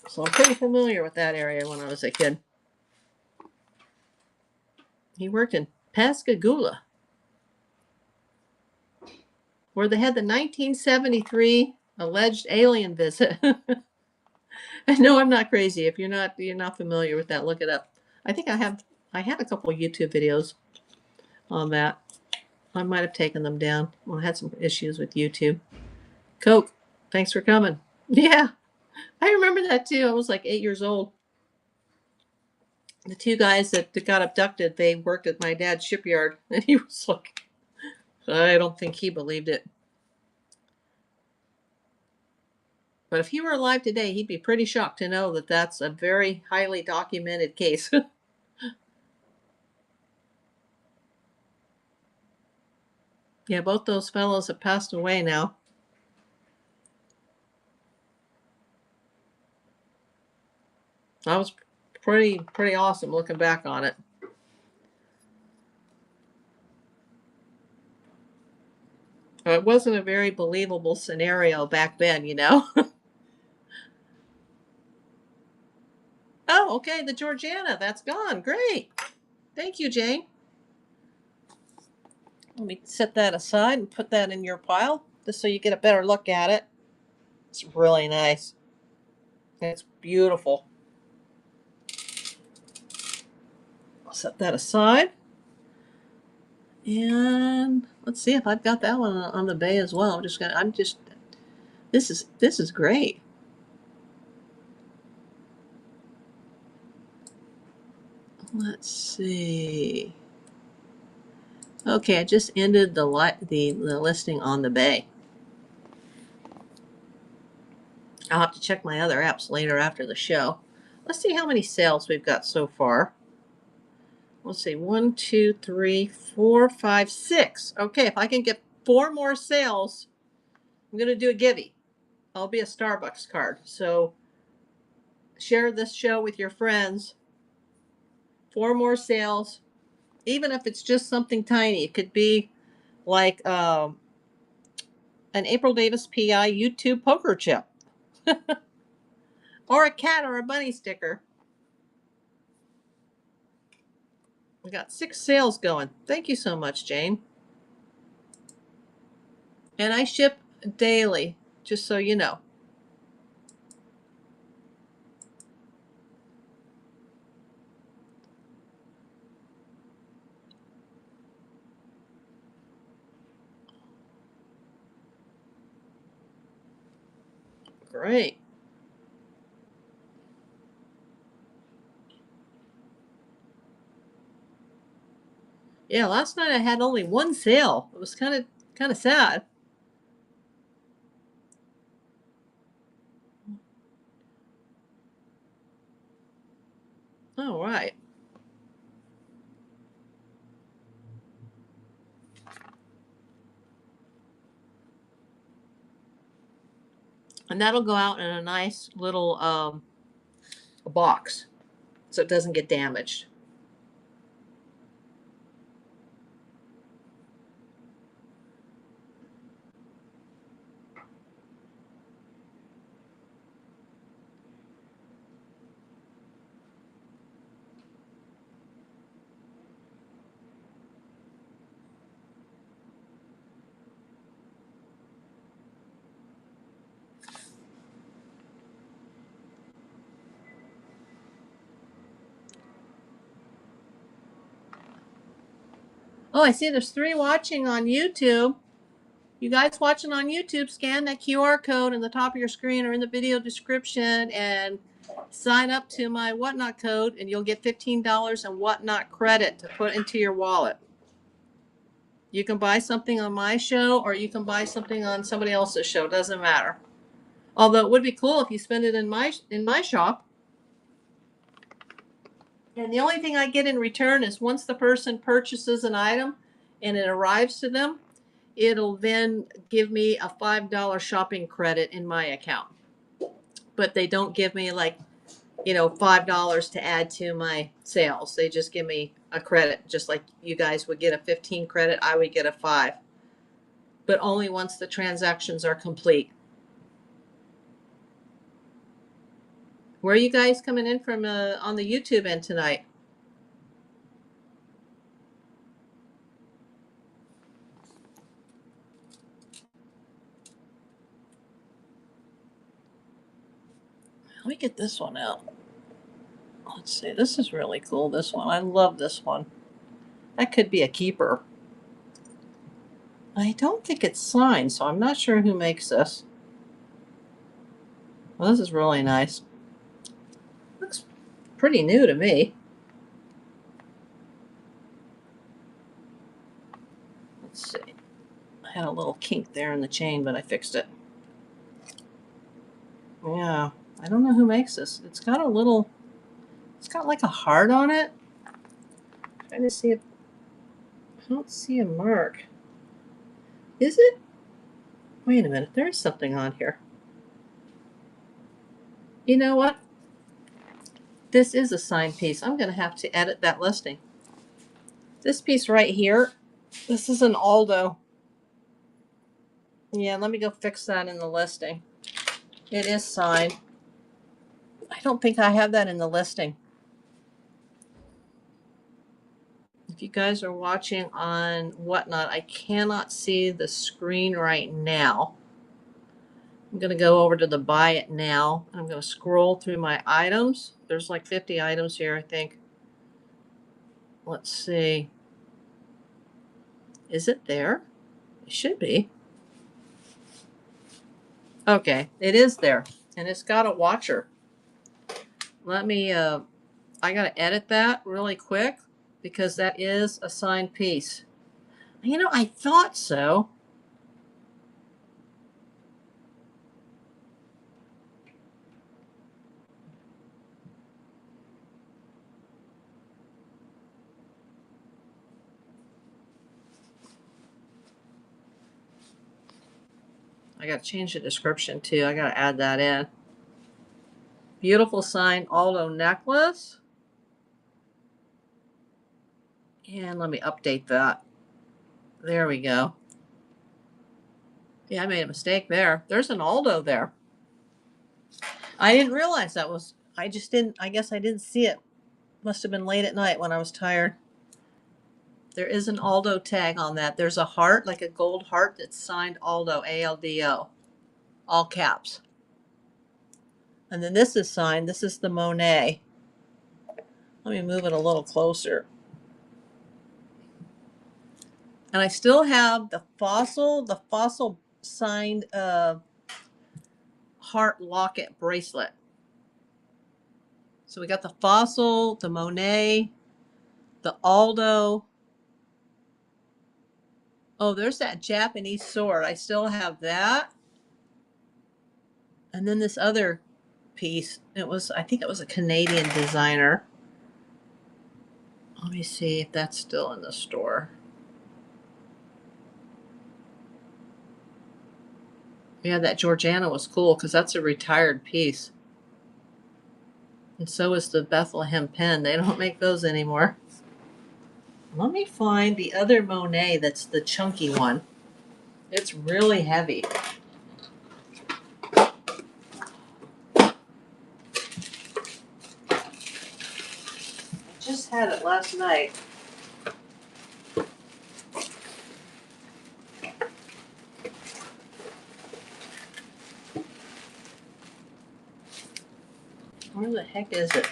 So I'm pretty familiar with that area when I was a kid. He worked in Pascagoula, where they had the 1973 alleged alien visit. No, I'm not crazy. If you're not familiar with that, look it up. I think I had a couple of YouTube videos on that. I might have taken them down. Well, I had some issues with YouTube. Coke, thanks for coming. Yeah, I remember that too. I was like 8 years old. The two guys that got abducted, they worked at my dad's shipyard, and he was like, I don't think he believed it. But if he were alive today, he'd be pretty shocked to know that that's a very highly documented case. Yeah, both those fellows have passed away now. That was pretty awesome looking back on it. It wasn't a very believable scenario back then, you know. Oh, okay, the Georgiana, that's gone. Great. Thank you, Jane. Let me set that aside and put that in your pile just so you get a better look at it. It's really nice. It's beautiful. I'll set that aside. And let's see if I've got that one on the bay as well. This is great. Let's see. Okay, I just ended the listing on the bay. I'll have to check my other apps later after the show. Let's see how many sales we've got so far. Let's see, 1, 2, 3, 4, 5, 6. Okay, if I can get 4 more sales, I'm going to do a givey. I'll be a Starbucks card. So share this show with your friends. 4 more sales, even if it's just something tiny. It could be like an April Davis PI YouTube poker chip. Or a cat or a bunny sticker. We got 6 sales going. Thank you so much, Jane. And I ship daily, just so you know. Great. Yeah, last night I had only 1 sale. It was kind of sad. All right. And that'll go out in a nice little box so it doesn't get damaged. Oh, I see there's 3 watching on YouTube. You guys watching on YouTube, scan that QR code in the top of your screen or in the video description and sign up to my Whatnot code, and you'll get $15 in Whatnot credit to put into your wallet. You can buy something on my show or you can buy something on somebody else's show. Doesn't matter. Although it would be cool if you spend it in my shop. And the only thing I get in return is once the person purchases an item and it arrives to them, it'll then give me a $5 shopping credit in my account. But they don't give me like, $5 to add to my sales. They just give me a credit, just like you guys would get a 15 credit, I would get a 5. But only once the transactions are complete. Where are you guys coming in from on the YouTube end tonight? Let me get this one out. Let's see. This is really cool, this one. I love this one. That could be a keeper. I don't think it's signed, so I'm not sure who makes this. Well, this is really nice. Looks pretty new to me. Let's see. I had a little kink there in the chain, but I fixed it. Yeah, I don't know who makes this. It's got like a heart on it. I'm trying to see if I don't see a mark. Is it? Wait a minute, there is something on here. You know what? This is a signed piece. I'm going to have to edit that listing. This piece right here, this is an Aldo. Yeah, let me go fix that in the listing. It is signed. I don't think I have that in the listing. If you guys are watching on Whatnot, I cannot see the screen right now. I'm going to go over to the Buy It Now. I'm going to scroll through my items. There's like 50 items here, I think. Let's see. Is it there? It should be. Okay, it is there. And it's got a watcher. Let me, I got to edit that really quick because that is a signed piece. I thought so. I got to change the description too. I got to add that in. Beautiful signed Aldo necklace. And let me update that. There we go. Yeah, I made a mistake there. There's an Aldo there. I didn't realize that was, I guess I didn't see it. Must have been late at night when I was tired. There is an Aldo tag on that. There's a heart, like a gold heart that's signed Aldo, A-L-D-O, all caps. And then this is signed. This is the Monet. Let me move it a little closer. And I still have the fossil signed heart locket bracelet. So we got the fossil, the Monet, the Aldo. Oh, there's that Japanese sword. I still have that. And then this other piece. I think it was a Canadian designer. Let me see if that's still in the store. Yeah, that Georgiana was cool because that's a retired piece. And so is the Bethlehem pen. They don't make those anymore. Let me find the other Monet that's the chunky one. It's really heavy. I just had it last night. Where the heck is it?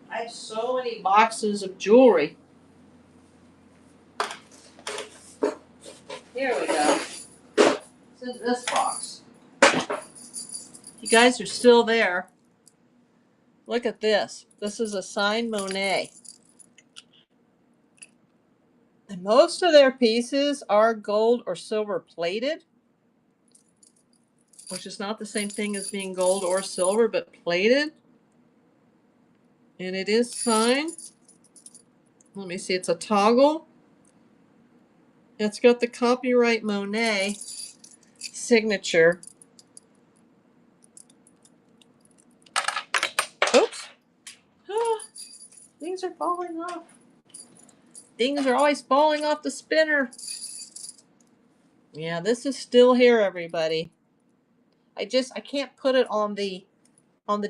I have so many boxes of jewelry. Here we go. It's in this box. You guys are still there. Look at this. This is a signed Monet. And most of their pieces are gold or silver plated, which is not the same thing as being gold or silver, but plated. And it is signed. Let me see. It's a toggle. It's got the copyright Monet signature. Oops. Ah, things are falling off. Things are always falling off the spinner. Yeah, this is still here, everybody. I can't put it on the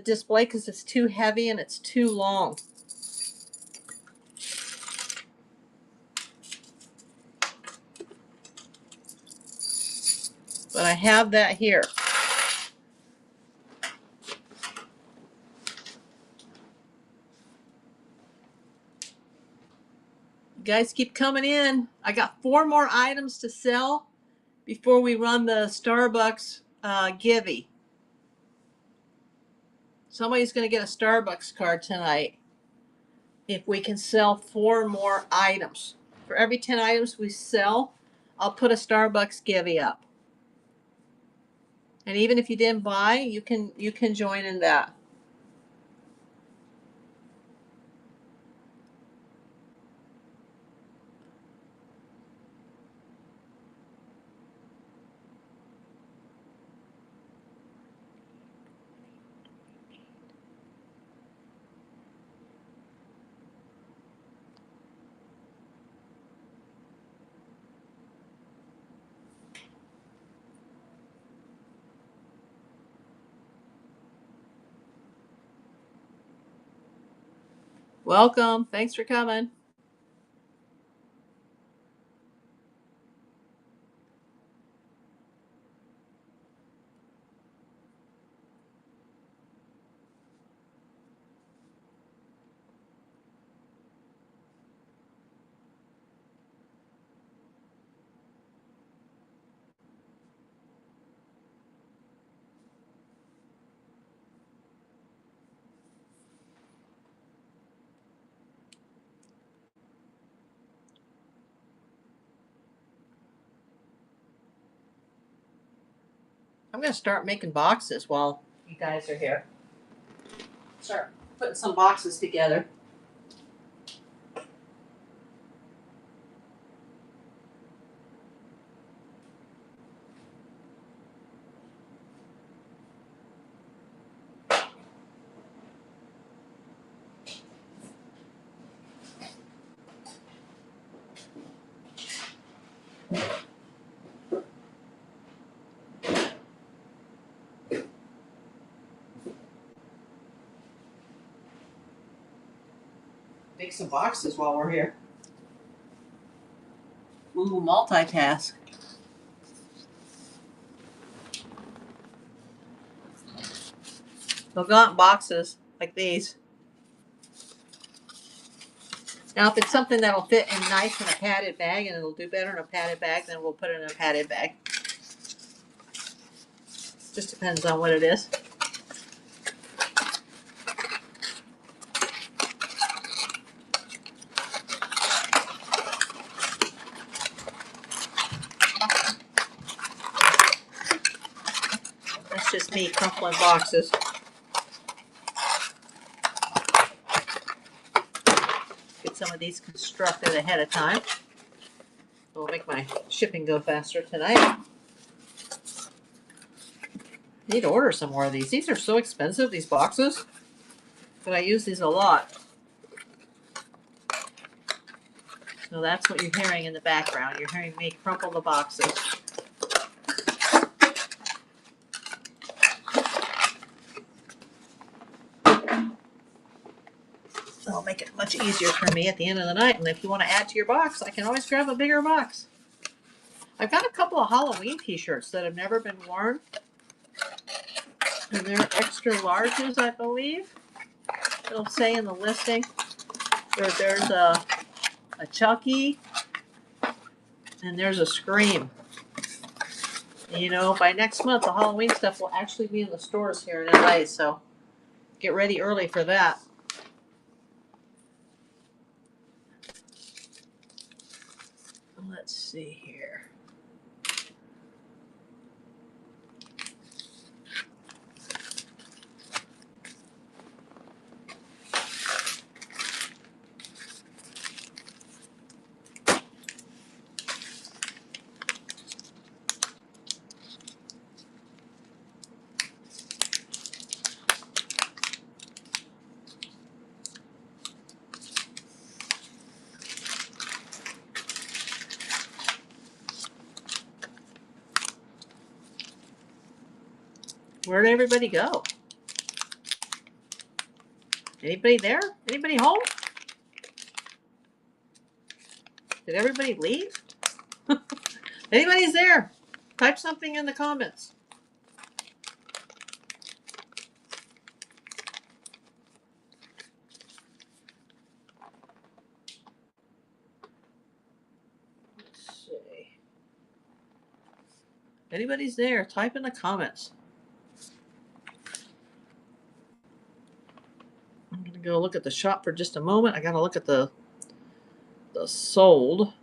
display because it's too heavy and it's too long. But I have that here. You guys keep coming in. I got 4 more items to sell before we run the Starbucks givey. Somebody's going to get a Starbucks card tonight if we can sell 4 more items. For every 10 items we sell, I'll put a Starbucks givey up. And even if you didn't buy, you can join in that. Welcome. Thanks for coming. I'm going to start making boxes while you guys are here. Start putting some boxes together. Make some boxes while we're here. Ooh, multitask. They'll go in boxes like these. Now, if it's something that'll fit in nice in a padded bag and it'll do better in a padded bag, then we'll put it in a padded bag. Just depends on what it is. That's just me crumpling boxes. Get some of these constructed ahead of time. It'll make my shipping go faster tonight. Need to order some more of these. These are so expensive, these boxes, but I use these a lot. So that's what you're hearing in the background. You're hearing me crumple the boxes. That'll make it much easier for me at the end of the night. And if you want to add to your box, I can always grab a bigger box. I've got a couple of Halloween t-shirts that have never been worn. And they're extra larges, I believe. It'll say in the listing. There's a Chucky and there's a Scream. You know, by next month, the Halloween stuff will actually be in the stores here in LA, so get ready early for that. Let's see here. Where'd everybody go? Anybody there? Anybody home? Did everybody leave? Anybody's there? Type something in the comments. Let's see. Anybody's there? Type in the comments. I'm gonna go look at the shop for just a moment. I gotta look at the sold.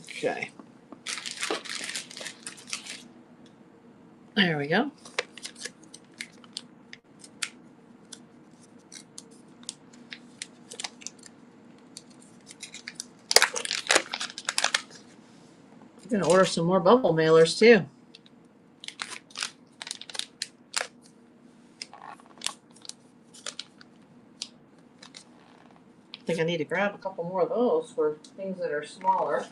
Okay. There we go. I'm gonna order some more bubble mailers too. I think I need to grab a couple more of those for things that are smaller.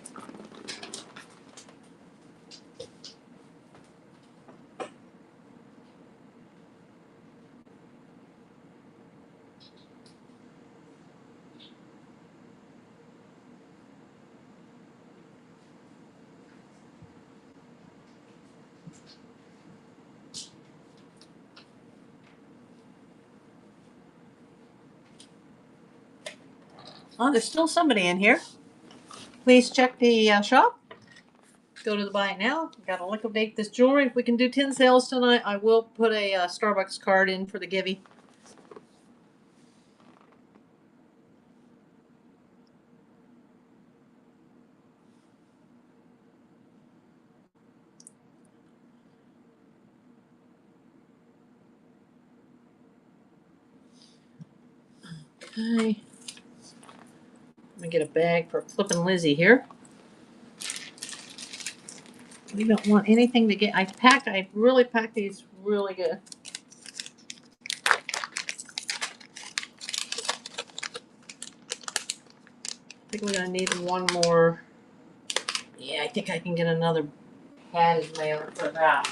Oh, there's still somebody in here. Please check the shop. Go to the buy it now. Got to liquidate this jewelry. If we can do 10 sales tonight, I will put a Starbucks card in for the Givey. Okay. Let me get a bag for Flippin' Lizzie here. We don't want anything to get. I really pack these really good. I think we're gonna need one more. Yeah, I think I can get another padded mailer for that.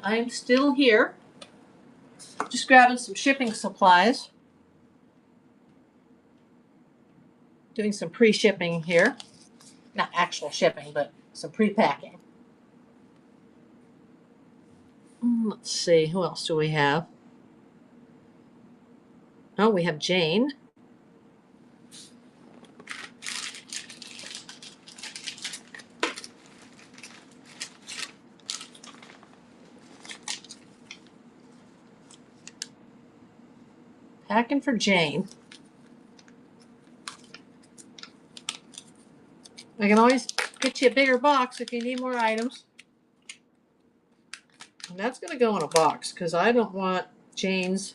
I'm still here. Just grabbing some shipping supplies. Doing some pre-shipping here. Not actual shipping, but some pre-packing. Let's see, who else do we have? Oh, we have Jane. Packing for Jane. I can always get you a bigger box if you need more items. And that's going to go in a box because I don't want Jane's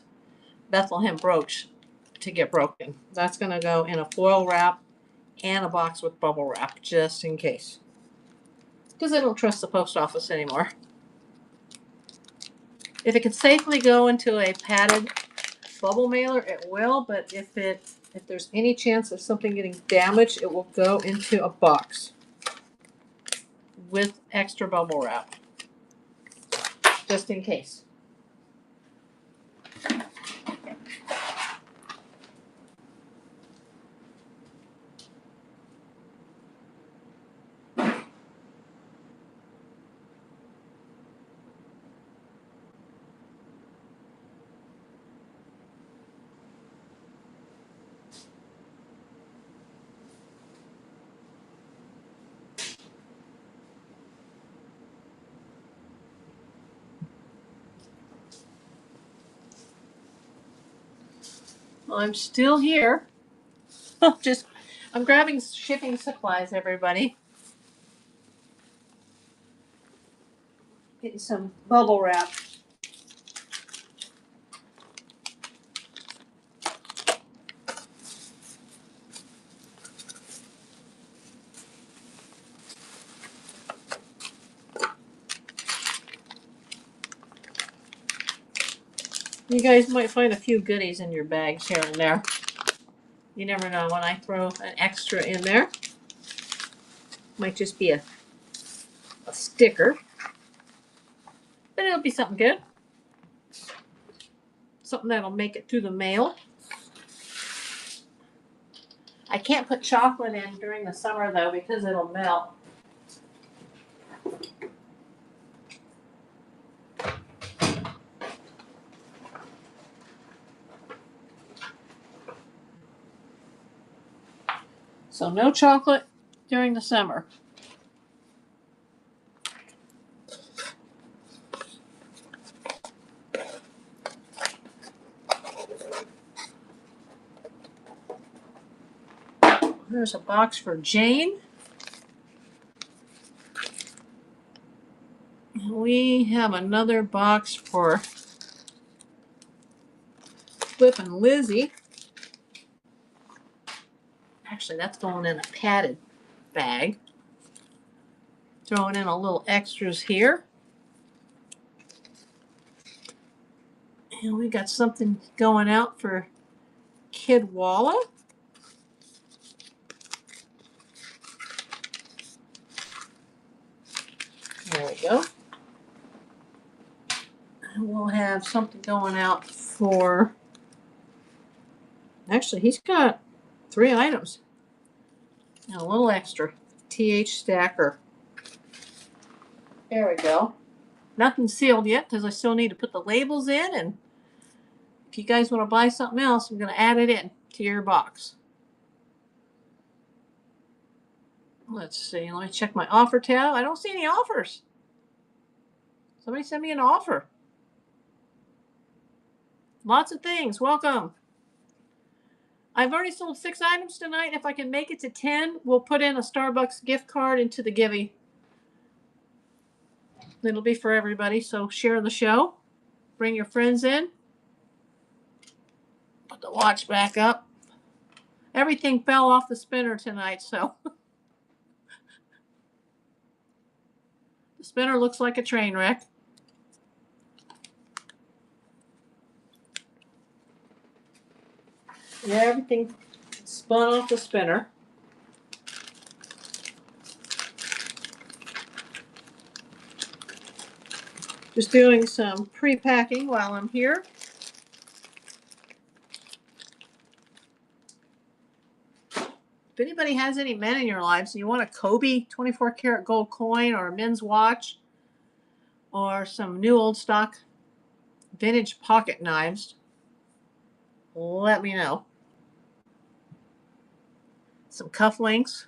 Bethlehem brooch to get broken. That's going to go in a foil wrap and a box with bubble wrap just in case. Because I don't trust the post office anymore. If it can safely go into a padded bubble mailer, it will, but if there's any chance of something getting damaged, it will go into a box. with extra bubble wrap, just in case. I'm still here. I'm grabbing shipping supplies, everybody. Getting some bubble wrap. You guys might find a few goodies in your bags here and there. You never know when I throw an extra in there. Might just be a sticker. But it'll be something good. Something that'll make it through the mail. I can't put chocolate in during the summer though because it'll melt. So no chocolate during the summer. There's a box for Jane. We have another box for Flip and Lizzie. Actually, that's going in a padded bag. Throwing in a little extras here. And we got something going out for Kid Walla. There we go. And we'll have something going out for... Actually, he's got 3 items. And a little extra. TH Stacker. There we go. Nothing sealed yet because I still need to put the labels in. And if you guys want to buy something else, I'm going to add it in to your box. Let's see. Let me check my offer tab. I don't see any offers. Somebody send me an offer. Lots of things. Welcome. I've already sold 6 items tonight. If I can make it to 10, we'll put in a Starbucks gift card into the Givey. It'll be for everybody, so share the show. Bring your friends in. Put the watch back up. Everything fell off the spinner tonight, so. The spinner looks like a train wreck. Yeah, everything spun off the spinner. Just doing some pre-packing while I'm here. If anybody has any men in your lives and you want a Kobe 24 karat gold coin or a men's watch or some new old stock vintage pocket knives, let me know. Some cufflinks.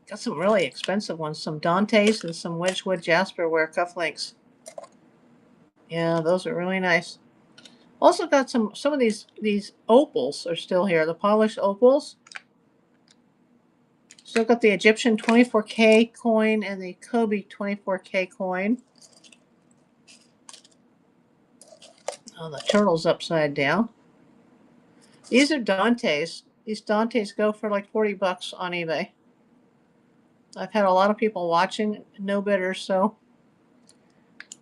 Got some really expensive ones. Some Dante's and some Wedgwood Jasperware cufflinks. Yeah, those are really nice. Also got some of these opals are still here. The polished opals. Still got the Egyptian 24K coin and the Kobe 24K coin. Oh, the turtle's upside down. These are Dante's. These Dante's go for like 40 bucks on eBay. I've had a lot of people watching, no bidders, so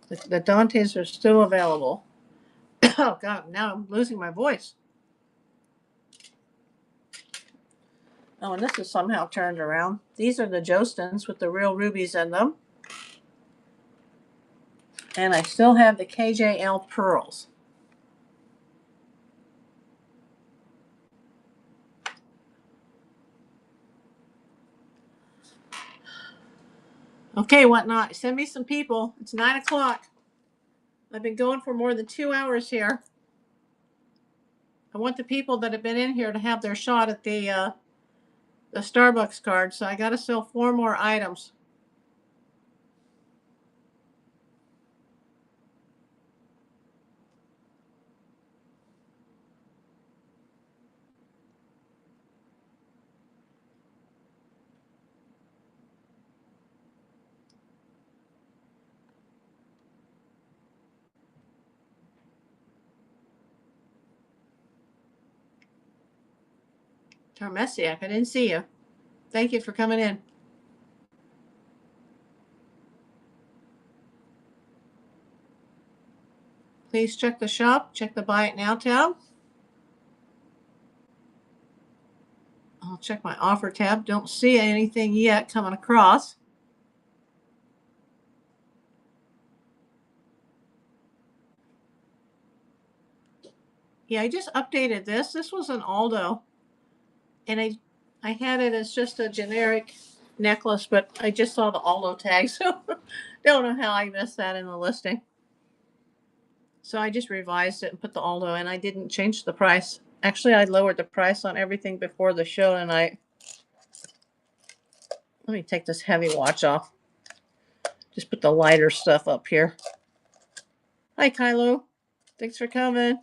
the Dante's are still available. Oh, God, now I'm losing my voice. Oh, and this is somehow turned around. These are the Jostens with the real rubies in them. And I still have the KJL pearls. Okay, whatnot. Send me some people. It's 9 o'clock. I've been going for more than 2 hours here. I want the people that have been in here to have their shot at the Starbucks card, so I got to sell 4 more items. Tarmesiak, I didn't see you. Thank you for coming in. Please check the shop. Check the Buy It Now tab. I'll check my offer tab. Don't see anything yet coming across. Yeah, I just updated this. This was an Aldo. And I had it as just a generic necklace, but I just saw the Aldo tag, so don't know how I missed that in the listing. So I just revised it and put the Aldo in. I didn't change the price. Actually, I lowered the price on everything before the show tonight. Let me take this heavy watch off. Just put the lighter stuff up here. Hi, Kylo. Thanks for coming.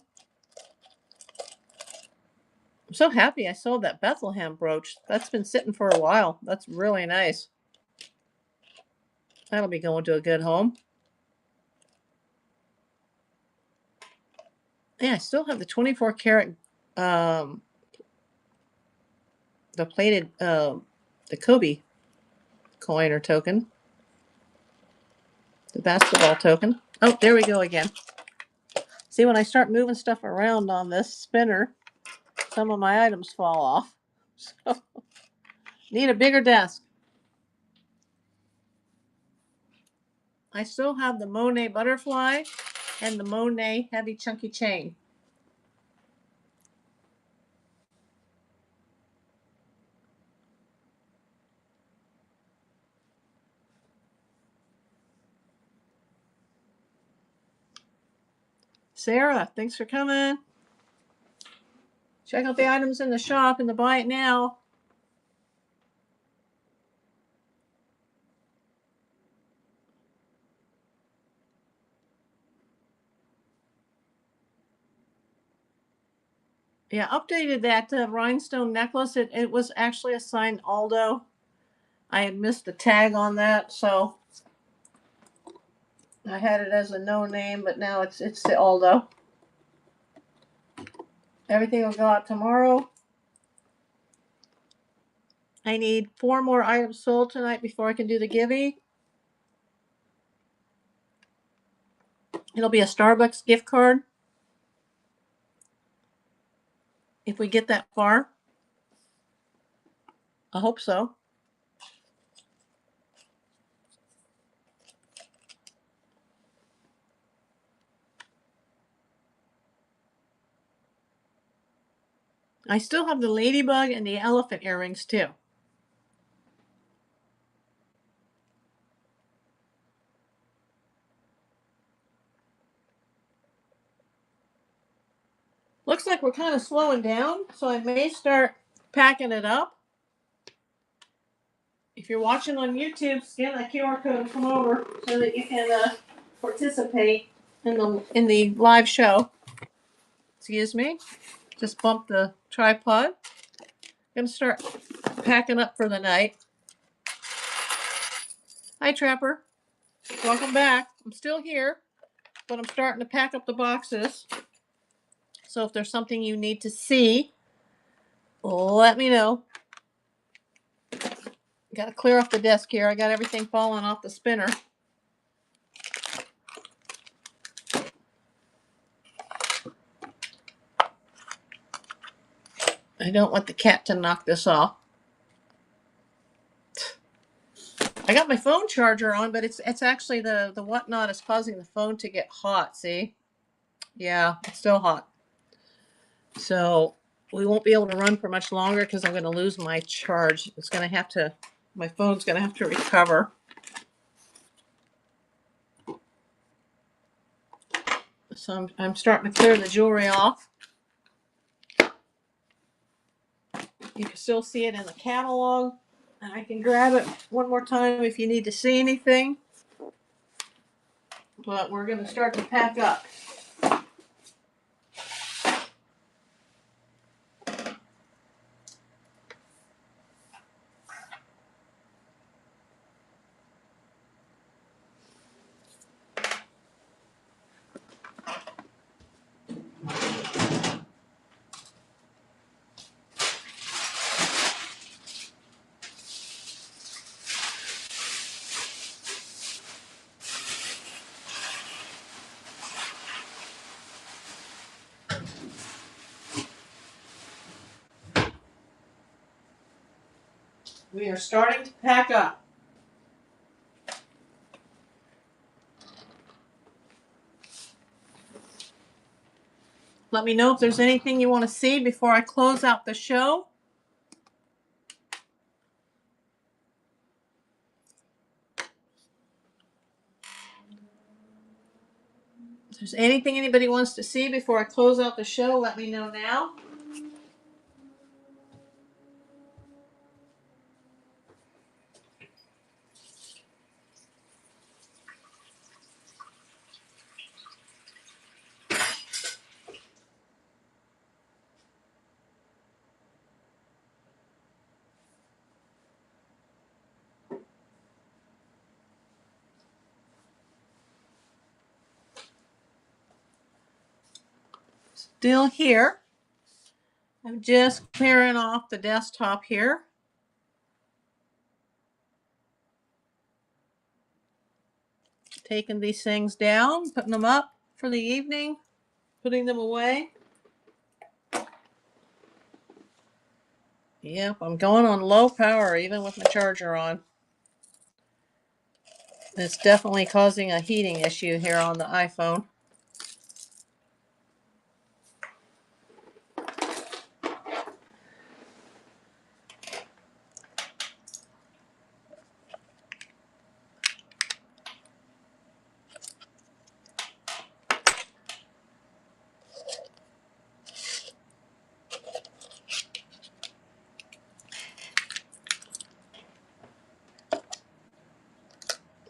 I'm so happy I sold that Bethlehem brooch. That's been sitting for a while. That's really nice. That'll be going to a good home. Yeah, I still have the 24 karat, the plated, the Kobe coin or token. The basketball token. Oh, there we go again. See, when I start moving stuff around on this spinner, some of my items fall off. So, need a bigger desk. I still have the Monet butterfly and the Monet heavy chunky chain. Sarah, thanks for coming. Check out the items in the shop and the Buy It Now. Yeah, updated that rhinestone necklace. It was actually a signed Aldo. I had missed the tag on that, so I had it as a no name, but now it's the Aldo. Everything will go out tomorrow. I need 4 more items sold tonight before I can do the giveaway. It'll be a Starbucks gift card. If we get that far. I hope so. I still have the ladybug and the elephant earrings too. Looks like we're kind of slowing down, so I may start packing it up. If you're watching on YouTube, scan that QR code and come over so that you can participate in the live show. Excuse me. Just bumped the tripod. Gonna start packing up for the night. Hi, Trapper. Welcome back. I'm still here, but I'm starting to pack up the boxes. So if there's something you need to see, let me know. Got to clear off the desk here. I got everything falling off the spinner. I don't want the cat to knock this off. I got my phone charger on, but it's actually the whatnot is causing the phone to get hot. See? Yeah, it's still hot. So we won't be able to run for much longer because I'm going to lose my charge. It's going to have to, my phone's going to have to recover. So I'm starting to clear the jewelry off. You can still see it in the catalog. And I can grab it one more time if you need to see anything. But we're going to start to pack up. We are starting to pack up. Let me know if there's anything you want to see before I close out the show. If there's anything anybody wants to see before I close out the show, let me know now. Still here. I'm just clearing off the desktop here. Taking these things down, putting them up for the evening, putting them away. Yep, I'm going on low power even with my charger on. It's definitely causing a heating issue here on the iPhone.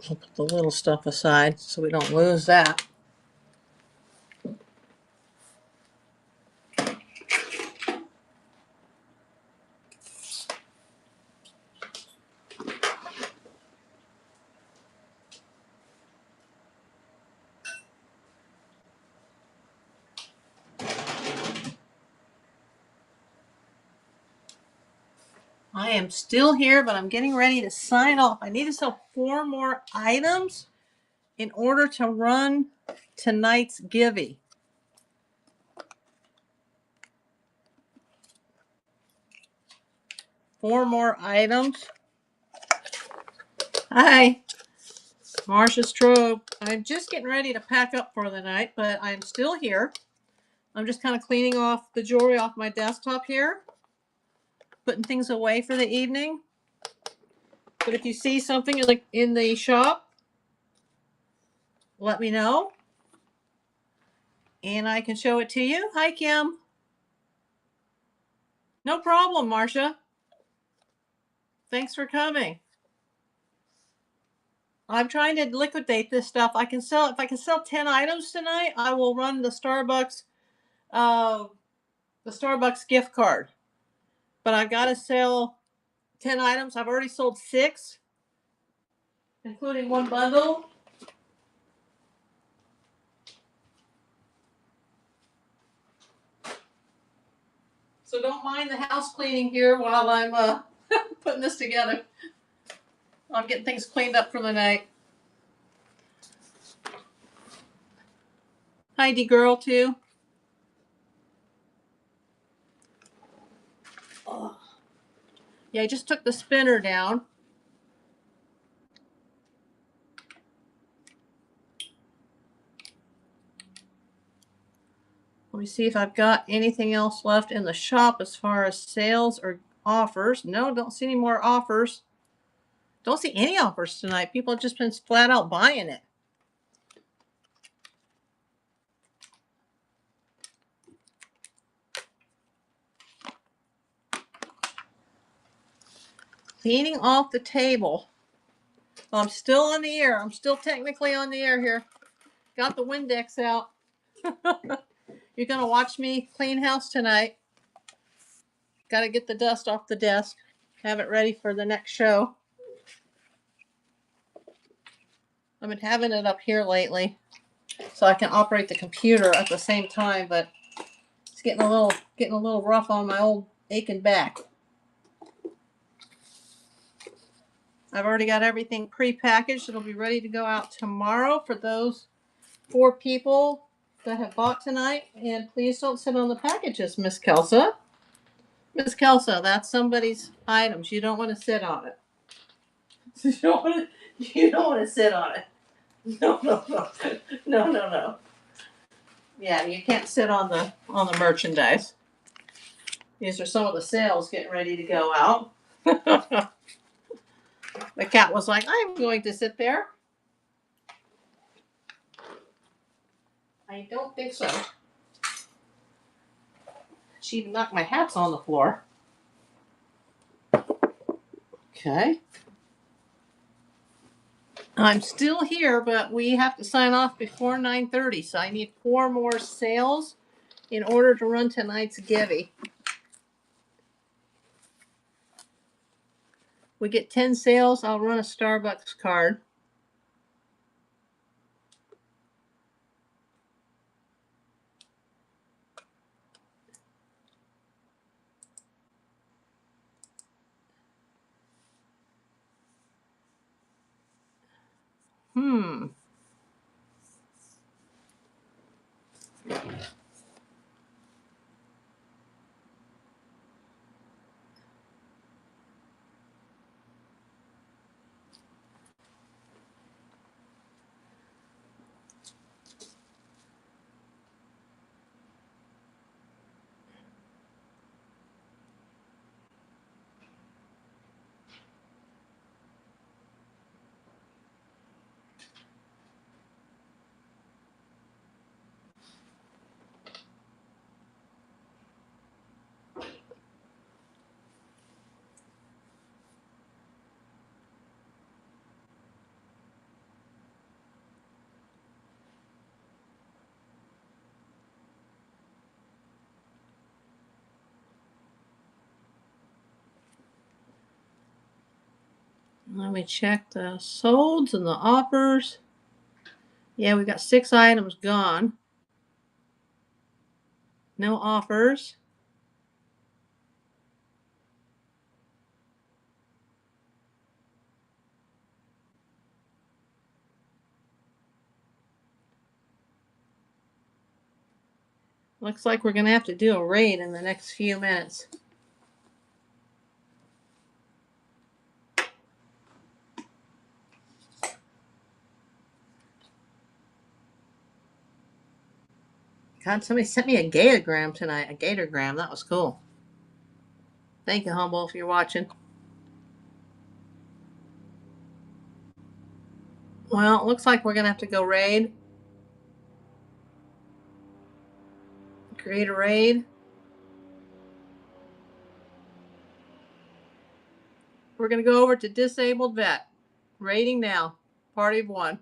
We'll put the little stuff aside so we don't lose that. I am still here, but I'm getting ready to sign off. I need to sell 4 more items in order to run tonight's givey. 4 more items. Hi, Marcia Strobe. I'm just getting ready to pack up for the night, but I'm still here. I'm just kind of cleaning off the jewelry off my desktop here, putting things away for the evening. But if you see something in the shop, let me know, and I can show it to you. Hi, Kim. No problem, Marcia. Thanks for coming. I'm trying to liquidate this stuff. I can sell, if I can sell 10 items tonight, I will run the Starbucks gift card. But I've got to sell 10 items. I've already sold 6, including 1 bundle. So don't mind the house cleaning here while I'm putting this together. I'm getting things cleaned up for the night. Heidi girl too. Oh. Yeah, I just took the spinner down. me see if I've got anything else left in the shop as far as sales or offers. No, don't see any more offers. Don't see any offers tonight. People have just been flat out buying it. Cleaning off the table. Well, I'm still on the air. I'm still technically on the air here. Got the Windex out. You're going to watch me clean house tonight. Got to get the dust off the desk. Have it ready for the next show. I've been having it up here lately so I can operate the computer at the same time, but it's getting a little rough on my old aching back. I've already got everything pre-packaged. It'll be ready to go out tomorrow for those 4 people that have bought tonight. And please don't sit on the packages, Miss Kelsa. Miss Kelsa, that's somebody's items. You don't want to sit on it. You don't want to sit on it. No. No. Yeah, you can't sit on the merchandise. These are some of the sales getting ready to go out. The cat was like, I'm going to sit there. I don't think so. She knocked my hats on the floor. Okay. I'm still here, but we have to sign off before 9:30, so I need 4 more sales in order to run tonight's Givey. We get 10 sales, I'll run a Starbucks card. Let me check the solds and the offers. Yeah, we got 6 items gone. No offers. Looks like we're going to have to do a raid in the next few minutes. God, somebody sent me a gatogram tonight. A gatogram. That was cool. Thank you, Humble, if you're watching. Well, it looks like we're going to have to go raid. Create a raid. We're going to go over to Disabled Vet. Raiding now. Party of 1.